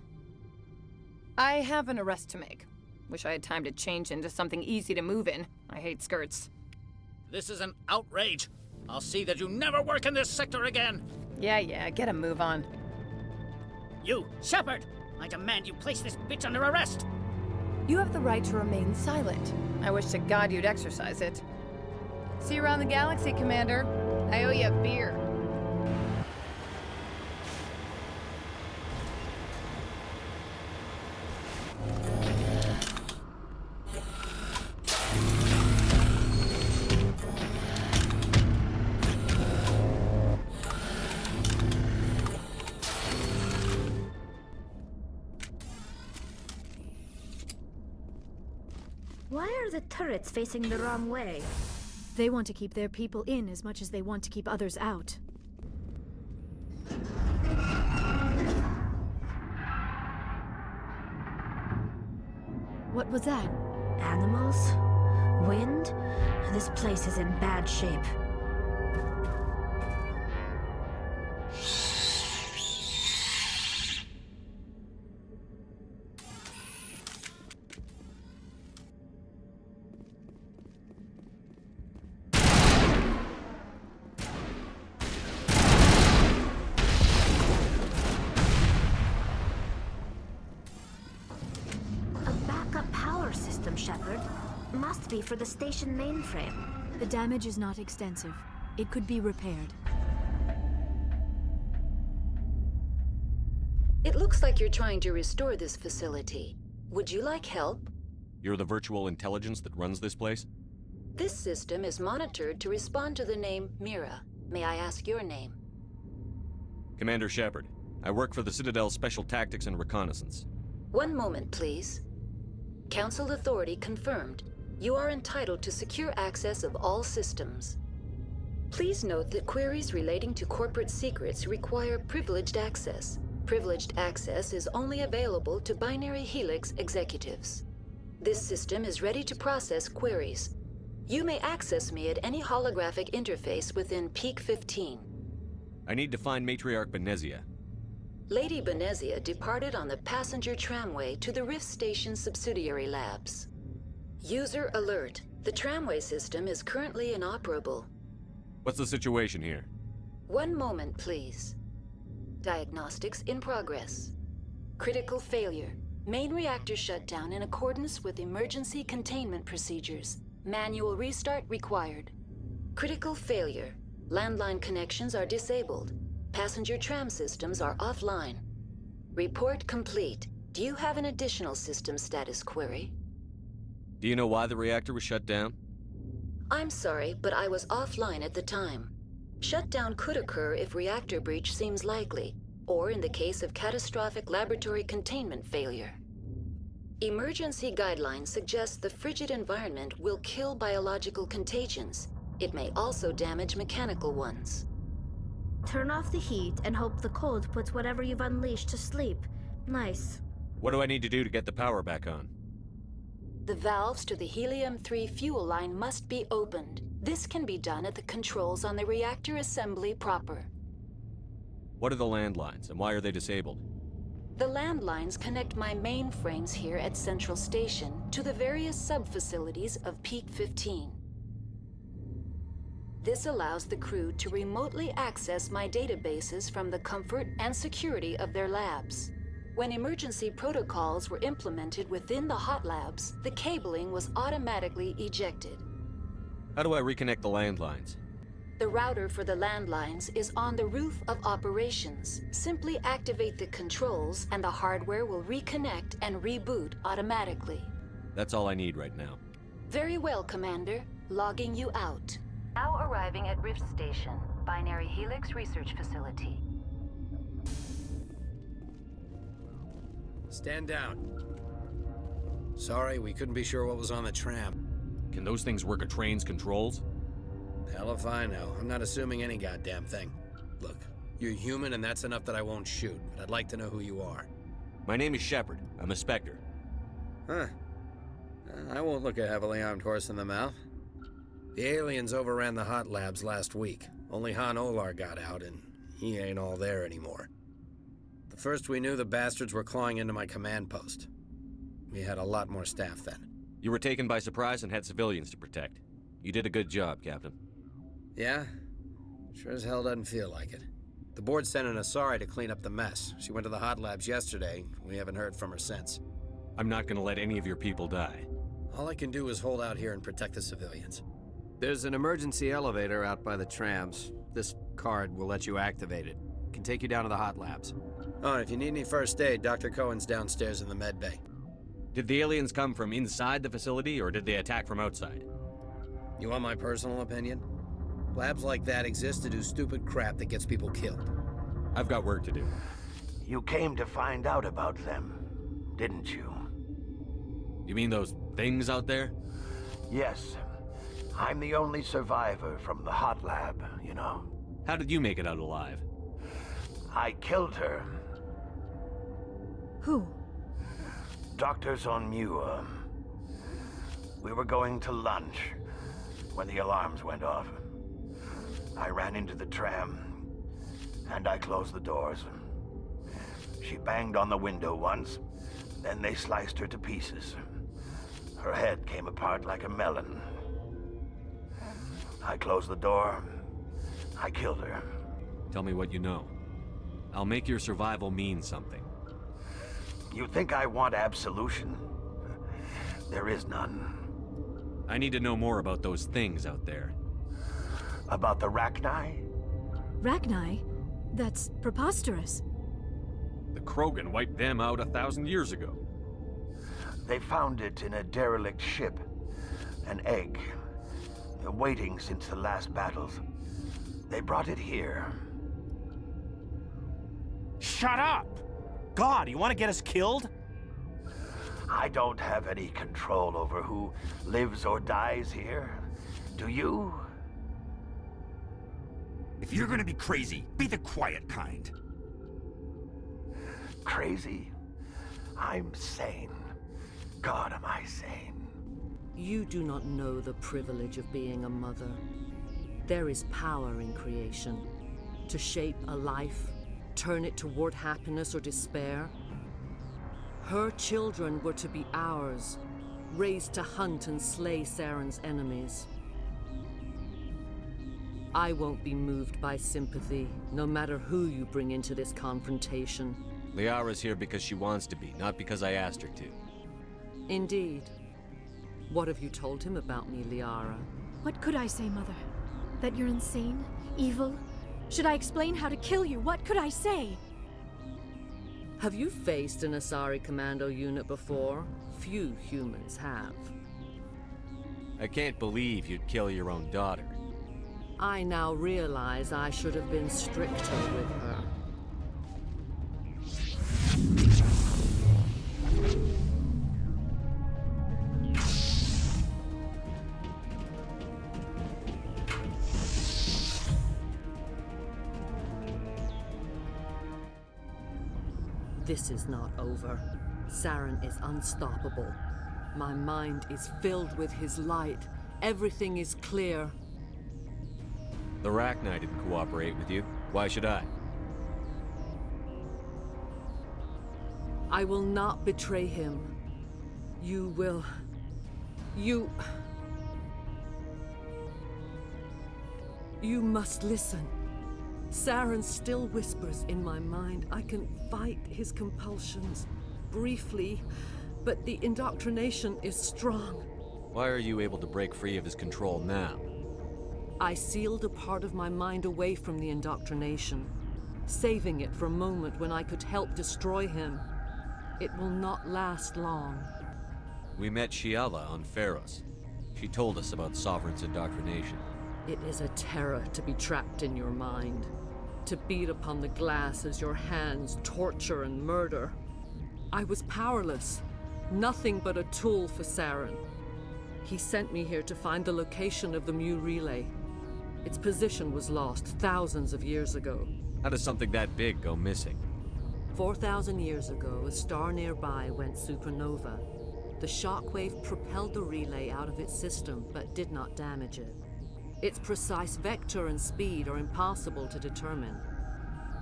I have an arrest to make. Wish I had time to change into something easy to move in. I hate skirts. This is an outrage. I'll see that you never work in this sector again. Yeah, get a move on. You, Shepard! I demand you place this bitch under arrest! You have the right to remain silent. I wish to God you'd exercise it. See you around the galaxy, Commander. I owe you a beer. Why are the turrets facing the wrong way? They want to keep their people in as much as they want to keep others out. What was that? Animals? Wind? This place is in bad shape. Shepard. Must be for the station mainframe. The damage is not extensive. It could be repaired. It looks like you're trying to restore this facility. Would you like help? You're the virtual intelligence that runs this place? This system is monitored to respond to the name Mira. May I ask your name? Commander Shepard. I work for the Citadel's Special Tactics and Reconnaissance. One moment, please. Council authority confirmed. You are entitled to secure access of all systems. Please note that queries relating to corporate secrets require privileged access. Privileged access is only available to Binary Helix executives. This system is ready to process queries. You may access me at any holographic interface within Peak 15. I need to find Matriarch Benezia. Lady Benezia departed on the passenger tramway to the Rift Station subsidiary labs. User alert. The tramway system is currently inoperable. What's the situation here? One moment, please. Diagnostics in progress. Critical failure. Main reactor shut down in accordance with emergency containment procedures. Manual restart required. Critical failure. Landline connections are disabled. Passenger tram systems are offline. Report complete. Do you have an additional system status query? Do you know why the reactor was shut down? I'm sorry, but I was offline at the time. Shutdown could occur if reactor breach seems likely, or in the case of catastrophic laboratory containment failure. Emergency guidelines suggest the frigid environment will kill biological contagions. It may also damage mechanical ones. Turn off the heat and hope the cold puts whatever you've unleashed to sleep. Nice. What do I need to do to get the power back on? The valves to the helium-3 fuel line must be opened. This can be done at the controls on the reactor assembly proper. What are the landlines, and why are they disabled? The landlines connect my mainframes here at Central Station to the various sub-facilities of Peak 15. This allows the crew to remotely access my databases from the comfort and security of their labs. When emergency protocols were implemented within the hot labs, the cabling was automatically ejected. How do I reconnect the landlines? The router for the landlines is on the roof of operations. Simply activate the controls and the hardware will reconnect and reboot automatically. That's all I need right now. Very well, Commander. Logging you out. Now arriving at Rift Station, Binary Helix Research Facility. Stand down. Sorry, we couldn't be sure what was on the tram. Can those things work a train's controls? Hell if I know. I'm not assuming any goddamn thing. Look, you're human and that's enough that I won't shoot, but I'd like to know who you are. My name is Shepard. I'm a Spectre. Huh. I won't look a heavily armed horse in the mouth. The aliens overran the hot labs last week. Only Han Olar got out, and he ain't all there anymore. The first we knew, the bastards were clawing into my command post. We had a lot more staff then. You were taken by surprise and had civilians to protect. You did a good job, Captain. Yeah? Sure as hell doesn't feel like it. The board sent an Asari to clean up the mess. She went to the hot labs yesterday. We haven't heard from her since. I'm not gonna let any of your people die. All I can do is hold out here and protect the civilians. There's an emergency elevator out by the trams. This card will let you activate it. Can take you down to the hot labs. Oh, and if you need any first aid, Dr. Cohen's downstairs in the med bay. Did the aliens come from inside the facility, or did they attack from outside? You want my personal opinion? Labs like that exist to do stupid crap that gets people killed. I've got work to do. You came to find out about them, didn't you? You mean those things out there? Yes. I'm the only survivor from the hot lab, you know. How did you make it out alive? I killed her. Who? Doctors on Muir. We were going to lunch when the alarms went off. I ran into the tram, and I closed the doors. She banged on the window once, then they sliced her to pieces. Her head came apart like a melon. I closed the door. I killed her. Tell me what you know. I'll make your survival mean something. You think I want absolution? There is none. I need to know more about those things out there. About the Rachni? Rachni? That's preposterous. The Krogan wiped them out 1,000 years ago. They found it in a derelict ship. An egg. Waiting since the last battles. They brought it here. Shut up! God, you want to get us killed? I don't have any control over who lives or dies here. Do you? If you're gonna be crazy, be the quiet kind. Crazy? I'm sane. God, am I sane. You do not know the privilege of being a mother. There is power in creation. To shape a life, turn it toward happiness or despair. Her children were to be ours, raised to hunt and slay Saren's enemies. I won't be moved by sympathy, no matter who you bring into this confrontation. Liara's here because she wants to be, not because I asked her to. Indeed. What have you told him about me, Liara? What could I say, Mother? That you're insane? Evil? Should I explain how to kill you? What could I say? Have you faced an Asari commando unit before? Few humans have. I can't believe you'd kill your own daughter. I now realize I should have been stricter with her. This is not over. Saren is unstoppable. My mind is filled with his light. Everything is clear. The Rachni didn't cooperate with you. Why should I? I will not betray him. You will... You must listen. Saren still whispers in my mind. I can fight his compulsions, briefly, but the indoctrination is strong. Why are you able to break free of his control now? I sealed a part of my mind away from the indoctrination, saving it for a moment when I could help destroy him. It will not last long. We met Shiala on Pharos. She told us about Sovereign's indoctrination. It is a terror to be trapped in your mind, to beat upon the glass as your hands torture and murder. I was powerless. Nothing but a tool for Saren. He sent me here to find the location of the Mu relay. Its position was lost thousands of years ago. How does something that big go missing? 4,000 years ago, a star nearby went supernova. The shockwave propelled the relay out of its system, but did not damage it. Its precise vector and speed are impossible to determine.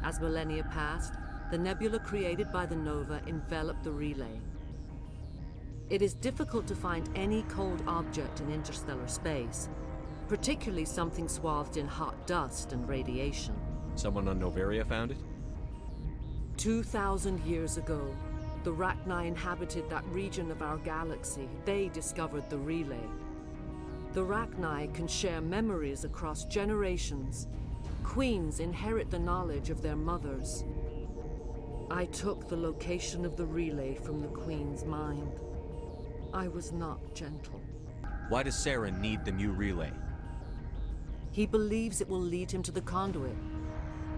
As millennia passed, the nebula created by the nova enveloped the relay. It is difficult to find any cold object in interstellar space, particularly something swathed in hot dust and radiation. Someone on Noveria found it? 2,000 years ago, the Rachni inhabited that region of our galaxy. They discovered the relay. The Rachni can share memories across generations. Queens inherit the knowledge of their mothers. I took the location of the relay from the Queen's mind. I was not gentle. Why does Saren need the Mu relay? He believes it will lead him to the conduit.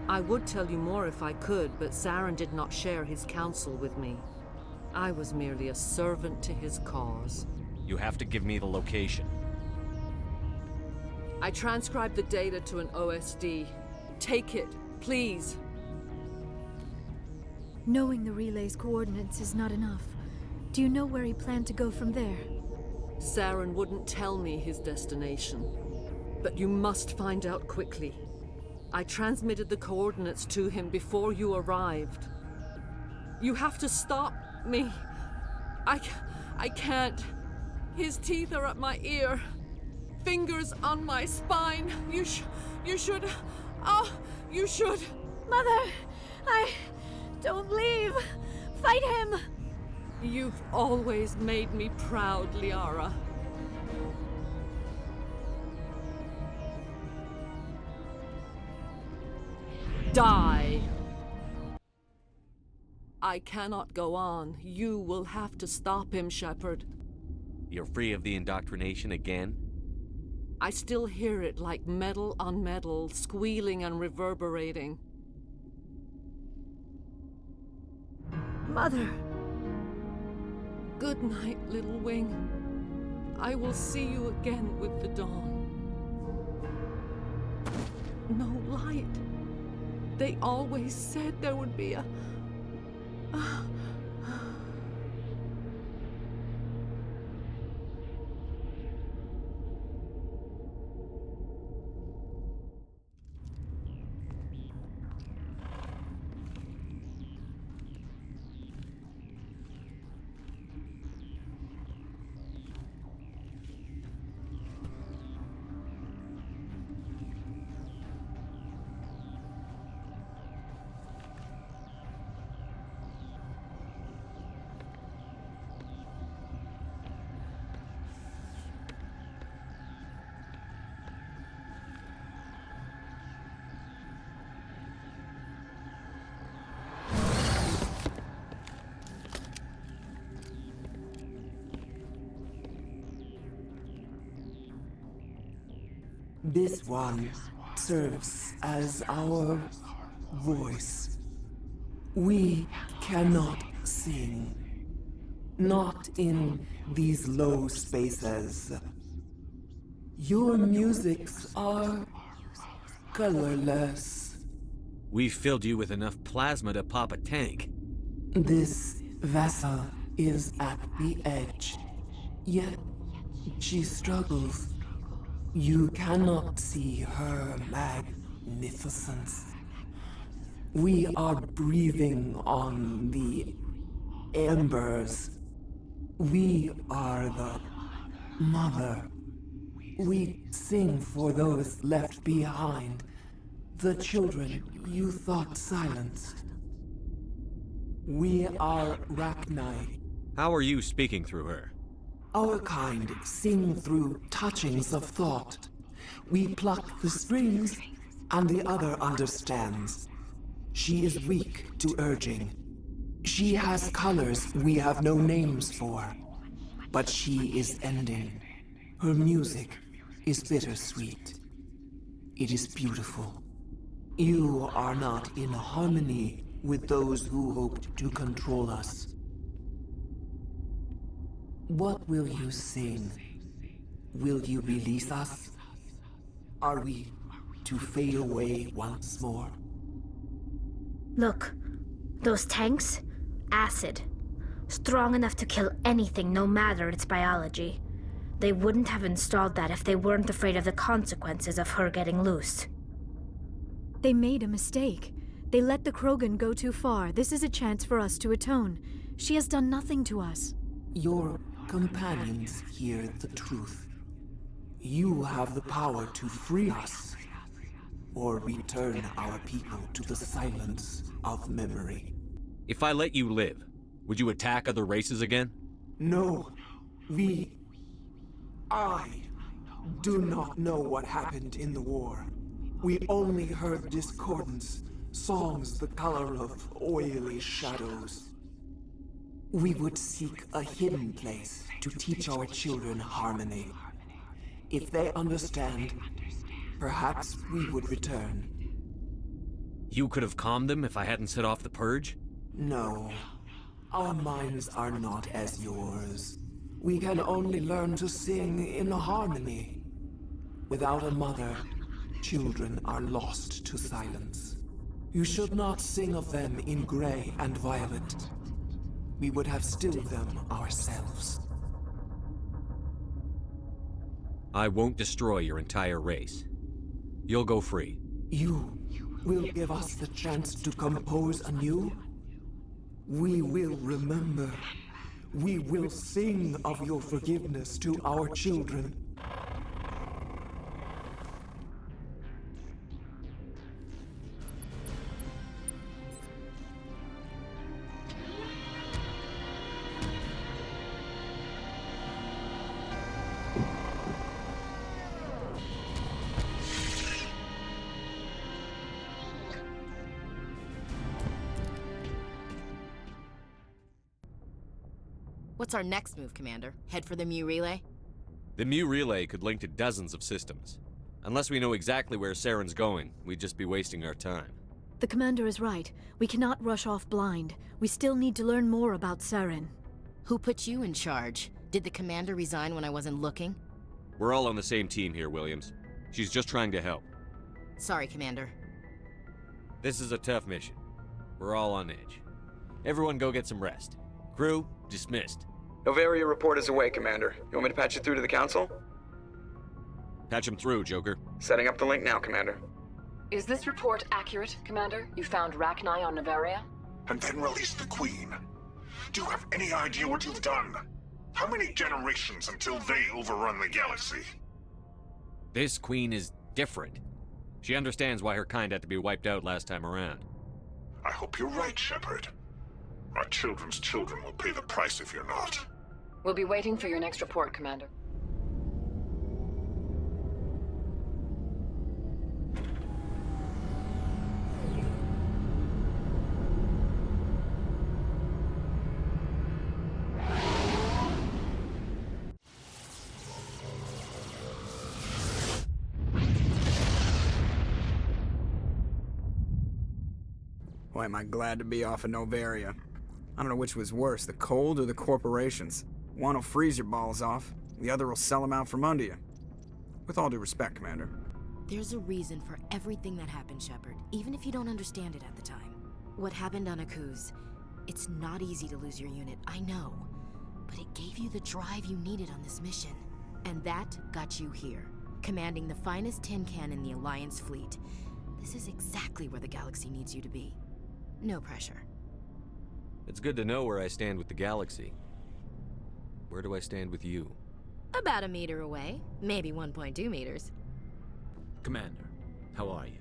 I would tell you more if I could, but Saren did not share his counsel with me. I was merely a servant to his cause. You have to give me the location. I transcribed the data to an OSD. Take it, please. Knowing the relay's coordinates is not enough. Do you know where he planned to go from there? Saren wouldn't tell me his destination. But you must find out quickly. I transmitted the coordinates to him before you arrived. You have to stop me. I can't. His teeth are at my ear. Fingers on my spine. You should. Oh, you should. Mother, don't leave. Fight him. You've always made me proud, Liara. Die. I cannot go on. You will have to stop him, Shepard. You're free of the indoctrination again? I still hear it like metal on metal, squealing and reverberating. Mother. Good night, little wing. I will see you again with the dawn. No light. They always said there would be a... This one serves as our voice. We cannot sing. Not in these low spaces. Your musics are colorless. We've filled you with enough plasma to pop a tank. This vessel is at the edge. Yet she struggles. You cannot see her magnificence. We are breathing on the embers. We are the mother. We sing for those left behind, the children you thought silenced. We are Rachni. How are you speaking through her? Our kind sing through touchings of thought. We pluck the strings, and the other understands. She is weak to urging. She has colors we have no names for. But she is ending. Her music is bittersweet. It is beautiful. You are not in harmony with those who hoped to control us. What will you sing? Will you release us? Are we to fade away once more? Look, those tanks? Acid. Strong enough to kill anything, no matter its biology. They wouldn't have installed that if they weren't afraid of the consequences of her getting loose. They made a mistake. They let the Krogan go too far. This is a chance for us to atone. She has done nothing to us. Your companions hear the truth. You have the power to free us, or return our people to the silence of memory. If I let you live, would you attack other races again? No, I do not know what happened in the war. We only heard discordance, songs the color of oily shadows. We would seek a hidden place to teach our children harmony. If they understand, perhaps we would return. You could have calmed them if I hadn't set off the purge? No. Our minds are not as yours. We can only learn to sing in harmony. Without a mother, children are lost to silence. You should not sing of them in gray and violet. We would have stilled them ourselves. I won't destroy your entire race. You'll go free. You will give us the chance to compose anew? We will remember. We will sing of your forgiveness to our children. What's our next move, Commander? Head for the Mu Relay? The Mu Relay could link to dozens of systems. Unless we know exactly where Saren's going, we'd just be wasting our time. The commander is right. We cannot rush off blind. We still need to learn more about Saren. Who put you in charge? Did the commander resign when I wasn't looking? We're all on the same team here, Williams. She's just trying to help. Sorry, Commander. This is a tough mission. We're all on edge. Everyone go get some rest. Crew, dismissed. Novaria report is away, Commander. You want me to patch you through to the Council? Patch him through, Joker. Setting up the link now, Commander. Is this report accurate, Commander? You found Rachni on Novaria? And then released the Queen. Do you have any idea what you've done? How many generations until they overrun the galaxy? This Queen is different. She understands why her kind had to be wiped out last time around. I hope you're right, Shepard. Our children's children will pay the price if you're not. We'll be waiting for your next report, Commander. Boy, am I glad to be off of Novaria. I don't know which was worse, the cold or the corporations. One will freeze your balls off, the other will sell them out from under you. With all due respect, Commander. There's a reason for everything that happened, Shepard, even if you don't understand it at the time. What happened on Akuz, it's not easy to lose your unit, I know. But it gave you the drive you needed on this mission. And that got you here, commanding the finest tin can in the Alliance fleet. This is exactly where the galaxy needs you to be. No pressure. It's good to know where I stand with the galaxy. Where do I stand with you? About a meter away, maybe 1.2 meters. Commander, how are you?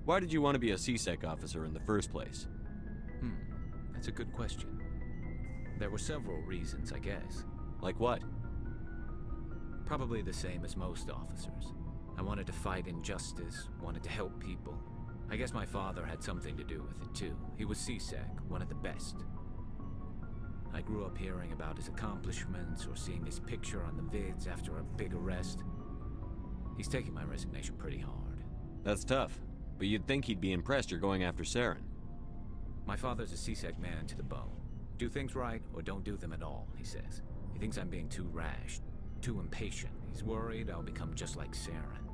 Why did you want to be a C-Sec officer in the first place? That's a good question. There were several reasons, I guess. Like what? Probably the same as most officers. I wanted to fight injustice, wanted to help people. I guess my father had something to do with it too. He was C-Sec, one of the best. I grew up hearing about his accomplishments or seeing his picture on the vids after a big arrest. He's taking my resignation pretty hard. That's tough, but you'd think he'd be impressed you're going after Saren. My father's a C-Sec man to the bone. Do things right or don't do them at all, he says. He thinks I'm being too rash, too impatient. He's worried I'll become just like Saren.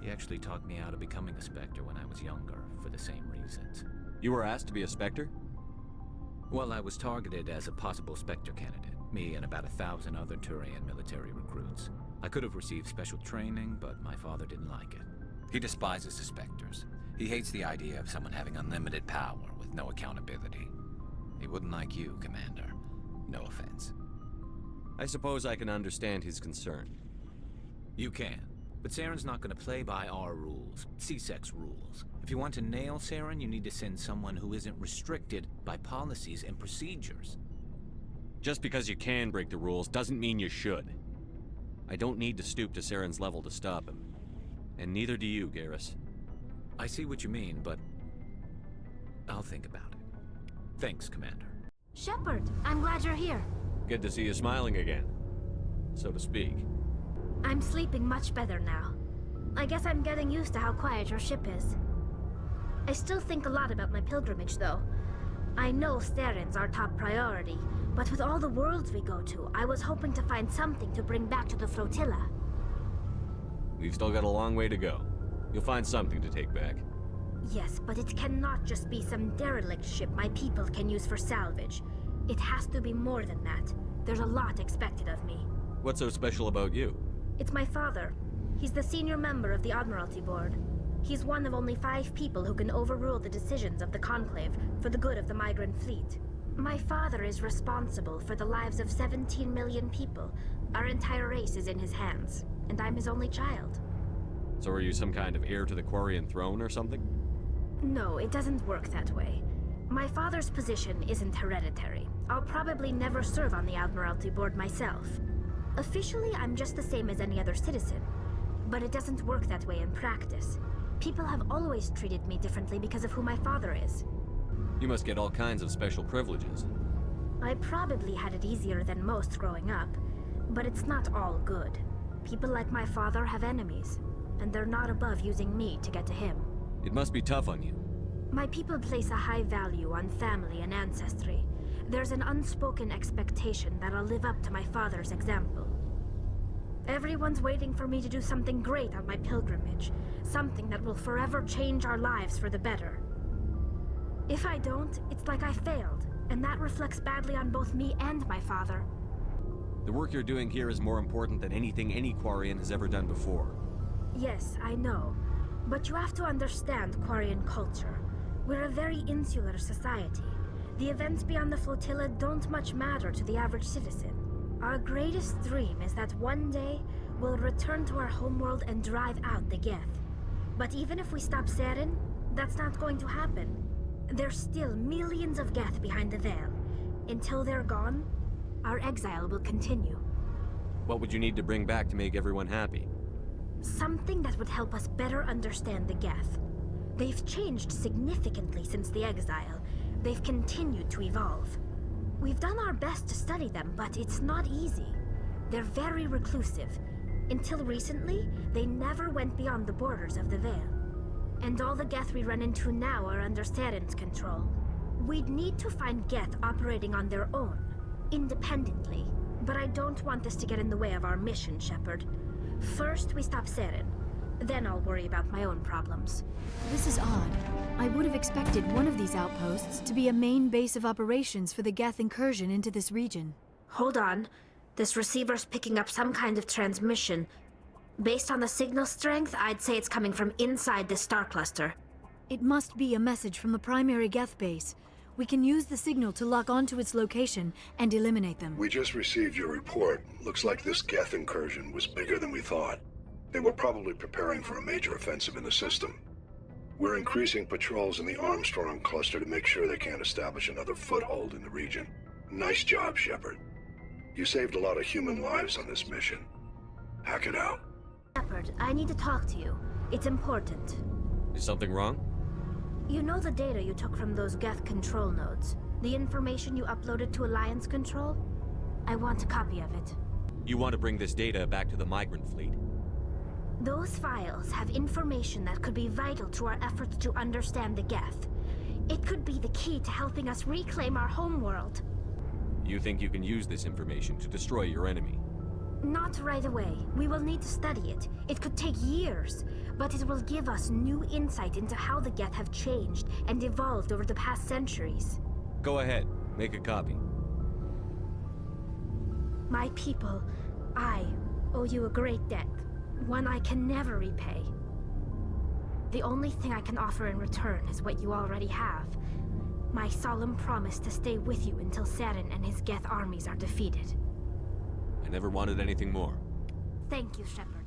He actually talked me out of becoming a Spectre when I was younger, for the same reasons. You were asked to be a Spectre? Well, I was targeted as a possible Spectre candidate, me and about 1,000 other Turian military recruits. I could have received special training, but my father didn't like it. He despises the Spectres. He hates the idea of someone having unlimited power with no accountability. He wouldn't like you, Commander. No offense. I suppose I can understand his concern. You can. But Saren's not going to play by our rules, C-Sec's rules. If you want to nail Saren, you need to send someone who isn't restricted by policies and procedures. Just because you can break the rules doesn't mean you should. I don't need to stoop to Saren's level to stop him. And neither do you, Garrus. I see what you mean, but I'll think about it. Thanks, Commander. Shepard, I'm glad you're here. Good to see you smiling again, so to speak. I'm sleeping much better now. I guess I'm getting used to how quiet your ship is. I still think a lot about my pilgrimage, though. I know Saren's our top priority, but with all the worlds we go to, I was hoping to find something to bring back to the flotilla. We've still got a long way to go. You'll find something to take back. Yes, but it cannot just be some derelict ship my people can use for salvage. It has to be more than that. There's a lot expected of me. What's so special about you? It's my father. He's the senior member of the Admiralty Board. He's one of only 5 people who can overrule the decisions of the Conclave for the good of the migrant fleet. My father is responsible for the lives of 17 million people. Our entire race is in his hands, and I'm his only child. So are you some kind of heir to the Quarian throne or something? No, it doesn't work that way. My father's position isn't hereditary. I'll probably never serve on the Admiralty Board myself. Officially, I'm just the same as any other citizen. But it doesn't work that way in practice. People have always treated me differently because of who my father is. You must get all kinds of special privileges. I probably had it easier than most growing up, but it's not all good. People like my father have enemies, and they're not above using me to get to him. It must be tough on you. My people place a high value on family and ancestry. There's an unspoken expectation that I'll live up to my father's example. Everyone's waiting for me to do something great on my pilgrimage, something that will forever change our lives for the better. If I don't, it's like I failed, and that reflects badly on both me and my father. The work you're doing here is more important than anything any Quarian has ever done before. Yes, I know. But you have to understand Quarian culture. We're a very insular society. The events beyond the flotilla don't much matter to the average citizen. Our greatest dream is that one day we'll return to our homeworld and drive out the Geth. But even if we stop Saren, that's not going to happen. There's still millions of Geth behind the veil. Until they're gone, our exile will continue. What would you need to bring back to make everyone happy? Something that would help us better understand the Geth. They've changed significantly since the exile. They've continued to evolve. We've done our best to study them, but it's not easy. They're very reclusive. Until recently, they never went beyond the borders of the Veil. And all the Geth we run into now are under Saren's control. We'd need to find Geth operating on their own, independently. But I don't want this to get in the way of our mission, Shepard. First, we stop Saren. Then I'll worry about my own problems. This is odd. I would have expected one of these outposts to be a main base of operations for the Geth incursion into this region. Hold on. This receiver's picking up some kind of transmission. Based on the signal strength, I'd say it's coming from inside the star cluster. It must be a message from the primary Geth base. We can use the signal to lock onto its location and eliminate them. We just received your report. Looks like this Geth incursion was bigger than we thought. They were probably preparing for a major offensive in the system. We're increasing patrols in the Armstrong cluster to make sure they can't establish another foothold in the region. Nice job, Shepard. You saved a lot of human lives on this mission. Hack it out. Shepard, I need to talk to you. It's important. Is something wrong? You know the data you took from those Geth control nodes? The information you uploaded to Alliance Control? I want a copy of it. You want to bring this data back to the migrant fleet? Those files have information that could be vital to our efforts to understand the Geth. It could be the key to helping us reclaim our homeworld. You think you can use this information to destroy your enemy? Not right away. We will need to study it. It could take years, but it will give us new insight into how the Geth have changed and evolved over the past centuries. Go ahead. Make a copy. My people, I owe you a great debt. One I can never repay. The only thing I can offer in return is what you already have. My solemn promise to stay with you until Saren and his Geth armies are defeated. I never wanted anything more. Thank you, Shepard.